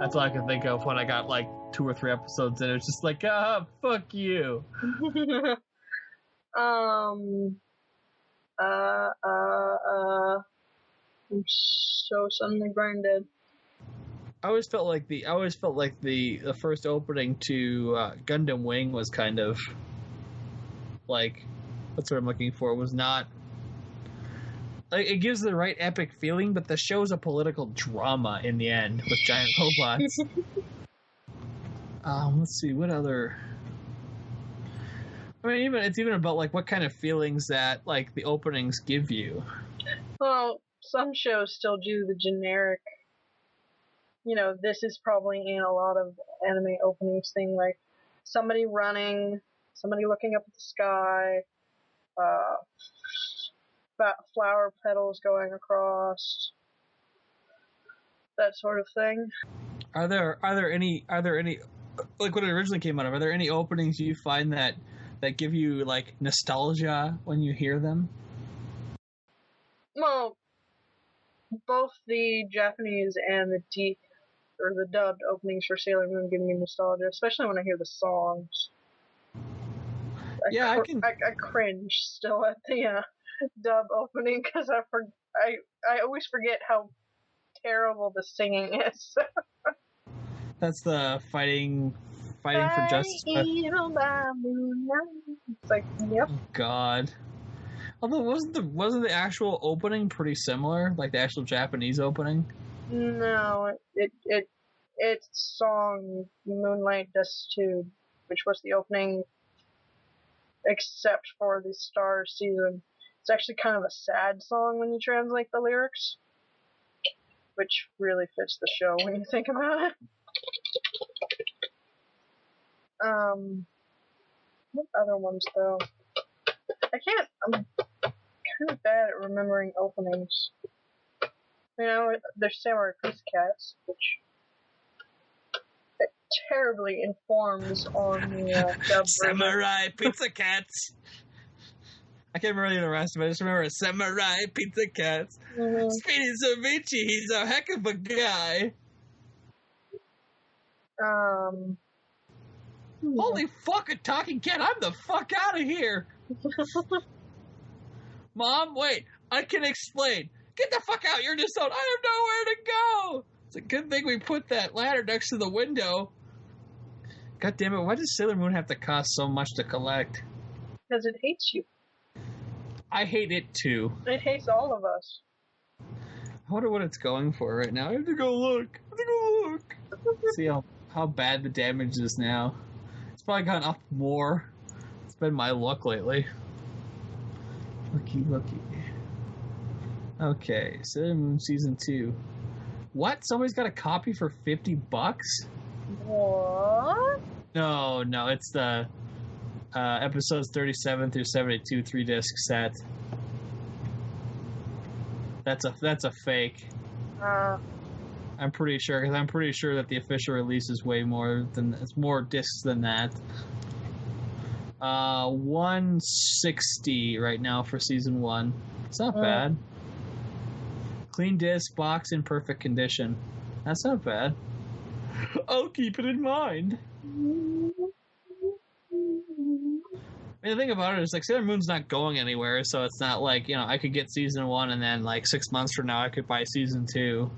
That's all I can think of when I got like 2 or 3 episodes in. It's just like, fuck you. I'm so suddenly brain dead. I always felt like the first opening to Gundam Wing was kind of like, what's what I'm looking for, was not like, it gives the right epic feeling, but the show's a political drama in the end with giant robots. Let's see, what other... I mean, it's even about like what kind of feelings that like the openings give you. Well, some shows still do the generic, this is probably in a lot of anime openings thing, like somebody running, somebody looking up at the sky, flower petals going across, that sort of thing. Are there any like when it originally came out of? Are there any openings you find that give you like nostalgia when you hear them? Well, both the Japanese and the dubbed openings for Sailor Moon give me nostalgia, especially when I hear the songs. I cringe still at the dub opening because I always forget how terrible the singing is. That's the fighting for justice. It's like, yep. Oh, God. Although wasn't the actual opening pretty similar, like the actual Japanese opening? No, it's song Moonlight Dust 2, which was the opening, except for the Star season. It's actually kind of a sad song when you translate the lyrics, which really fits the show when you think about it. What other ones though? I'm kind of bad at remembering openings. There's Samurai Pussycats, which it terribly informs on the dub Samurai Pizza Cats. I can't remember the rest of it. I just remember Samurai Pizza Cats. Mm-hmm. Speedy Savici, he's a heck of a guy. Holy fuck, a talking cat! I'm the fuck out of here. Mom, wait, I can explain. Get the fuck out! You're just out. I have nowhere to go. It's a good thing we put that ladder next to the window. God damn it! Why does Sailor Moon have to cost so much to collect? Because it hates you. I hate it too. It hates all of us. I wonder what it's going for right now. I have to go look. See how bad the damage is now. It's probably gone up more. It's been my luck lately. Looky. Okay, Sailor Moon Season 2. What? Somebody's got a copy for $50? What? No, it's the episodes 37 through 72 3-disc set. That's a fake. I'm pretty sure, because I'm pretty sure that the official release is way more than, it's more discs than that. 160 right now for season 1. It's not bad. Clean disc, box in perfect condition. That's not bad. I'll keep it in mind. I mean, the thing about it is, like, Sailor Moon's not going anywhere, so it's not like, you know, I could get season 1 and then, like, 6 months from now I could buy season 2.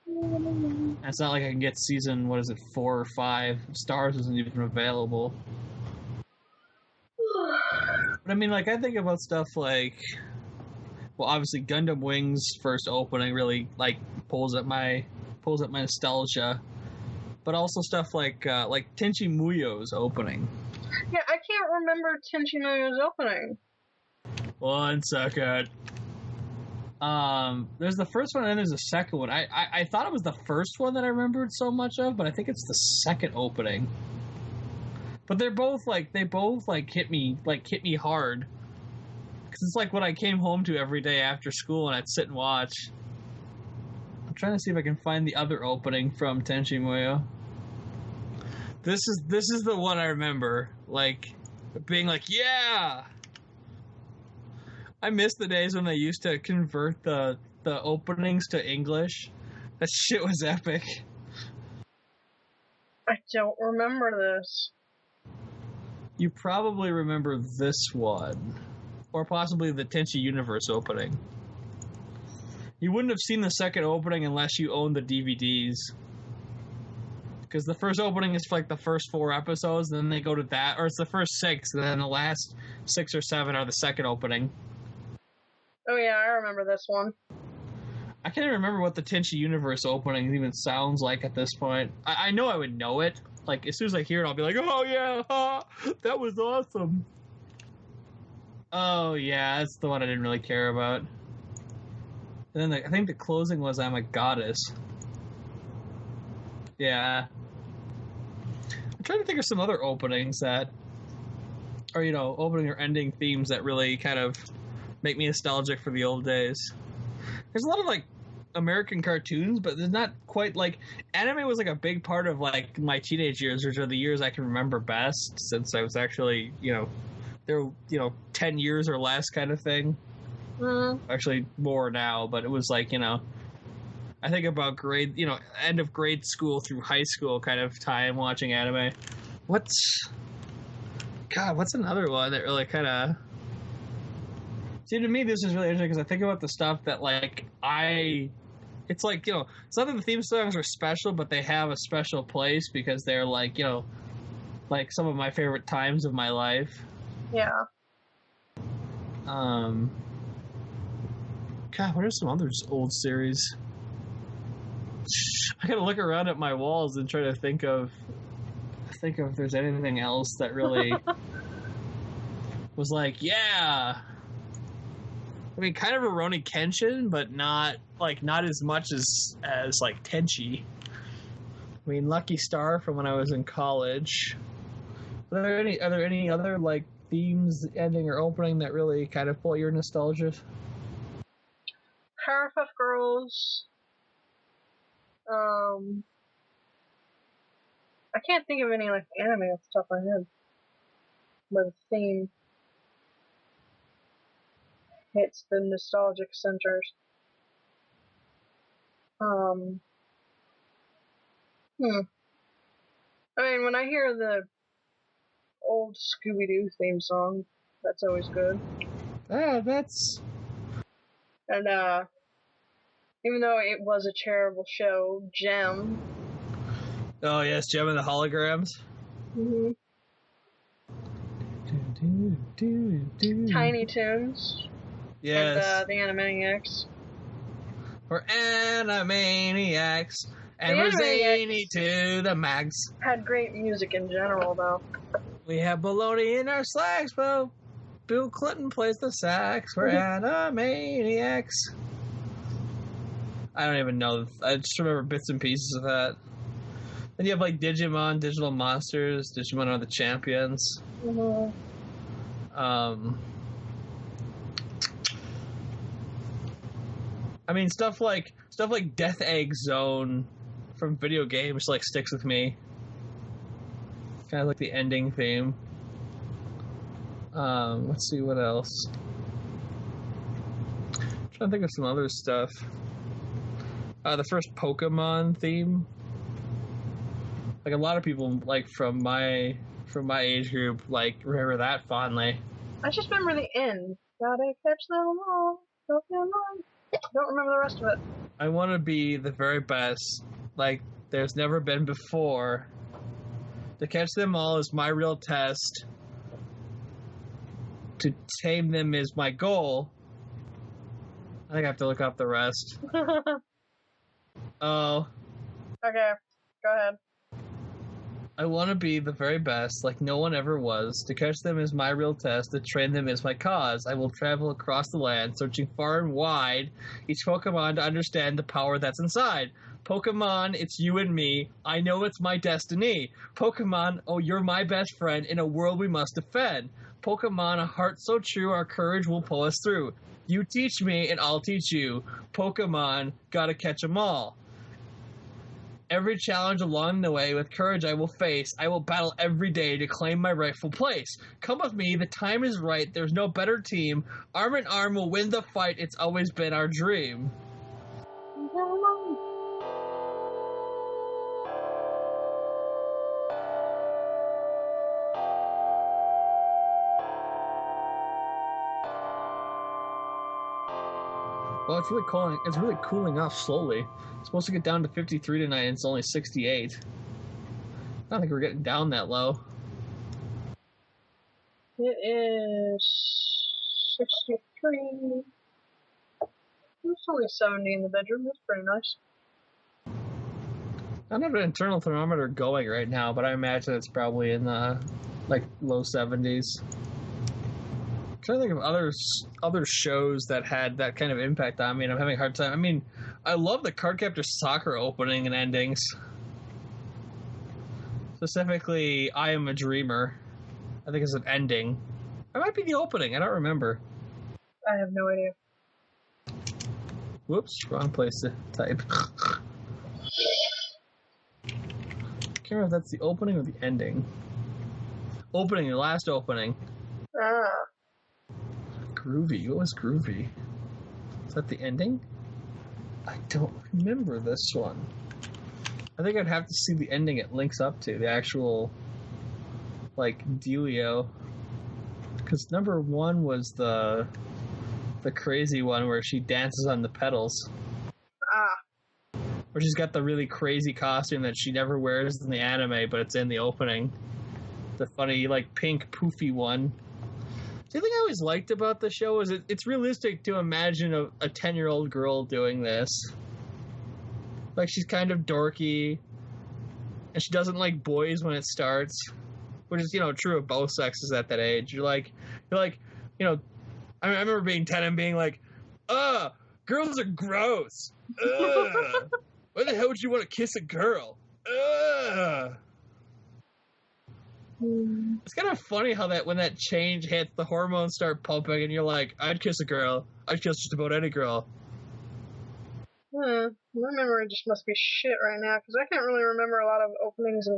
And it's not like I can get season, 4 or 5. Stars isn't even available. But I mean, like, I think about stuff like, well, obviously Gundam Wing's first opening really, like, pulls at my nostalgia. But also stuff like Tenchi Muyo's opening. Yeah, I can't remember Tenchi Muyo's opening. 1 second. There's the first one and then there's the second one. I thought it was the first one that I remembered so much of, but I think it's the second opening. But they both hit me hard. Because it's like what I came home to every day after school and I'd sit and watch. I'm trying to see if I can find the other opening from Tenchi Muyo. This is the one I remember, like, being like, yeah! I miss the days when they used to convert the openings to English. That shit was epic. I don't remember this. You probably remember this one. Or possibly the Tenchi Universe opening. You wouldn't have seen the second opening unless you owned the DVDs. Because the first opening is for, like, the first 4 episodes, and then they go to that, or it's the first 6, and then the last 6 or 7 are the second opening. Oh yeah, I remember this one. I can't even remember what the Tenchi Universe opening even sounds like at this point. I know I would know it. Like, as soon as I hear it, I'll be like, oh yeah, that was awesome. Oh yeah, that's the one I didn't really care about. And then I think the closing was I'm a Goddess. Yeah. I'm trying to think of some other openings that, or, you know, opening or ending themes that really kind of make me nostalgic for the old days. There's a lot of, like, American cartoons, but there's not quite, like, anime was, like, a big part of, like, my teenage years, which are the years I can remember best, since I was actually, you know, there were, you know, 10 years or less kind of thing. Actually, more now, but it was, like, you know, I think about end of grade school through high school kind of time watching anime. What's another one that really kind of... See, to me, this is really interesting because I think about the stuff that, like, it's like, you know, some of the theme songs are special, but they have a special place because they're, like, you know, like some of my favorite times of my life. Yeah. God, what are some other old series? I gotta look around at my walls and try to think of if there's anything else that really was like, yeah. I mean, kind of Rurouni Kenshin, but not as much as like Tenchi. I mean, Lucky Star from when I was in college. Are there any other, like, themes, ending or opening that really kind of pull your nostalgia? Powerpuff Girls. I can't think of any, like, anime off the top of my head. But the theme hits the nostalgic centers. I mean, when I hear the old Scooby-Doo theme song, that's always good. That's... And, even though it was a terrible show, Gem. Oh, yes, Gem and the Holograms. Mm-hmm. Tiny Toons. Yes. And, the Animaniacs. We're Animaniacs, and we're zany to the max. Had great music in general, though. We have baloney in our slacks, but Bill Clinton plays the sax. We're Animaniacs. I don't even know. I just remember bits and pieces of that. Then you have, like, Digimon, Digital Monsters. Digimon are the champions. Mm-hmm. I mean, stuff like Death Egg Zone from video games, like, sticks with me. Kind of like the ending theme. Let's see what else. I'm trying to think of some other stuff. The first Pokemon theme. Like, a lot of people, like, from from my age group, like, remember that fondly. I just remember the end. Gotta catch them all. Don't remember the rest of it. I want to be the very best, like there's never been before. To catch them all is my real test. To tame them is my goal. I think I have to look up the rest. Oh. Okay, go ahead. I want to be the very best, like no one ever was. To catch them is my real test. To train them is my cause. I will travel across the land, searching far and wide, each Pokemon to understand the power that's inside. Pokemon, it's you and me. I know it's my destiny. Pokemon, oh, you're my best friend in a world we must defend. Pokemon, a heart so true, our courage will pull us through. You teach me, and I'll teach you. Pokemon, gotta catch 'em all. Every challenge along the way with courage I will face. I will battle every day to claim my rightful place. Come with me, the time is right. There's no better team. Arm in arm will win the fight. It's always been our dream. Well, it's really cooling off slowly. It's supposed to get down to 53 tonight, and it's only 68. I don't think we're getting down that low. It is 63. It's only 70 in the bedroom. That's pretty nice. I don't have an internal thermometer going right now, but I imagine it's probably in the low 70s. I'm trying to think of other shows that had that kind of impact on me, and I'm having a hard time. I mean, I love the Cardcaptor Sakura opening and endings. Specifically, I Am a Dreamer. I think it's an ending. It might be the opening. I don't remember. I have no idea. Whoops, wrong place to type. Can't remember if that's the opening or the ending. Opening, the last opening. Ah. Groovy. What was Groovy? Is that the ending? I don't remember this one. I think I'd have to see the ending it links up to, the actual, dealio. Because number 1 was the crazy one where she dances on the pedals. Ah. Where she's got the really crazy costume that she never wears in the anime, but it's in the opening. The funny, pink, poofy one. The thing I always liked about the show is it's realistic to imagine a 10-year-old girl doing this. She's kind of dorky, and she doesn't like boys when it starts, which is, true of both sexes at that age. I remember being 10 and being like, ugh, girls are gross. Ugh. Why the hell would you want to kiss a girl? Ugh. It's kind of funny how when that change hits, the hormones start pumping, and you're like, I'd kiss a girl. I'd kiss just about any girl. My memory just must be shit right now, because I can't really remember a lot of openings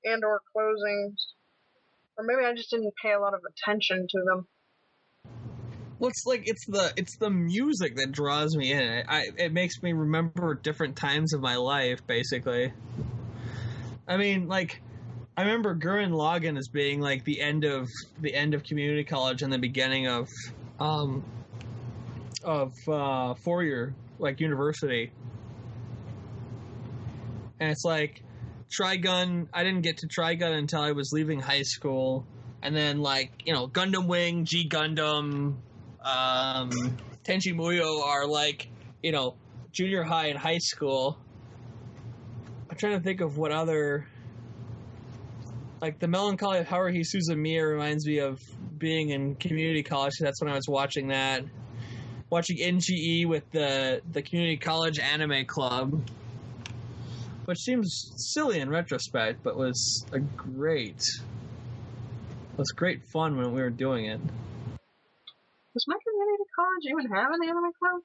and or closings. Or maybe I just didn't pay a lot of attention to them. Well, it's the music that draws me in. It makes me remember different times of my life, basically. I mean, I remember Gurren Lagann as being the end of community college and the beginning of 4-year university. And it's Trigun. I didn't get to Trigun until I was leaving high school, and then Gundam Wing, G Gundam, Tenchi Muyo are junior high and high school. I'm trying to think of what other. The Melancholy of Haruhi Suzumiya reminds me of being in community college. That's when I was watching that. Watching NGE with the community college anime club. Which seems silly in retrospect, but was great fun when we were doing it. Does my community college even have an anime club?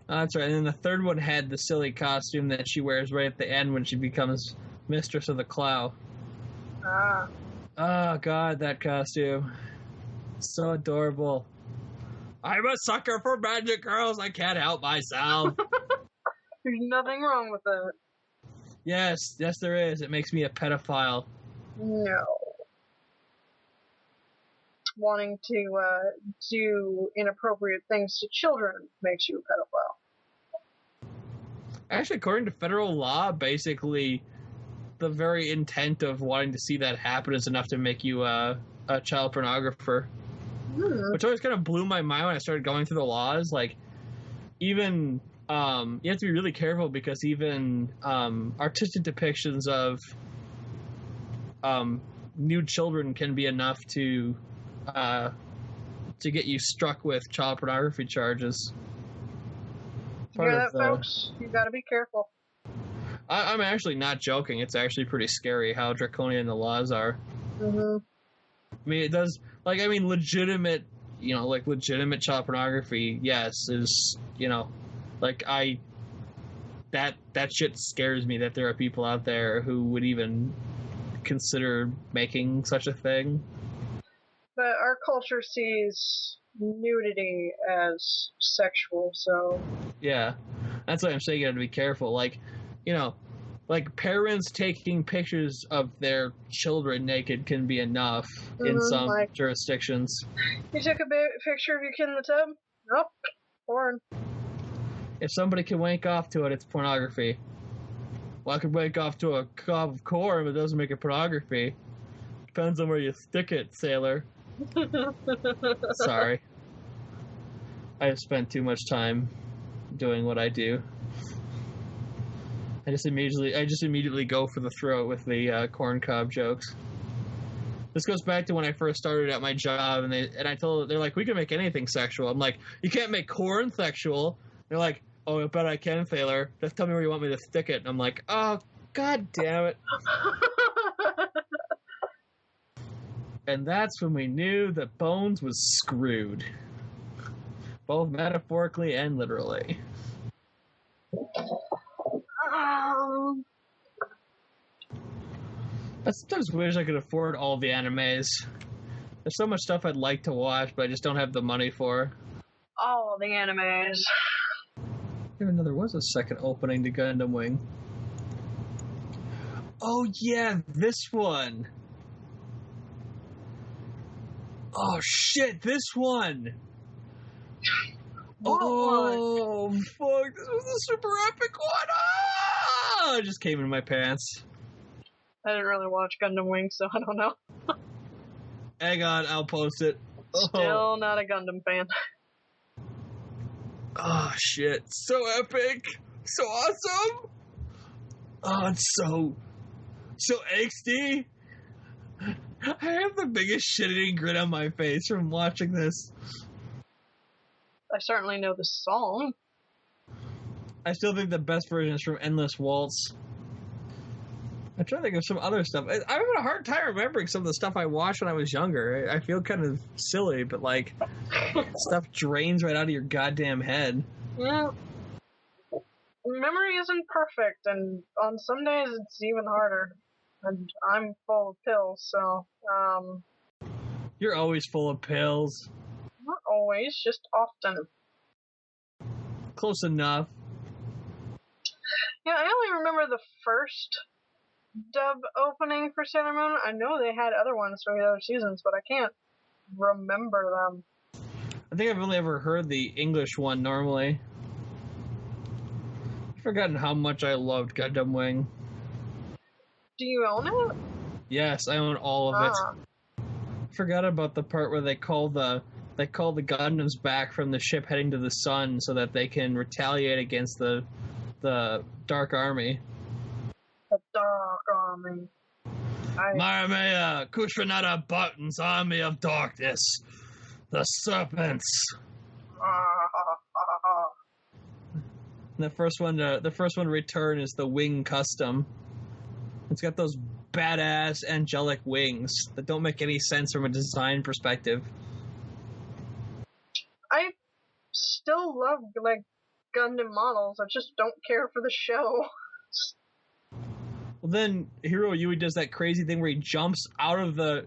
That's right. And then the third one had the silly costume that she wears right at the end when she becomes Mistress of the Clow. Ah. Oh, God, that costume. So adorable. I'm a sucker for magic girls. I can't help myself. There's nothing wrong with that. Yes, there is. It makes me a pedophile. No. Wanting to do inappropriate things to children makes you a pedophile. Actually, according to federal law, basically, the very intent of wanting to see that happen is enough to make you a child pornographer. Which always kind of blew my mind when I started going through the laws. Like, even you have to be really careful because even artistic depictions of nude children can be enough to get you struck with child pornography charges. You hear that, folks? You gotta be careful. I'm actually not joking. It's actually pretty scary how draconian the laws are. Mm-hmm. I mean, it does, like, I mean, legitimate, you know, like, legitimate child pornography, yes, is, you know, like, that shit scares me that there are people out there who would even consider making such a thing. But our culture sees nudity as sexual, so... Yeah, that's why I'm saying you have to be careful. Like, you know, like, parents taking pictures of their children naked can be enough in some jurisdictions. You took a picture of your kid in the tub? Nope. Porn. If somebody can wank off to it, it's pornography. Well, I could wank off to a cob of corn, but it doesn't make it pornography. Depends on where you stick it, sailor. Sorry. I have spent too much time doing what I do. I just immediately go for the throat with the corn cob jokes. This goes back to when I first started at my job, and they're like, we can make anything sexual. I'm like, you can't make corn sexual. They're like, oh, I bet I can, Thaler. Just tell me where you want me to stick it. And I'm like, oh, god damn it. And that's when we knew that Bones was screwed. Both metaphorically and literally. I sometimes wish I could afford all the animes. There's so much stuff I'd like to watch, but I just don't have the money for. All the animes. Even though there was a second opening to Gundam Wing. Oh yeah, this one! Oh shit, this one! Oh, fuck, this was a super epic one! Ah! It just came into my pants. I didn't really watch Gundam Wing, so I don't know. Hang on, I'll post it. Still not a Gundam fan. Oh, shit. So epic! So awesome! Oh, it's so angsty! I have the biggest shit-eating grin on my face from watching this. I certainly know the song. I still think the best version is from Endless Waltz. I'm trying to think of some other stuff. I'm having a hard time remembering some of the stuff I watched when I was younger. I feel kind of silly, but, like, stuff drains right out of your goddamn head. Yeah. Memory isn't perfect, and on some days it's even harder. And I'm full of pills, so, You're always full of pills. Not always, just often. Close enough. Yeah, I only remember the first dub opening for Sailor Moon. I know they had other ones for the other seasons, but I can't remember them. I think I've only ever heard the English one normally. I've forgotten how much I loved Gundam Wing. Do you own it? Yes, I own all of it. I forgot about the part where they call the Gundams back from the ship heading to the sun so that they can retaliate against the Dark Army. The Dark Army. Maramea, Kushranada Button's Army of Darkness. The Serpents. The first one to return is the Wing Custom. It's got those badass angelic wings that don't make any sense from a design perspective. I still love, like, Gundam models. I just don't care for the show. Well, then Hiro Yui does that crazy thing where he jumps out of the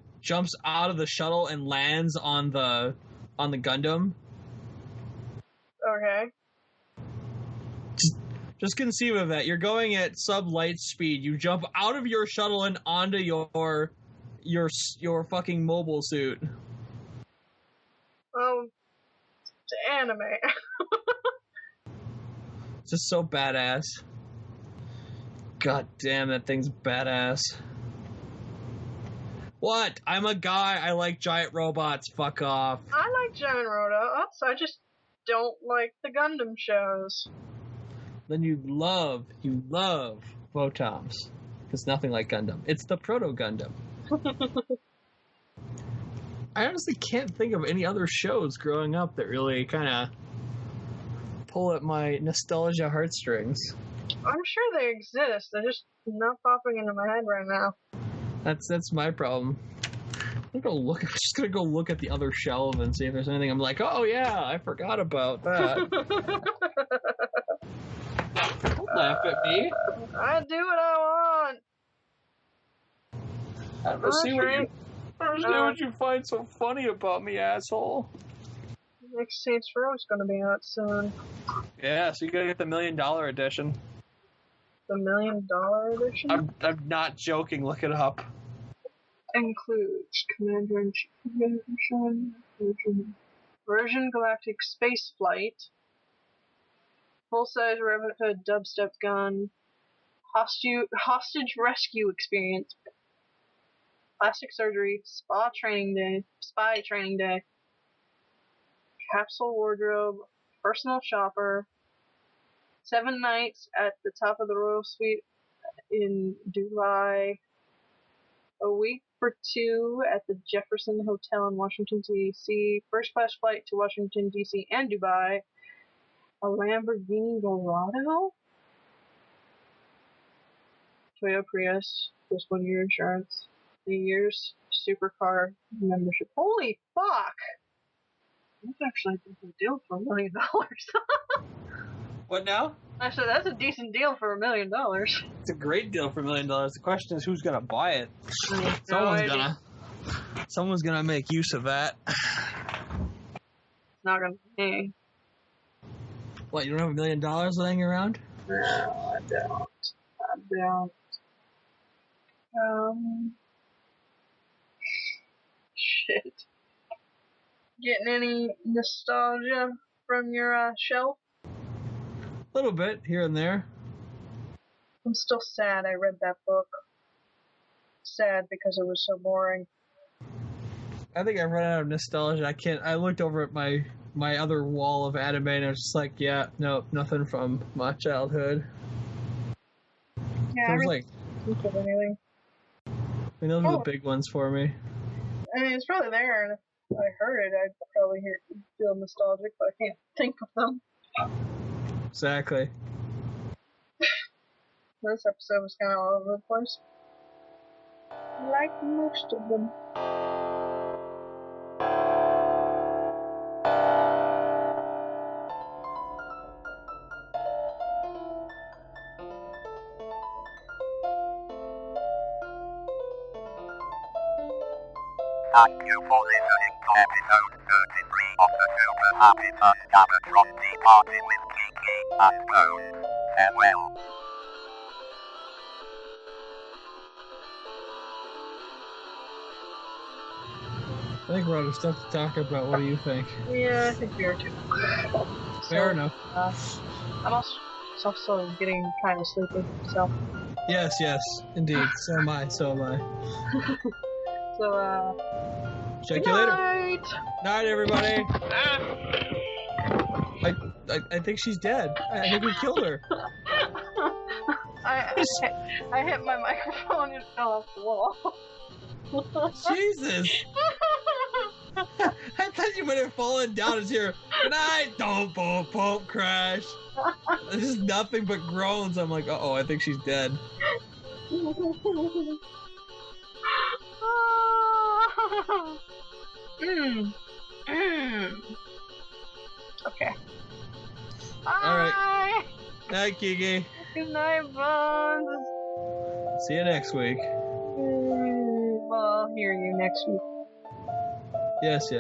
shuttle and lands on the Gundam. Okay. Just conceive of that. You're going at sub-light speed. You jump out of your shuttle and onto your fucking mobile suit. It's anime. It's just so badass. God damn, that thing's badass. What? I'm a guy. I like giant robots. Fuck off. I like giant robots. I just don't like the Gundam shows. Then you love Votoms. It's nothing like Gundam. It's the proto Gundam. I honestly can't think of any other shows growing up that really kind of pull at my nostalgia heartstrings. I'm sure they exist. They're just not popping into my head right now. That's my problem. I'm just gonna go look at the other shelf and see if there's anything I'm like, oh yeah, I forgot about that. Don't laugh at me. I do what I want. Let's see what you find so funny about me, asshole. Next Saints Row is going to be out soon. Yeah, so you gotta get the $1 million edition. The $1 million edition? I'm not joking. Look it up. Includes Commander-in-Chief version Galactic Space Flight, full-size Rabbit Hood dubstep gun, hostage rescue experience, plastic surgery, spy training day, capsule wardrobe, personal shopper, 7 nights at the top of the Royal Suite in Dubai, a week for 2 at the Jefferson Hotel in Washington, D.C., first-class flight to Washington, D.C. and Dubai, a Lamborghini Gallardo, Toyota Prius, plus 1 year insurance, 3 years supercar membership. Holy fuck! That's actually a decent deal for $1 million. What now? I said that's a decent deal for $1 million. It's a great deal for $1 million. The question is, who's gonna buy it? Someone's gonna make use of that. Not gonna be me. What? You don't have $1 million laying around? No, I don't. Shit. Getting any nostalgia from your shelf? A little bit here and there. I'm still sad I read that book. Sad because it was so boring. I think I've run out of nostalgia. I looked over at my other wall of anime and I was just like, yeah, no, nothing from my childhood. Yeah, I was like, think of anything. those are the big ones for me. I mean, it's probably there, and if I heard it, I'd probably feel nostalgic, but I can't think of them. Exactly. This episode was kind of all over the place. Like most of them. Thank you for listening to episode 33 of the Super Happy Fun Gamatron Tea Party with Kiki and Bones. Farewell. I think we're out of stuff to talk about. What do you think? Yeah, I think we are too. Fair enough. I'm also getting kind of sleepy, so. Yes, indeed. So am I. So, check you later. Night! Night, everybody. I think she's dead. I think we killed her. I hit my microphone and it fell off the wall. Jesus. I thought you might have fallen down as here. Good night. Don't boom, crash. This is nothing but groans. I'm like, uh-oh, I think she's dead. Okay. Alright. Night, Kiki. Good night, Bones. See you next week. Well, I'll hear you next week. Yes.